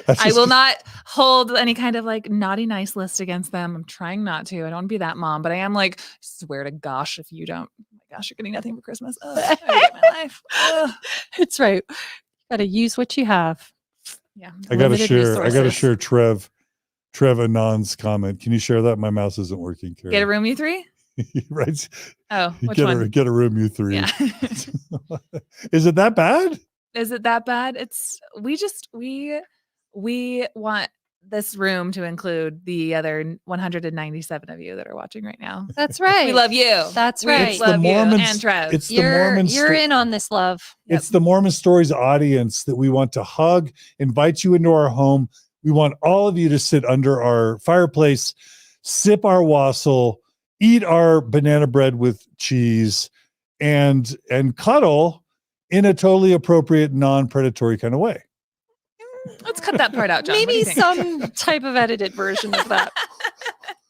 I will not hold any kind of like naughty nice list against them. I'm trying not to. I don't want to be that mom, but I am like, swear to gosh, if you don't, oh my gosh, you're getting nothing for Christmas. Ugh, I hate my life. Ugh. It's right. You got to use what you have. Yeah. I got to Limited share resources. Trev Anand's comment. Can you share that? My mouse isn't working, Carah. Get a room, you three? Right. Oh, which get one? Get a room, you three. Yeah. Is it that bad? Is it that bad? It's we want this room to include the other 197 of you that are watching right now. That's right. We love you. That's We right. It's the love you Mormons- and Trev. It's the Mormon You're in on this love. It's the Mormon Stories audience that we want to hug, invite you into our home. We want all of you to sit under our fireplace, sip our wassail, eat our banana bread with cheese, and cuddle in a totally appropriate, non-predatory kind of way. Let's cut that part out, John. What do Maybe you think? some type of edited version of that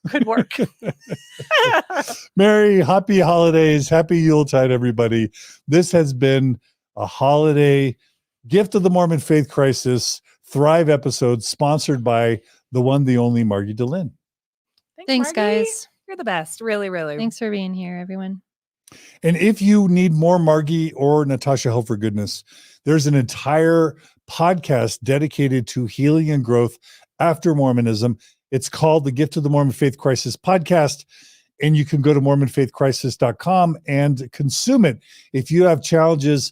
could work. Merry, happy holidays. Happy Yuletide, everybody. This has been a holiday Gift of the Mormon Faith Crisis Thrive episode sponsored by the one, the only Margi Dehlin. Thanks, Margi. guys. You're the best. Really, really. Thanks for being here, everyone. And if you need more Margi or Natasha help for goodness, there's an entire podcast dedicated to healing and growth after Mormonism. It's called the Gift of the Mormon Faith Crisis Podcast. And you can go to mormonfaithcrisis.com and consume it. If you have challenges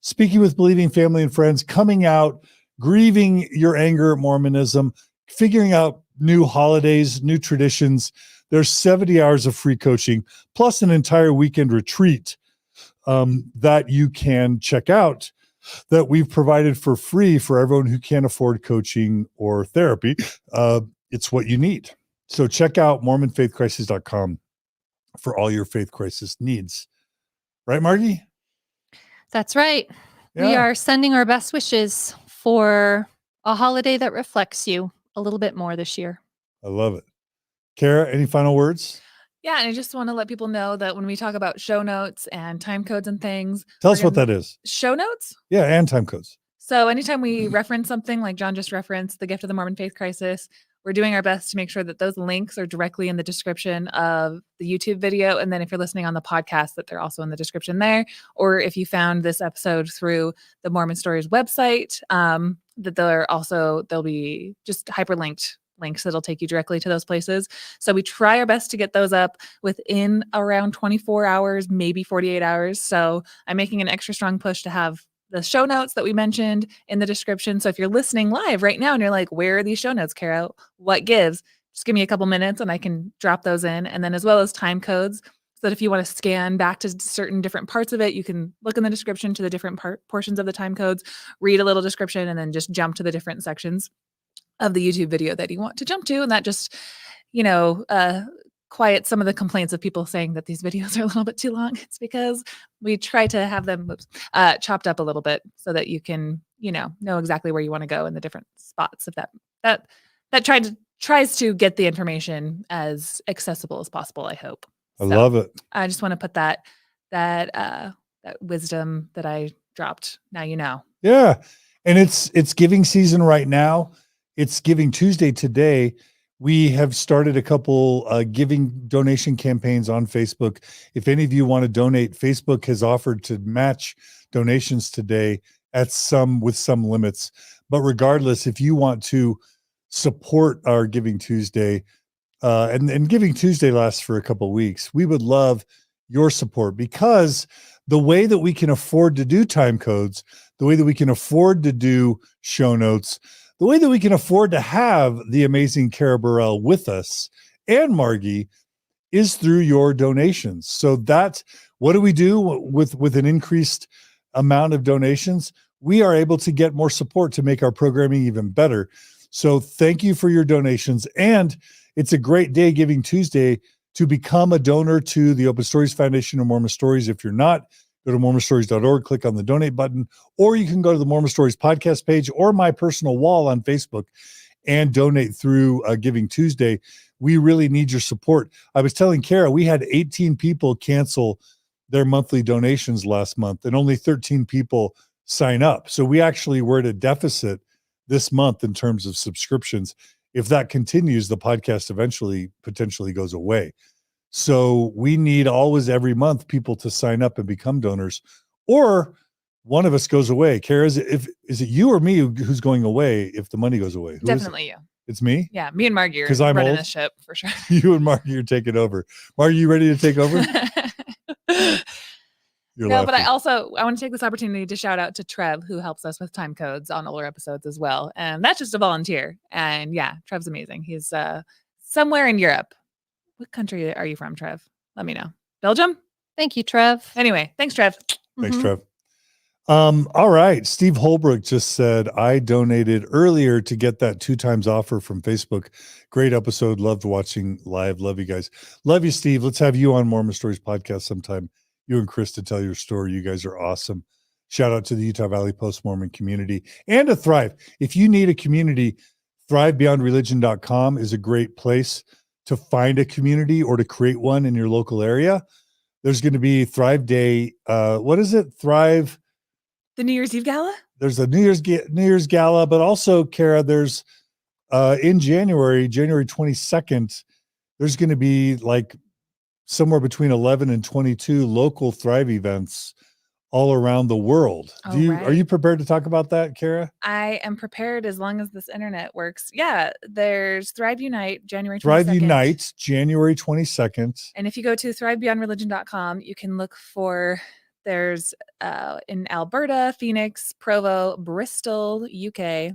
speaking with believing family and friends, coming out, grieving your anger at Mormonism, figuring out new holidays, new traditions, there's 70 hours of free coaching, plus an entire weekend retreat that you can check out that we've provided for free for everyone who can't afford coaching or therapy. It's what you need. So check out mormonfaithcrisis.com for all your faith crisis needs. Right, Margi? That's right. We Yeah. are sending our best wishes for a holiday that reflects you a little bit more this year. I love it. Carah, any final words? Yeah, and I just want to let people know that when we talk about show notes and time codes and things, Tell us what that is. show notes. Yeah, and time codes. So anytime we reference something like John just referenced, the Gift of the Mormon Faith Crisis, we're doing our best to make sure that those links are directly in the description of the YouTube video. And then if you're listening on the podcast, that they're also in the description there. Or if you found this episode through the Mormon Stories website, that there'll be just hyperlinked links that'll take you directly to those places. So we try our best to get those up within around 24 hours, maybe 48 hours. So I'm making an extra strong push to have the show notes that we mentioned in the description. So if you're listening live right now and you're like, where are these show notes, Carah? What gives? Just give me a couple minutes and I can drop those in. And then as well as time codes, so that if you want to scan back to certain different parts of it, you can look in the description to the different portions of the time codes, read a little description, and then just jump to the different sections of the YouTube video that you want to jump to. And that just, quiet some of the complaints of people saying that these videos are a little bit too long. It's because we try to have them chopped up a little bit so that you can, know exactly where you want to go in the different spots of that tries to get the information as accessible as possible, I hope. I love it. I just want to put that wisdom that I dropped. Now you know. Yeah. And it's giving season right now. It's Giving Tuesday today. We have started a couple giving donation campaigns on Facebook. If any of you want to donate, Facebook has offered to match donations today with some limits. But regardless, if you want to support our Giving Tuesday, and Giving Tuesday lasts for a couple of weeks, we would love your support, because the way that we can afford to do time codes, the way that we can afford to do show notes, the way that we can afford to have the amazing Carah Burrell with us and Margi is through your donations. So that's what do we do with an increased amount of donations? We are able to get more support to make our programming even better. So thank you for your donations. And it's a great day, Giving Tuesday, to become a donor to the Open Stories Foundation or Mormon Stories. If you're not, go to mormonstories.org, click on the donate button, or you can go to the Mormon Stories podcast page or my personal wall on Facebook and donate through Giving Tuesday. We really need your support. I was telling Carah, we had 18 people cancel their monthly donations last month and only 13 people sign up. So we actually were at a deficit this month in terms of subscriptions. If that continues, the podcast eventually potentially goes away. So we need always every month people to sign up and become donors, or one of us goes away. Carah, is it you or me who's going away if the money goes away? Who is it? Definitely you. It's me? Yeah, me and Margi are 'Cause I'm running old? the ship for sure. You and Margi are taking over. Margi, you ready to take over? You're No, but I laughing. want to take this opportunity to shout out to Trev, who helps us with time codes on older episodes as well. And that's just a volunteer. And yeah, Trev's amazing. He's somewhere in Europe. What country are you from, Trev? Let me know. Belgium? Thank you, Trev. Anyway, thanks, Trev. Thanks, Mhm. Trev. All right. Steve Holbrook just said, I donated earlier to get that 2 times offer from Facebook. Great episode. Loved watching live. Love you guys. Love you, Steve. Let's have you on Mormon Stories podcast sometime. You and Chris to tell your story. You guys are awesome. Shout out to the Utah Valley Post-Mormon community and to Thrive. If you need a community, thrivebeyondreligion.com is a great place to find a community or to create one in your local area. There's going to be Thrive Day. What is it? Thrive. The New Year's Eve gala? There's a New Year's gala, but also, Carah, there's in January 22nd, there's going to be like somewhere between 11 and 22 local Thrive events all around the world. Oh, Are you prepared to talk about that, Carah? I am prepared as long as this internet works. Yeah, there's Thrive Unite, January 22nd. Thrive Unite, January 22nd. And if you go to thrivebeyondreligion.com, you can look for, there's in Alberta, Phoenix, Provo, Bristol, UK,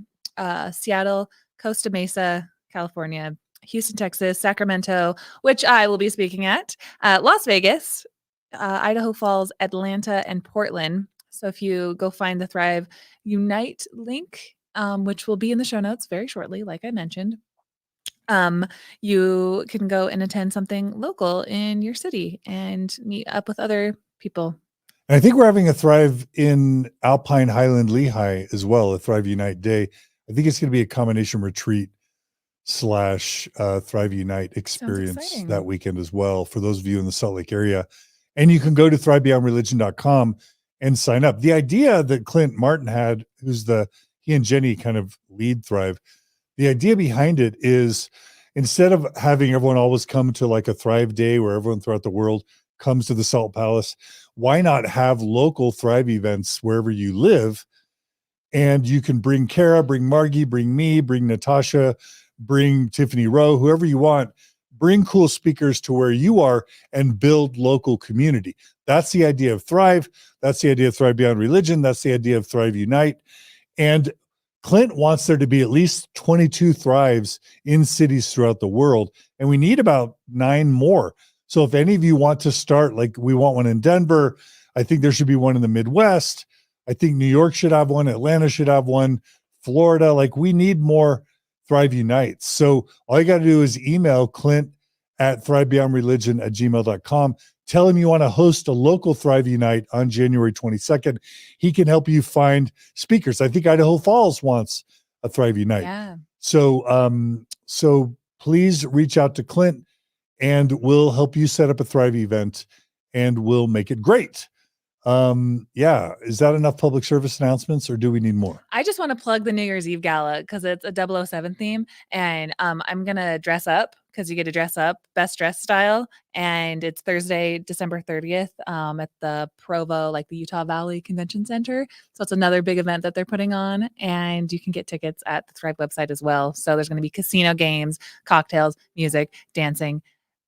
Seattle, Costa Mesa, California, Houston, Texas, Sacramento, which I will be speaking at, Las Vegas, Idaho Falls, Atlanta, and Portland. So if you go find the Thrive Unite link, which will be in the show notes very shortly, like I mentioned, you can go and attend something local in your city and meet up with other people. And I think we're having a Thrive in Alpine Highland Lehigh as well, a Thrive Unite Day. I think it's going to be a combination retreat / Thrive Unite experience exciting. that weekend as well for those of you in the Salt Lake area. And you can go to thrivebeyondreligion.com and sign up. The idea that Clint Martin had, he and Jenny kind of lead Thrive. The idea behind it is, instead of having everyone always come to like a Thrive Day where everyone throughout the world comes to the Salt Palace, why not have local Thrive events wherever you live? And you can bring Carah, bring Margi, bring me, bring Natasha, bring Tiffany Rowe, whoever you want. Bring cool speakers to where you are and build local community. That's the idea of Thrive. That's the idea of Thrive Beyond Religion. That's the idea of Thrive Unite. And Clint wants there to be at least 22 Thrives in cities throughout the world. And we need about 9 more. So if any of you want to start, like we want one in Denver, I think there should be one in the Midwest. I think New York should have one. Atlanta should have one. Florida, like we need more Thrive Unites. So all you got to do is email Clint at thrivebeyondreligion@gmail.com. Tell him you want to host a local Thrive Unite on January 22nd. He can help you find speakers. I think Idaho Falls wants a Thrive Unite. Yeah. So please reach out to Clint and we'll help you set up a Thrive event and we'll make it great. Is that enough public service announcements or do we need more? I just want to plug the New Year's Eve gala because it's a 007 theme, and I'm gonna dress up because you get to dress up best dress style, and it's Thursday, December 30th, at the Provo, like the Utah Valley Convention Center. So it's another big event that they're putting on, and you can get tickets at the Thrive website as well. So there's going to be casino games, cocktails, music, dancing,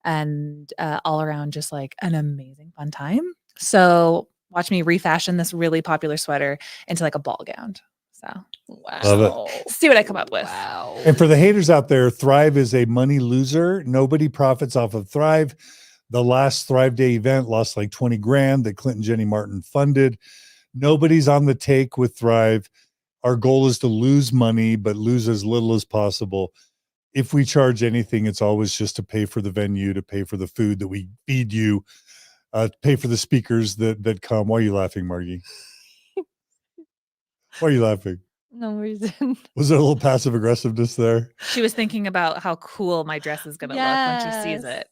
and all around just like an amazing fun time. So watch me refashion this really popular sweater into like a ball gown. So Wow. Love see what I come up with. Wow. And for the haters out there, Thrive is a money loser. Nobody profits off of Thrive. The last Thrive Day event lost like 20 grand that Clint and Jenny Martin funded. Nobody's on the take with Thrive. Our goal is to lose money, but lose as little as possible. if we charge anything, it's always just to pay for the venue, to pay for the food that we feed you, pay for the speakers that come. Why are you laughing, Margie? Why are you laughing? No reason. Was there a little passive aggressiveness there? She was thinking about how cool my dress is going to look when she sees Yes. it.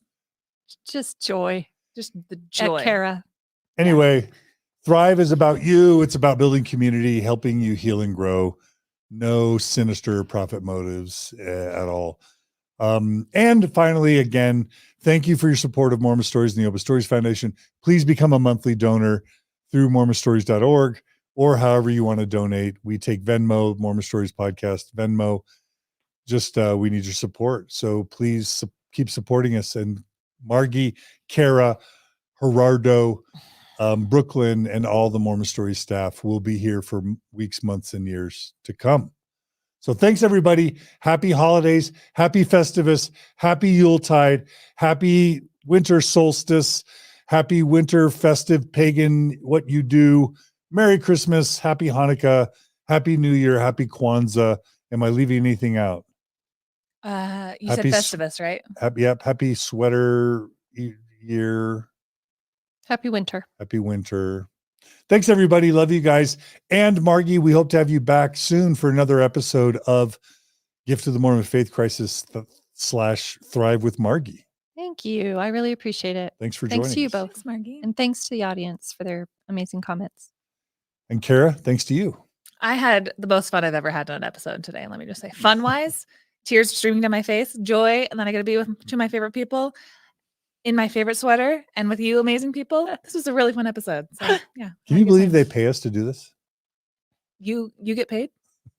Just joy. Just the At joy. Carah. Anyway, Thrive is about you. It's about building community, helping you heal and grow. No sinister profit motives at all. And finally, again, thank you for your support of Mormon Stories and the Open Stories Foundation. Please become a monthly donor through mormonstories.org or however you want to donate. We take Venmo, Mormon Stories Podcast, Venmo. Just we need your support. So please keep supporting us. And Margi, Carah, Gerardo, Brooklyn, and all the Mormon Stories staff will be here for weeks, months, and years to come. So thanks, everybody. Happy holidays. Happy Festivus. Happy Yuletide. Happy winter solstice. Happy winter festive pagan what you do. Merry Christmas. Happy Hanukkah. Happy New Year. Happy Kwanzaa. Am I leaving anything out? You Happy said Festivus, right? Happy sweater year. Happy winter. Happy winter. Thanks, everybody. Love you guys. And Margie, we hope to have you back soon for another episode of Gift of the Mormon Faith Crisis / Thrive with Margie. Thank you. I really appreciate it. Thanks for Thanks joining to you us. both. Thanks, Margie. And thanks to the audience for their amazing comments. And Carah, thanks to you. I had the most fun I've ever had on an episode today. Let me just say, fun-wise, tears streaming down my face, joy, and then I got to be with two of my favorite people in my favorite sweater and with you amazing people. This was a really fun episode. So yeah. Can you believe they pay us to do this? You get paid?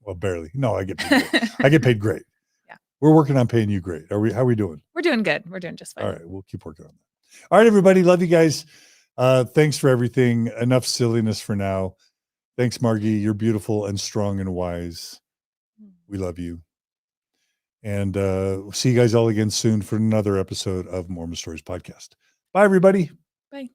Well, barely. No, I get paid great. I get paid great. Yeah. We're working on paying you great. How are we doing? We're doing good. We're doing just fine. All right. We'll keep working on that. All right, everybody. Love you guys. Thanks for everything. Enough silliness for now. Thanks, Margie. You're beautiful and strong and wise. We love you. And see you guys all again soon for another episode of Mormon Stories Podcast. Bye, everybody. Bye.